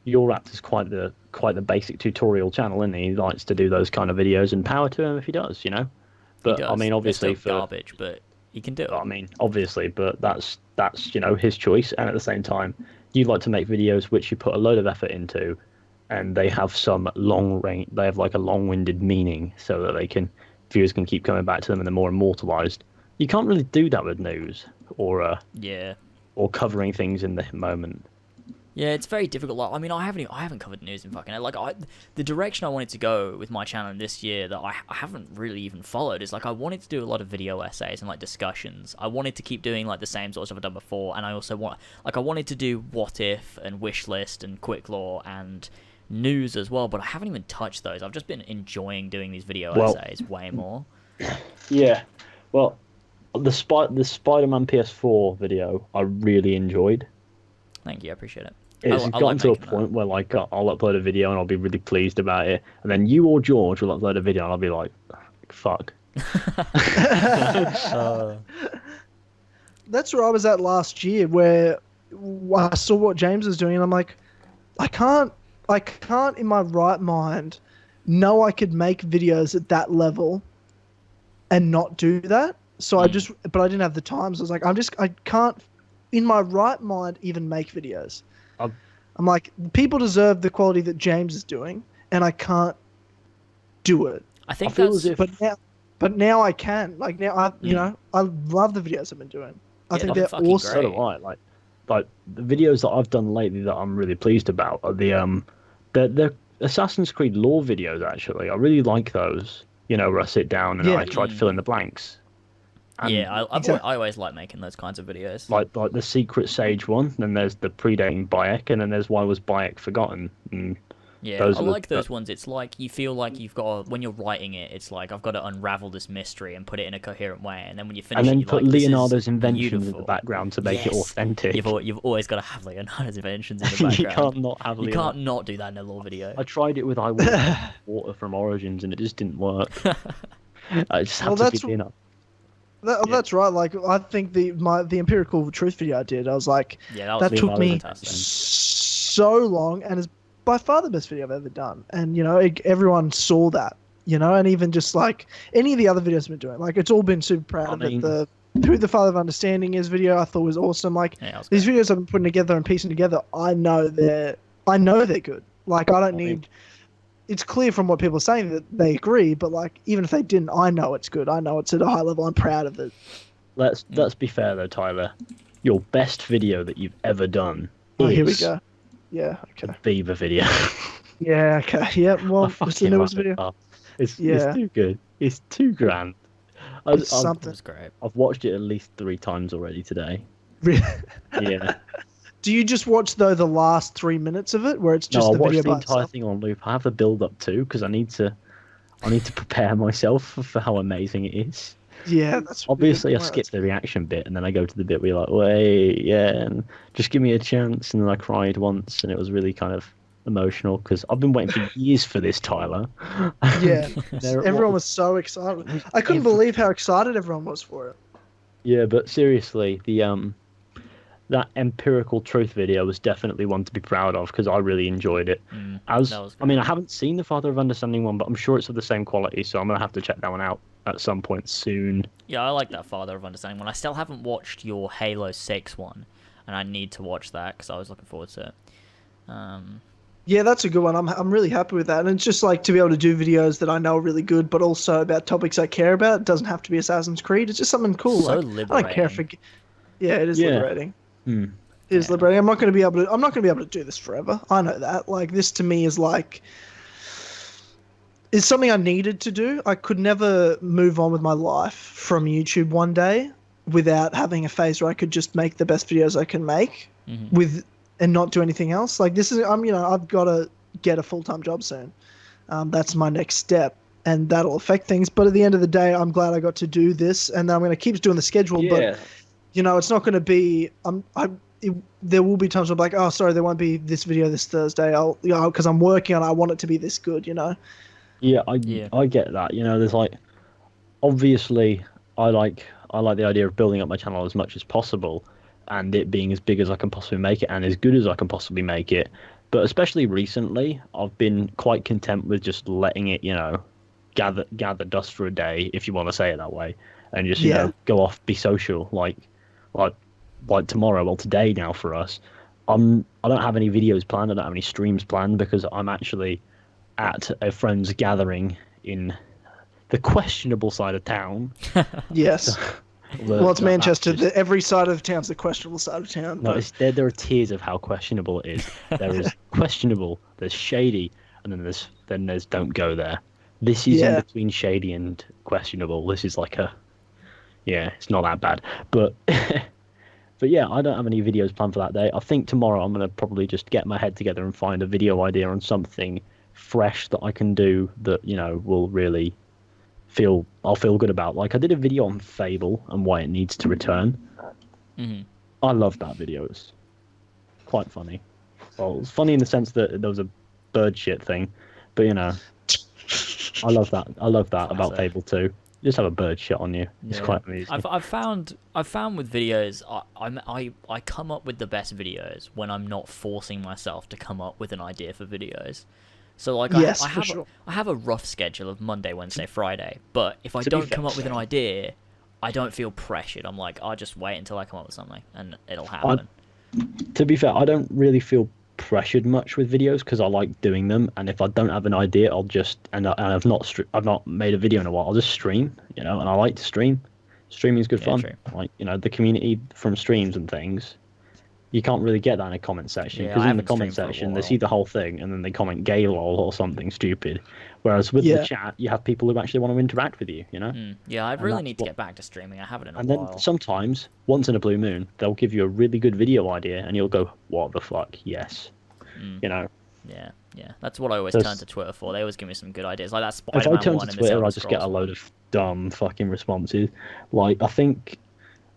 S3: your Raptor's quite the basic tutorial channel, isn't he? He likes to do those kind of videos, and power to him if he does, you know.
S1: He
S3: But
S1: does.
S3: I mean,
S1: They're
S3: obviously,
S1: still garbage, but he can do it.
S3: I mean, obviously, but that's you know his choice, and at the same time, you like to make videos which you put a load of effort into, and they have some long range. They have like a long-winded meaning, so that viewers can keep coming back to them, and they're more immortalized. You can't really do that with news or
S1: Yeah.
S3: covering things in the moment.
S1: Yeah, it's very difficult. Like, I mean, I haven't covered news in fucking like the direction I wanted to go with my channel this year that I haven't really even followed is like I wanted to do a lot of video essays and like discussions. I wanted to keep doing like the same sort of stuff I've done before, and I also I wanted to do what if and wish list and quick law and news as well, but I haven't even touched those. I've just been enjoying doing these video essays way more.
S3: Yeah, well, the Spider-Man PS4 video I really enjoyed.
S1: Thank you, I appreciate it.
S3: It's
S1: I
S3: gotten
S1: like
S3: to a
S1: making
S3: point where like I'll upload a video and I'll be really pleased about it, and then you or George will upload a video and I'll be like, "Fuck."
S2: That's where I was at last year, where I saw what James was doing, and I'm like, I can't in my right mind know I could make videos at that level and not do that. So but I didn't have the time. So I was like, I can't, in my right mind, even make videos. I'm like, people deserve the quality that James is doing, and I can't do it.
S1: I think
S3: I feel
S1: that's
S3: as if-
S2: But now I can. Like now, you know, I love the videos I've been doing. I
S1: Yeah,
S2: think
S1: they're
S2: they're
S1: fucking
S2: awesome.
S3: So do I. Like the videos that I've done lately that I'm really pleased about are the Assassin's Creed lore videos. Actually, I really like those. You know, where I sit down and
S2: Yeah.
S3: I try to fill in the blanks. And
S1: yeah,
S2: Exactly.
S1: I always like making those kinds of videos.
S3: like the Secret Sage one. Then there's the Predating Bayek, and then there's Why Was Bayek Forgotten? And
S1: Yeah,
S3: those
S1: I
S3: are the-
S1: like those ones. It's like you feel like you've got to, when you're writing it, it's like I've got to unravel this mystery and put it in a coherent way, and then when you finish,
S3: and then
S1: it,
S3: you
S1: you're
S3: put
S1: like, this is
S3: Leonardo's inventions in the
S1: beautiful.
S3: background to make it
S1: Yes.
S3: authentic.
S1: You've always got to have Leonardo's inventions in the background.
S3: You can't not have
S1: You
S3: Leonardo.
S1: can't not do that in a lore video.
S3: I tried it with I Want Water from Origins, and it just didn't work. I just had
S2: Well,
S3: to
S2: that's
S3: be Leonardo.
S2: That's right. Like I think the empirical truth video I did, I was like,
S1: Yeah, that was
S2: that took me
S1: fantastic.
S2: so long, and is by far the best video I've ever done. And you know, everyone saw that. You know, and even just like any of the other videos I've been doing, like it's all been super proud of
S3: mean-
S2: it. Who the Father of Understanding is video I thought was awesome. Like
S1: Yeah, that was
S2: these
S1: great.
S2: videos I've been putting together and piecing together, I know they're good. Like I don't
S3: mean-
S2: need. It's clear from what people are saying that they agree, but like even if they didn't, I know it's good. I know it's at a high level. I'm proud of it.
S3: Let's be fair though, Tyler. Your best video that you've ever done
S2: Oh,
S3: is
S2: here we go. Yeah.
S3: the
S2: Okay.
S3: Beaver video.
S2: Yeah. Okay. Yeah. Well,
S3: I
S2: it's the
S3: fucking
S2: newest
S3: love it.
S2: video.
S3: Oh, it's
S2: Yeah.
S3: too good. It's too grand.
S2: It's
S1: That
S2: something.
S1: was great.
S3: I've watched it at least 3 times already today. Yeah.
S2: Do you just watch though the last 3 minutes of it, where it's just
S3: No, I
S2: the
S3: watched
S2: video
S3: the
S2: by
S3: entire
S2: itself?
S3: thing on loop. I have the build up too because I need to prepare myself for how amazing it is.
S2: Yeah, that's
S3: Obviously, I
S2: wow,
S3: skip the reaction bit and then I go to the bit where you're like, wait, yeah, and just give me a chance. And then I cried once, and it was really kind of emotional because I've been waiting for years for this, Tyler.
S2: Yeah,
S3: There-
S2: everyone was so excited. I couldn't believe how excited everyone was for it.
S3: Yeah, but seriously, that empirical truth video was definitely one to be proud of because I really enjoyed it.
S1: that was
S3: I mean, I haven't seen the Father of Understanding one, but I'm sure it's of the same quality, so I'm gonna have to check that one out at some point soon.
S1: Yeah, I like that Father of Understanding one. I still haven't watched your Halo 6 one, and I need to watch that because I was looking forward to it.
S2: Yeah, that's a good one. I'm really happy with that, and it's just like to be able to do videos that I know are really good, but also about topics I care about. It doesn't have to be Assassin's Creed. It's just something cool.
S1: So
S2: like, I don't care if
S1: liberating.
S2: yeah, it is
S3: Yeah.
S2: liberating.
S3: Hmm.
S2: It is liberating. I'm not going to be able to do this forever. I know that. Like this to me is like is something I needed to do. I could never move on with my life from YouTube one day without having a phase where I could just make the best videos I can make with and not do anything else. Like this is, I've got to get a full-time job soon. That's my next step, and that'll affect things. But at the end of the day, I'm glad I got to do this, and I'm going to keep doing the schedule.
S3: Yeah.
S2: But it's not going to be. There will be times where I'm like, oh, sorry, there won't be this video this Thursday. Because I'm working on it. I want it to be this good.
S3: Yeah, I get that. There's like, obviously, I like the idea of building up my channel as much as possible, and it being as big as I can possibly make it, and as good as I can possibly make it. But especially recently, I've been quite content with just letting it, gather dust for a day, if you want to say it that way, and just go off, be social, like tomorrow, well today now for us. I don't have any videos planned, I don't have any streams planned because I'm actually at a friend's gathering in the questionable side of town.
S2: Yes. Well, it's Manchester. Every side of town's the questionable side of town.
S3: No, there are tiers of how questionable it is. There is questionable, there's shady, and then there's don't go there. This is in between shady and questionable. This is like it's not that bad. But but yeah, I don't have any videos planned for that day. I think tomorrow I'm gonna probably just get my head together and find a video idea on something fresh that I can do that will really I'll feel good about. Like I did a video on Fable and why it needs to return. I love that video. It's quite funny. Well, it's funny in the sense that there was a bird shit thing, but I love that. I love that about Fable 2. You just have a bird shit on you. It's quite amusing.
S1: I've found with videos, I come up with the best videos when I'm not forcing myself to come up with an idea for videos. So like I have a rough schedule of Monday, Wednesday, Friday, but if I don't come up with an idea, I don't feel pressured. I'm like, I'll just wait until I come up with something and it'll happen.
S3: To be fair, I don't really feel pressured much with videos because I like doing them, and if I don't have an idea, I'll just and I've not made a video in a while, I'll just stream, and I like to stream. Streaming is good fun. True. Like the community from streams and things. You can't really get that in a comment section because in the comment section they see the whole thing and then they comment gay lol or something stupid. Whereas with the chat, you have people who actually want to interact with you.
S1: Yeah, I really need to get back to streaming. I haven't in a while.
S3: And then sometimes, once in a blue moon, they'll give you a really good video idea and you'll go, "What the fuck? Yes."
S1: Yeah, that's what I always turn to Twitter for. They always give me some good ideas, like that Spider-Man
S3: one. If I turn
S1: one
S3: to Twitter, I just get a load of dumb fucking responses. Like I think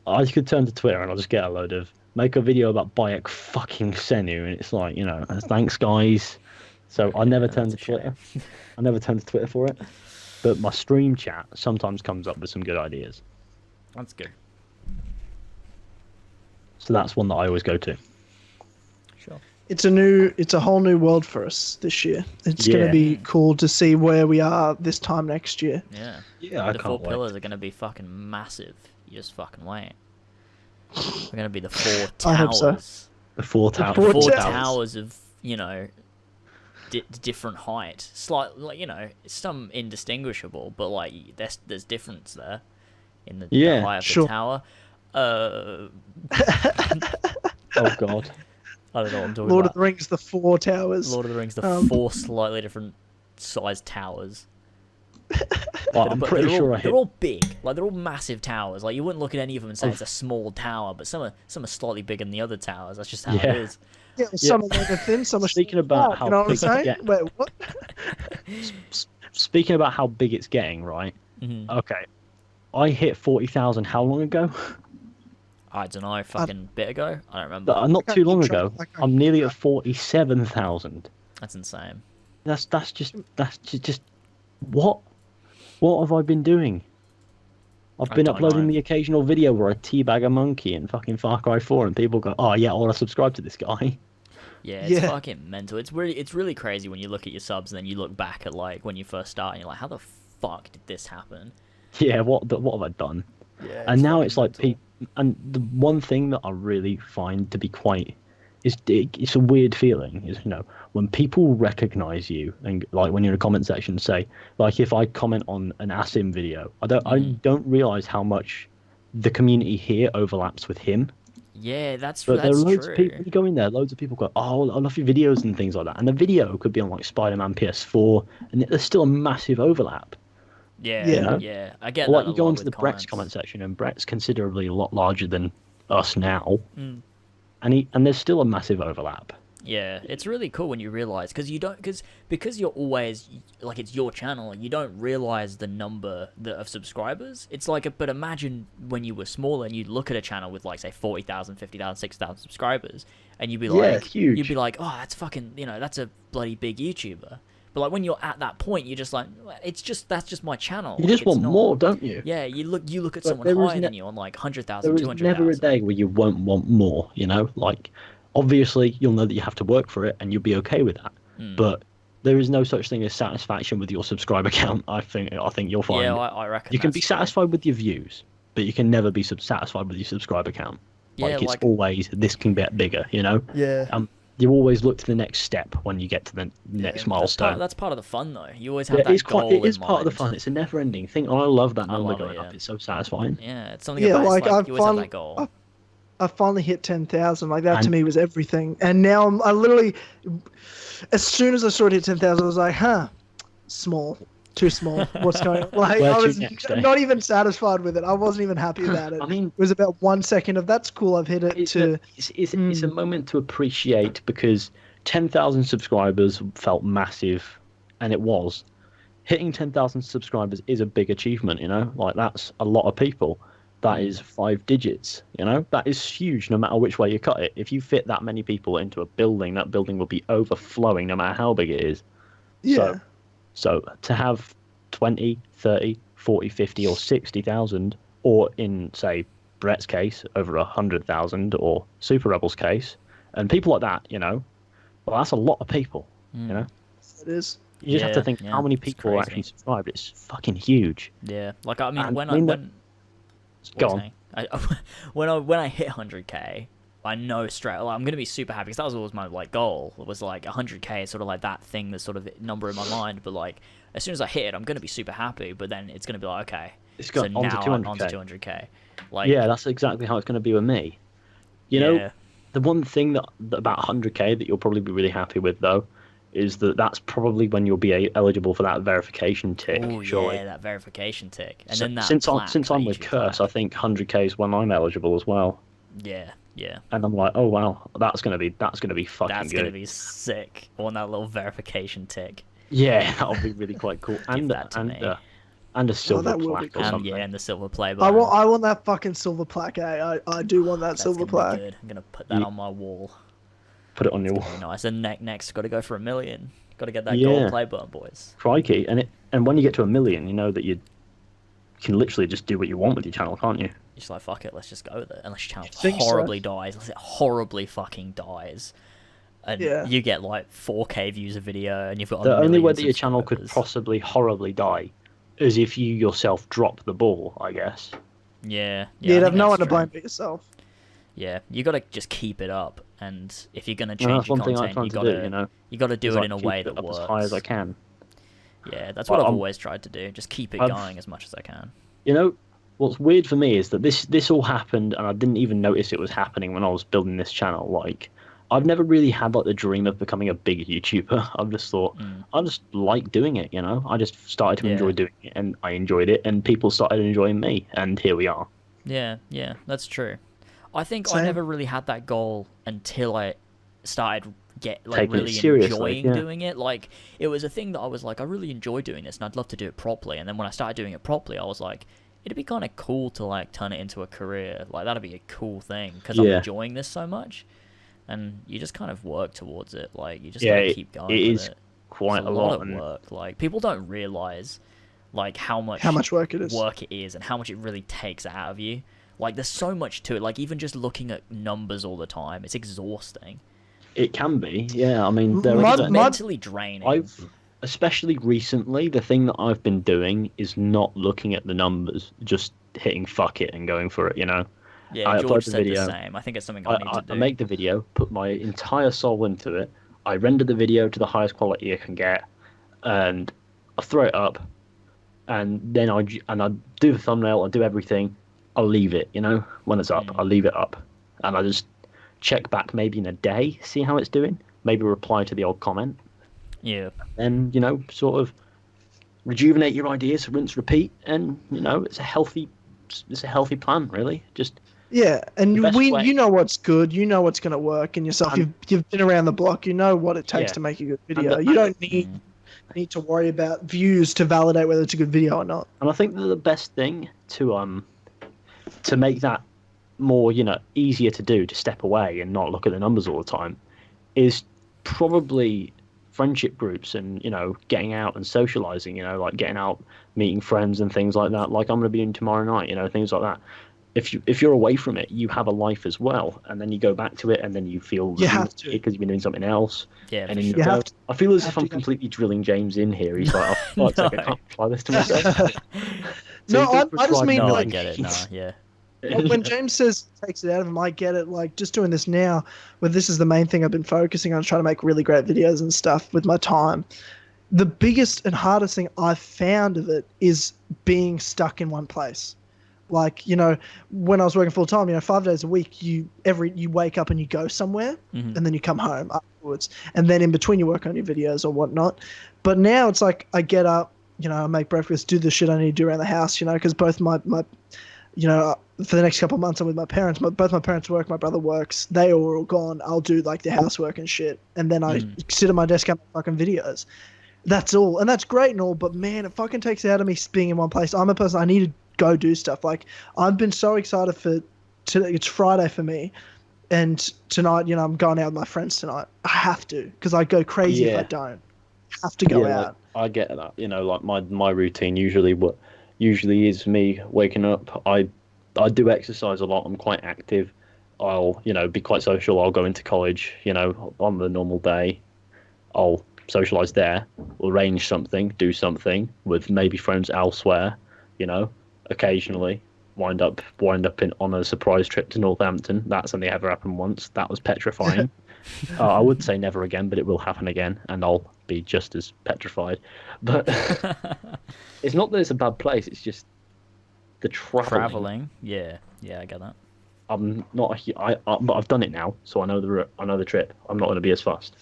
S3: I could turn to Twitter and I'll just get a load of. Make a video about Bayek fucking Senu, and it's like, thanks guys. So I never turn to Twitter. I never turn to Twitter for it. But my stream chat sometimes comes up with some good ideas.
S1: That's good.
S3: So that's one that I always go to.
S1: Sure.
S2: It's a whole new world for us this year. It's going to be cool to see where we are this time next year.
S1: Yeah.
S3: Yeah,
S1: the 4 pillars are going to be fucking massive. You just fucking wait. We're going to be the 4 towers.
S2: I hope so.
S3: The 4 towers.
S2: The
S1: 4 towers of, different height. Slightly, some indistinguishable, but like there's difference there in the height of the tower.
S3: Oh god.
S1: I don't know what I'm talking
S2: Lord
S1: about.
S2: of the Rings, the 4 towers.
S1: Lord of the Rings, the 4 slightly different sized towers.
S3: I'm pretty sure
S1: they're all big, like they're all massive towers. Like you wouldn't look at any of them and say it's a small tower, but some are slightly bigger than the other towers. That's just how it is.
S2: Yeah, some of them are thin, some are
S3: Speaking about how
S2: you know what I'm
S3: big
S2: saying?
S3: it's
S2: Wait, what?
S3: Speaking about how big it's getting, right? Okay, I hit 40,000 how long ago?
S1: I don't know, fucking bit ago. I don't remember.
S3: Not too long ago. I'm nearly at 47,000.
S1: That's insane.
S3: That's just what? What have I been doing? I've been uploading the occasional video where I teabag a monkey in fucking Far Cry 4 and people go, "Oh yeah, I want to subscribe to this guy."
S1: Yeah, it's fucking mental. It's really crazy when you look at your subs and then you look back at like when you first start and you're like, how the fuck did this happen?
S3: Yeah, what have I done?
S1: Yeah,
S3: and now it's like and the one thing that I really find to be quite it's a weird feeling is when people recognize you and like when you're in a comment section say like if I comment on an Asim video I don't realize how much the community here overlaps with him
S1: Yeah, that's
S3: But there are
S1: that's
S3: loads
S1: true.
S3: of people. You go in there, loads of people go, "Oh, I love your videos and things like that." And the video could be on like Spider-Man PS4, and there's still a massive overlap.
S1: Yeah,
S3: You
S2: Yeah.
S3: know,
S1: yeah, I get
S3: or
S1: that
S3: like
S1: a
S3: you go
S1: lot
S3: into
S1: with
S3: the Brett's
S1: comments.
S3: comment section, and Brett's considerably a lot larger than us now,
S1: Mm.
S3: and there's still a massive overlap.
S1: Yeah, it's really cool when you realize because you don't because you're always like it's your channel. You don't realize the number of subscribers. It's like but imagine when you were smaller and you'd look at a channel with like say 40,000, 50,000, 60,000 subscribers, and you'd be
S3: Yeah,
S1: like,
S3: it's huge.
S1: you'd be like, oh, that's fucking, that's a bloody big YouTuber. But like when you're at that point, you're just like, that's just my channel.
S3: You
S1: Like,
S3: just
S1: it's
S3: want
S1: not-
S3: more, don't you?
S1: Yeah, you look at
S3: But
S1: someone
S3: there is
S1: higher
S3: ne-
S1: than you on like 100,000,
S3: There is
S1: 200,000.
S3: never a day where you won't want more. You know, like obviously you'll know that you have to work for it, and you'll be okay with that.
S1: Hmm.
S3: But there is no such thing as satisfaction with your subscriber count. I think you'll find.
S1: Yeah, I reckon
S3: You can
S1: that's
S3: be
S1: true.
S3: satisfied with your views, but you can never be satisfied with your subscriber count.
S1: Yeah,
S3: Like it's
S1: like-
S3: always this can get bigger, you know.
S2: Yeah.
S3: You always look to the next step when you get to the next milestone.
S1: That's part of the fun though. You always have
S3: Yeah,
S1: that
S3: it's
S1: goal
S3: it is
S1: in
S3: part of the
S1: mind.
S3: fun. It's a never-ending thing. I love that number
S1: love it,
S3: going up.
S1: yeah.
S3: It's so satisfying.
S1: Yeah, it's something
S2: Yeah,
S1: about
S2: like,
S1: it's
S2: I've
S1: you always have
S2: finally-
S1: that goal.
S2: I finally hit 10,000. Like that to
S3: And-
S2: me was everything. And now I literally, as soon as I saw it hit 10,000, I was like, small, too small. What's going on? Like
S3: Where
S2: I
S3: to
S2: was
S3: next, eh?
S2: not even satisfied with it. I wasn't even happy about it.
S3: I mean,
S2: It was about 1 second of that's cool. I've hit it
S3: it's
S2: to.
S3: a moment to appreciate because 10,000 subscribers felt massive, and it was. Hitting 10,000 subscribers is a big achievement, you know? Like, that's a lot of people. That is 5 digits, you know? That is huge no matter which way you cut it. If you fit that many people into a building, that building will be overflowing no matter how big it is.
S2: Yeah.
S3: So to have 20, 30, 40, 50, or 60,000, or in, say, Brett's case, over 100,000, or Super Rebel's case, and people like that, you know, well, that's a lot of people, you know?
S2: It is.
S3: You just have to
S1: Yeah,
S3: think
S1: yeah,
S3: how many
S1: it's
S3: people are
S1: crazy.
S3: actually subscribed. It's fucking huge.
S1: Yeah, like I mean,
S3: And
S1: when
S3: I mean, Go
S1: what was
S3: on.
S1: I saying? when I hit 100k, I know straight. Like, I'm gonna be super happy because that was always my like goal. It was like 100k is sort of like that thing, that's sort of number in my mind. But like as soon as I hit it, I'm gonna be super happy. But then it's gonna be like okay,
S3: It's
S1: so
S3: got on to
S1: now I'm
S3: 200K.
S1: on to 200k. Like
S3: Yeah, that's exactly how it's going to be with me. You know,
S1: yeah,
S3: the one thing that about 100k that you'll probably be really happy with, though, is that that's probably when you'll be eligible for that verification tick,
S1: oh
S3: surely.
S1: yeah, that verification tick, and
S3: So-
S1: then that
S3: since
S1: plaque,
S3: since
S1: that
S3: I'm with
S1: YouTube
S3: Curse,
S1: plaque.
S3: I think 100k is when I'm eligible as well.
S1: Yeah, yeah.
S3: And I'm like, oh wow, that's gonna be fucking
S1: That's
S3: good.
S1: gonna be sick. I want that little verification tick.
S3: Yeah, that'll be really quite cool. And
S1: that to me.
S3: and a silver
S2: that will be
S3: plaque
S2: cool.
S3: or
S1: And
S3: something.
S1: yeah, and the silver play
S2: I
S1: button.
S2: want that fucking silver plaque. I do want that
S1: That's
S2: silver
S1: gonna
S2: plaque.
S1: be good. I'm gonna put that
S3: Ye-
S1: on my wall.
S3: Put it on your
S1: Very nice. And next, got to go for 1 million. Got to get that
S3: Yeah.
S1: gold play button, boys.
S3: crikey. And when you get to 1 million, you know that you can literally just do what you want with your channel, can't you?
S1: Just like fuck it, let's just go with it. Unless your channel
S2: think so?
S1: horribly dies, unless it horribly fucking dies, and
S2: Yeah.
S1: you get like 4K views a video, and you've got
S3: The
S1: a
S3: only
S1: million
S3: way that your channel could
S1: subscribers.
S3: possibly horribly die is if you yourself drop the ball, I guess.
S1: Yeah,
S2: You'd
S1: I
S2: have
S1: think
S2: no
S1: that's
S2: one to
S1: true.
S2: blame but yourself.
S1: Yeah, you got to just keep it up, and if you're gonna
S3: And
S1: change
S3: that's
S1: your
S3: one thing I
S1: content,
S3: try
S1: you
S3: to
S1: got
S3: do,
S1: to
S3: you know.
S1: you got to do
S3: is,
S1: it
S3: like,
S1: in a
S3: keep
S1: way
S3: it
S1: that
S3: up
S1: works.
S3: as high as I can.
S1: Yeah, that's
S3: Well,
S1: what I've
S3: I'm-
S1: always tried to do. Just keep it
S3: I've-
S1: going as much as I can.
S3: You know, what's weird for me is that this all happened, and I didn't even notice it was happening when I was building this channel. Like, I've never really had like the dream of becoming a big YouTuber. I've just thought I just like doing it. You know, I just started to
S1: Yeah.
S3: enjoy doing it, and I enjoyed it, and people started enjoying me, and here we are.
S1: Yeah, that's true. I think I
S2: Same.
S1: never really had that goal until I started
S3: Taking it
S1: really
S3: seriously,
S1: enjoying
S3: yeah.
S1: doing it. Like it was a thing that I was like, I really enjoy doing this, and I'd love to do it properly. And then when I started doing it properly, I was like, it'd be kind of cool to like turn it into a career. Like that'd be a cool thing because I'm
S3: Yeah.
S1: enjoying this so much. And you just kind of work towards it. Like you just
S3: Yeah,
S1: gotta
S3: it-
S1: keep going.
S3: it
S1: with
S3: is
S1: it.
S3: Quite
S1: It's
S3: a lot.
S1: of
S3: And
S1: work. Like people don't realize like how much
S2: work it is.
S1: work it is and how much it really takes out of you. Like there's so much to it. Like even just looking at numbers all the time, it's exhausting.
S3: it can be, yeah. I mean, there
S2: Mud-
S3: is.
S1: It's
S2: Mud-
S1: mentally draining.
S3: I've, especially recently, the thing that I've been doing is not looking at the numbers, just hitting fuck it and going for it. You know,
S1: yeah,
S3: I upload
S1: George
S3: the
S1: said
S3: video.
S1: the same. I think it's something I need to do.
S3: I make the video, put my entire soul into it. I render the video to the highest quality I can get, and I throw it up, and then I do the thumbnail, I do everything. I'll leave it, you know, when it's up, I'll leave it up,
S4: and I just check back maybe in a day, see how it's doing, maybe reply to the odd comment,
S1: Yeah.
S4: and sort of rejuvenate your ideas, rinse, repeat, and it's a healthy plan, really. Just
S2: Yeah, and
S4: The best way-
S2: you know what's good, you know what's going to work in yourself.
S4: And-
S2: You've been around the block, you know what it takes
S4: Yeah.
S2: to make a good
S4: And
S2: video.
S4: the-
S2: You don't
S1: Mm.
S2: need to worry about views to validate whether it's a good video or not.
S4: And I think that the best thing to make that more easier to do, to step away and not look at the numbers all the time, is probably friendship groups and getting out and socializing. Like getting out, meeting friends and things like that. Like I'm going to be doing tomorrow night. Things like that. If you're away from it, you have a life as well, and then you go back to it, and then you feel
S2: You have to.
S4: because you've been doing something else.
S1: Yeah,
S4: And
S1: for
S4: then you
S1: sure.
S2: You
S4: go,
S2: have to-
S4: I feel as
S2: have
S4: if
S2: to
S4: I'm
S2: go.
S4: completely drilling James in here. He's like, oh, fuck's sake, I
S1: No.
S4: can't apply this to myself.
S2: No, I just mean
S1: No, I
S2: like
S1: get it. No, yeah.
S2: when James says takes it out of him, I get it. Like just doing this now, where this is the main thing I've been focusing on, trying to make really great videos and stuff with my time. The biggest and hardest thing I've found of it is being stuck in one place. Like when I was working full time, 5 days a week, you wake up and you go somewhere,
S1: Mhm.
S2: and then you come home afterwards, and then in between you work on your videos or whatnot. But now it's like I get up, I make breakfast, do the shit I need to do around the house, because both my for the next couple of months I'm with my parents. Both my parents work, my brother works. They are all gone. I'll do like the housework and shit, and then I sit at my desk and make fucking videos. That's all, and that's great and all. But man, it fucking takes it out of me being in one place. I'm a person, I need to go do stuff. Like I've been so excited it's Friday for me, and tonight, I'm going out with my friends tonight. I have to, because I go crazy if
S4: Yeah.
S2: I don't. I have to go out.
S4: Like, I get that. Like my routine usually is me waking up. I do exercise a lot. I'm quite active. I'll be quite social. I'll go into college. On the normal day, I'll socialize there. Arrange something, do something with maybe friends elsewhere. Occasionally wind up on a surprise trip to Northampton. That's only ever happened once. That was petrifying. I would say never again, but it will happen again, and I'll be just as petrified. But it's not that it's a bad place. It's just the traveling.
S1: Yeah, I get that.
S4: I'm not. But I've done it now, so I know the trip. I'm not going to be as fast.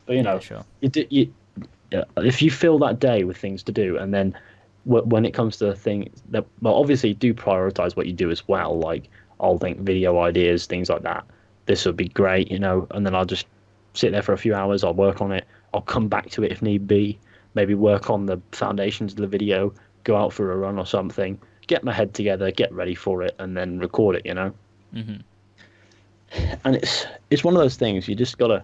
S4: But
S1: Yeah, sure.
S4: if you fill that day with things to do, and then when it comes to things that, well, obviously do prioritize what you do as well. Like I'll think video ideas, things like that. This would be great, and then I'll just sit there for a few hours. I'll work on it. I'll come back to it if need be. Maybe work on the foundations of the video. Go out for a run or something. Get my head together. Get ready for it, and then record it.
S1: hmm
S4: And it's one of those things. You just gotta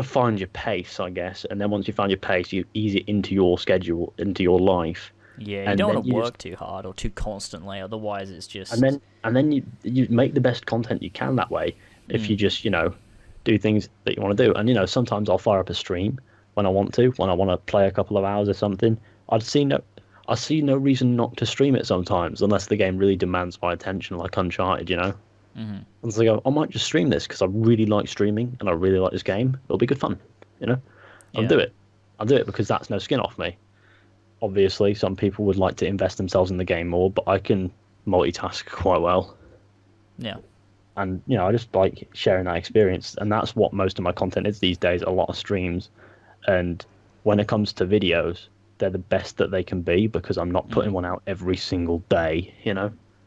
S4: find your pace, I guess. And then once you find your pace, you ease it into your schedule, into your life.
S1: Yeah, you
S4: And
S1: don't
S4: then
S1: want to
S4: you
S1: work too hard or too constantly, otherwise it's just.
S4: And then you make the best content you can that way. If you just do things that you want to do. And sometimes I'll fire up a stream when I want to play a couple of hours or something. I see no reason not to stream it sometimes, unless the game really demands my attention, like Uncharted.
S1: Mhm.
S4: And so I go, I might just stream this because I really like streaming and I really like this game. It'll be good fun, I'll
S1: Yeah.
S4: do it. I'll do it because that's no skin off me. Obviously, some people would like to invest themselves in the game more, but I can multitask quite well.
S1: Yeah.
S4: And I just like sharing that experience, and that's what most of my content is these days. A lot of streams, and when it comes to videos, they're the best that they can be because I'm not putting one out every single day.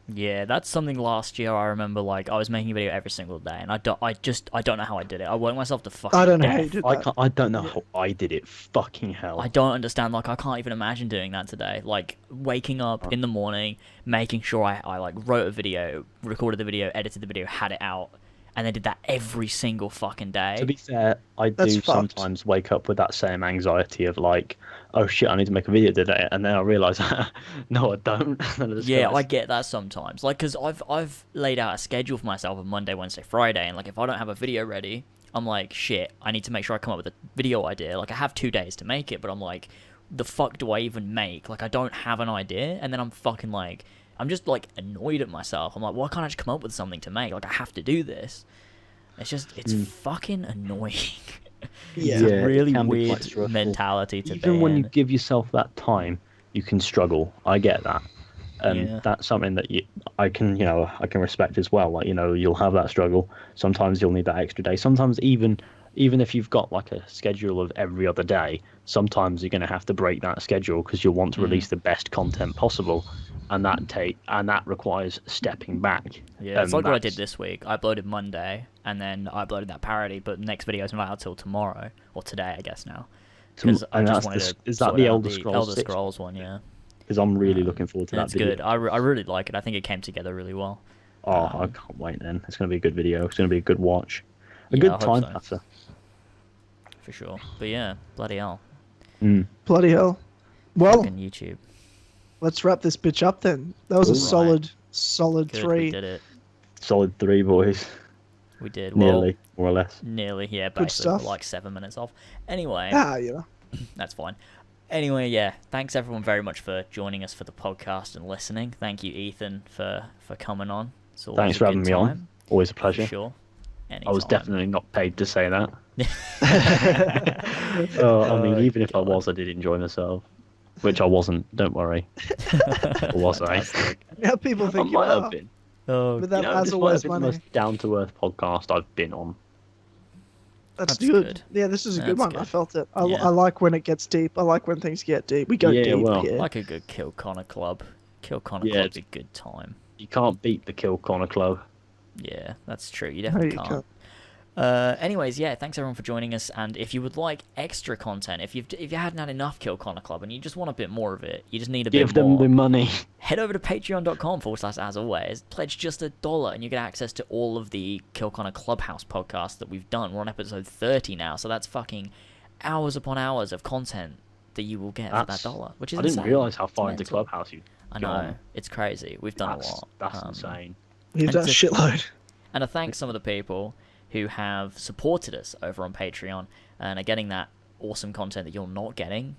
S1: Yeah, that's something last year I remember, like, I was making a video every single day, and I don't know how I did it. I worked myself to fucking
S2: I don't know how you
S1: death.
S2: did
S4: I
S2: that.
S4: can't, I don't know how I did it. Fucking hell.
S1: I don't understand, like, I can't even imagine doing that today. Like, waking up in the morning, making sure I like, wrote a video, recorded the video, edited the video, had it out, and then did that every single fucking day.
S4: To be fair, I
S2: That's
S4: do
S2: fucked.
S4: sometimes wake up with that same anxiety of like, oh shit, I need to make a video today, and then I realise, no, I don't. And I just
S1: Yeah,
S4: go,
S1: I get that sometimes. Like, because I've laid out a schedule for myself of Monday, Wednesday, Friday, and, like, if I don't have a video ready, I'm like, shit, I need to make sure I come up with a video idea. Like, I have 2 days to make it, but I'm like, the fuck do I even make? Like, I don't have an idea, and then I'm fucking, like, I'm just, like, annoyed at myself. I'm like, why can't I just come up with something to make? Like, I have to do this. It's fucking annoying.
S2: Yeah.
S1: It's a
S4: it
S1: really
S4: can be quite
S1: weird
S4: stressful.
S1: mentality to be
S4: Even when you
S1: in.
S4: give yourself that time, you can struggle. I get that. and
S1: Yeah.
S4: that's something that I can respect as well. Like, you'll have that struggle. Sometimes you'll need that extra day. Sometimes even if you've got like a schedule of every other day, sometimes you're going to have to break that schedule because you'll want to release the best content possible, and that requires stepping back.
S1: Yeah, it's
S4: And
S1: like what I did
S4: that's-
S1: this week. I uploaded Monday, and then I uploaded that parody, but the next video's not out till tomorrow, or today, I guess now. Because I
S4: and
S1: just
S4: that's
S1: wanted
S4: the-
S1: to
S4: is that
S1: sort
S4: the
S1: out
S4: Elder
S1: the
S4: Scrolls
S1: Elder
S4: 6?
S1: Scrolls one, yeah.
S4: Because I'm really looking forward to
S1: And
S4: that
S1: it's
S4: video.
S1: good. I really like it. I think it came together really well.
S4: Oh, I can't wait then. It's going to be a good video. It's going to be a good watch. A
S1: Yeah,
S4: good
S1: I hope
S4: time
S1: so.
S4: passer.
S1: For sure. But yeah, bloody hell.
S2: Bloody hell. Well,
S1: Fucking YouTube.
S2: let's wrap this bitch up then. That was a
S1: Alright.
S2: solid
S1: Good,
S2: 3.
S1: we did it.
S4: Solid 3, boys.
S1: We did. Well,
S4: Nearly, more or less.
S1: nearly, yeah,
S2: Good
S1: basically. We're
S2: stuff.
S1: like 7 minutes off. Anyway, that's fine. Anyway, yeah, thanks everyone very much for joining us for the podcast and listening. Thank you, Ethan, for coming on. It's always
S4: Thanks
S1: a
S4: for
S1: good
S4: having me
S1: time,
S4: on. Always a
S1: For
S4: pleasure.
S1: sure.
S4: I was
S1: Anytime.
S4: definitely not paid to say that. I mean, even if I
S1: God.
S4: was, I did enjoy myself. Which I wasn't, don't worry. Or was I?
S1: Fantastic.
S2: Now people
S4: I
S2: think you
S4: might
S2: are.
S4: have been.
S1: Oh,
S2: But that,
S4: This
S2: as
S4: might have
S2: always,
S4: been the
S2: money.
S4: most down-to-earth podcast I've been on.
S2: That's
S1: That's
S2: good.
S1: good.
S2: Yeah, this is a good
S1: That's
S2: one. I
S1: good.
S2: felt it. I
S1: Yeah.
S2: like when it gets deep. I like when things get deep. We go
S4: Yeah,
S2: deep
S4: well,
S2: here.
S1: like a good Kill Connor Club. Kill Connor
S4: Yeah,
S1: Club's a good time.
S4: You can't beat the Kill Corner Club.
S1: Yeah, that's true. You
S2: No,
S1: definitely
S2: you
S1: can't.
S2: can't.
S1: Anyways, yeah, thanks everyone for joining us. And if you would like extra content, if you hadn't had enough Kill Connor Club and you just want a bit more of it, you just need a
S4: Give
S1: bit
S4: them
S1: more.
S4: the money.
S1: Head over to patreon.com/as always. Pledge just $1 and you get access to all of the Kill Connor Clubhouse podcasts that we've done. We're on episode 30 now, so that's fucking hours upon hours of content that you will get for that $1, which is
S4: I didn't
S1: insane.
S4: realise how
S1: It's
S4: far into
S1: mental.
S4: Clubhouse you.
S1: I know, it's crazy. We've done a lot.
S4: That's insane.
S2: You've
S1: and
S2: done a
S1: to-
S2: shitload.
S1: And I thank some of the people who have supported us over on Patreon and are getting that awesome content that you're not getting,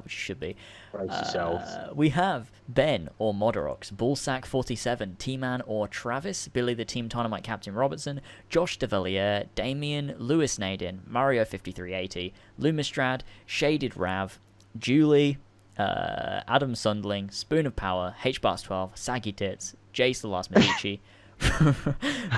S1: which you should be.
S4: Brace yourselves.
S1: We have Ben or Modorox, Bullsack47, T-Man or Travis, Billy the Team Dynamite Captain Robertson, Josh DeValier, Damien, Lewis Naden, Mario5380, Lumistrad, Shaded Rav, Julie, Adam Sundling, Spoon of Power, HBars12, Saggy Tits, Jace the Last Medici,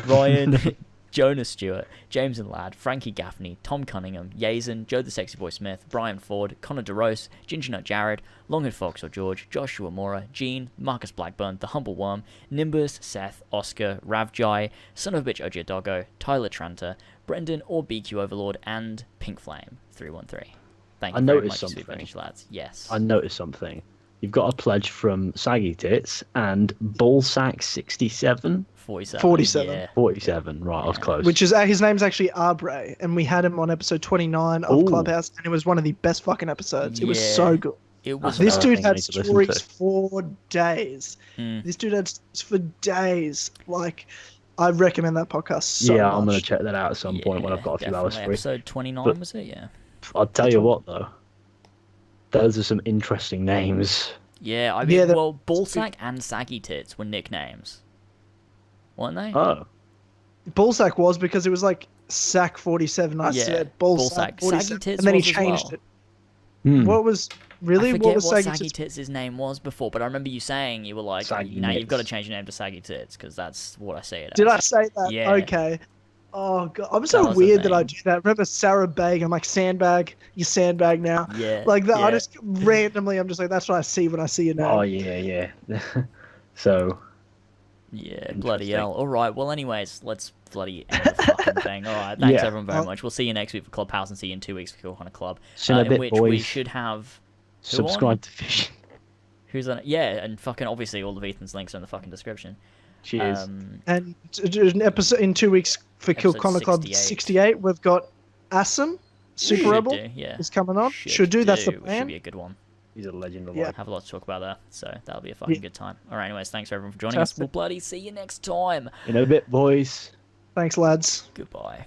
S1: Ryan, Jonas Stewart, James and Ladd, Frankie Gaffney, Tom Cunningham, Yazen, Joe the Sexy Boy Smith, Brian Ford, Connor DeRose, Ginger Nut Jared, Longhead Fox or George, Joshua Mora, Gene, Marcus Blackburn, The Humble Worm, Nimbus, Seth, Oscar, Ravjai, Son of a Bitch Ogia Doggo, Tyler Tranter, Brendan or BQ Overlord, and Pink Flame 313. Thank
S4: I
S1: you very
S4: noticed
S1: much,
S4: something.
S1: Sweet British lads. Yes.
S4: I noticed something. You've got a pledge from Saggy Tits and Bullsack67.
S1: 47.
S2: 47.
S1: Yeah.
S4: 47. Right, I was
S1: Yeah.
S4: close.
S2: Which is his name's actually Arbre, and we had him on episode 29 of
S4: Ooh.
S2: Clubhouse, and it was one of the best fucking episodes. It was
S1: Yeah.
S2: so good.
S1: It was
S2: This
S4: another
S2: dude
S4: thing I
S2: had
S4: need to listen
S2: stories
S4: to.
S2: for days.
S1: Mm.
S2: This dude had stories for days. Like, I recommend that podcast so
S4: yeah,
S2: much.
S4: I'm going to check that out at some point when I've got a few hours
S1: definitely.
S4: free.
S1: Episode 29
S4: But-
S1: was it? Yeah.
S4: I'll tell you what, though. Those are some interesting names.
S1: Yeah, I
S2: Yeah,
S1: mean,
S2: the-
S1: well, Ballsack and Saggy Tits were nicknames, weren't they?
S4: Oh.
S2: Ballsack was because it was like Sack 47. I
S1: Yeah,
S2: said
S1: Ballsack.
S2: Ballsack 47,
S1: Saggy Tits
S2: and then he
S1: was as
S2: changed
S1: well.
S2: it.
S4: Hmm.
S2: What was really
S1: I forget
S2: what was
S1: what
S2: Saggy
S1: Saggy
S2: Tits?
S1: Tits' name was before, but I remember you saying you were like,
S4: Saggy
S1: now you've got to
S4: Nits.
S1: change your name to Saggy Tits because that's what I say it
S2: Did
S1: as.
S2: I say that?
S1: Yeah.
S2: Okay. Oh god, I'm
S1: That
S2: so
S1: was the
S2: weird that I
S1: thing.
S2: do that. Remember Sarah Bag? I'm like sandbag. You sandbag now.
S1: Yeah.
S2: Like that.
S1: yeah.
S2: I just randomly. I'm just like that's what I see when I see your name.
S4: Oh, yeah, yeah. So,
S1: Yeah, bloody
S4: Interesting.
S1: hell. All right. Well, anyways, let's bloody end the fucking thing. All right. Thanks
S4: Yeah.
S1: everyone very
S2: Well-
S1: much. We'll see you next week for Clubhouse and see you in 2 weeks for Kill Hunter Club,
S4: see you in a
S1: in
S4: bit,
S1: which
S4: boys.
S1: we should have Who on?
S4: Subscribe to Fish.
S1: who's on it? Yeah, and fucking obviously all of Ethan's links are in the fucking description.
S4: Cheers.
S2: And an episode in 2 weeks for Kill
S1: Episode
S2: Connor Club
S1: 68.
S2: 68. We've got Asim, Super
S1: Should
S2: Rebel,
S1: do, yeah.
S2: is coming on. Should do. That's the
S1: Should
S2: plan.
S1: be a good one.
S4: He's a legend of
S2: Yeah.
S4: life.
S1: Have a lot to talk about there, so that'll be a fucking
S2: Yeah.
S1: good time. All right. Anyways, thanks everyone for joining us.
S2: Fantastic.
S1: We'll bloody see you next time.
S4: In a bit, boys.
S2: Thanks, lads.
S1: Goodbye.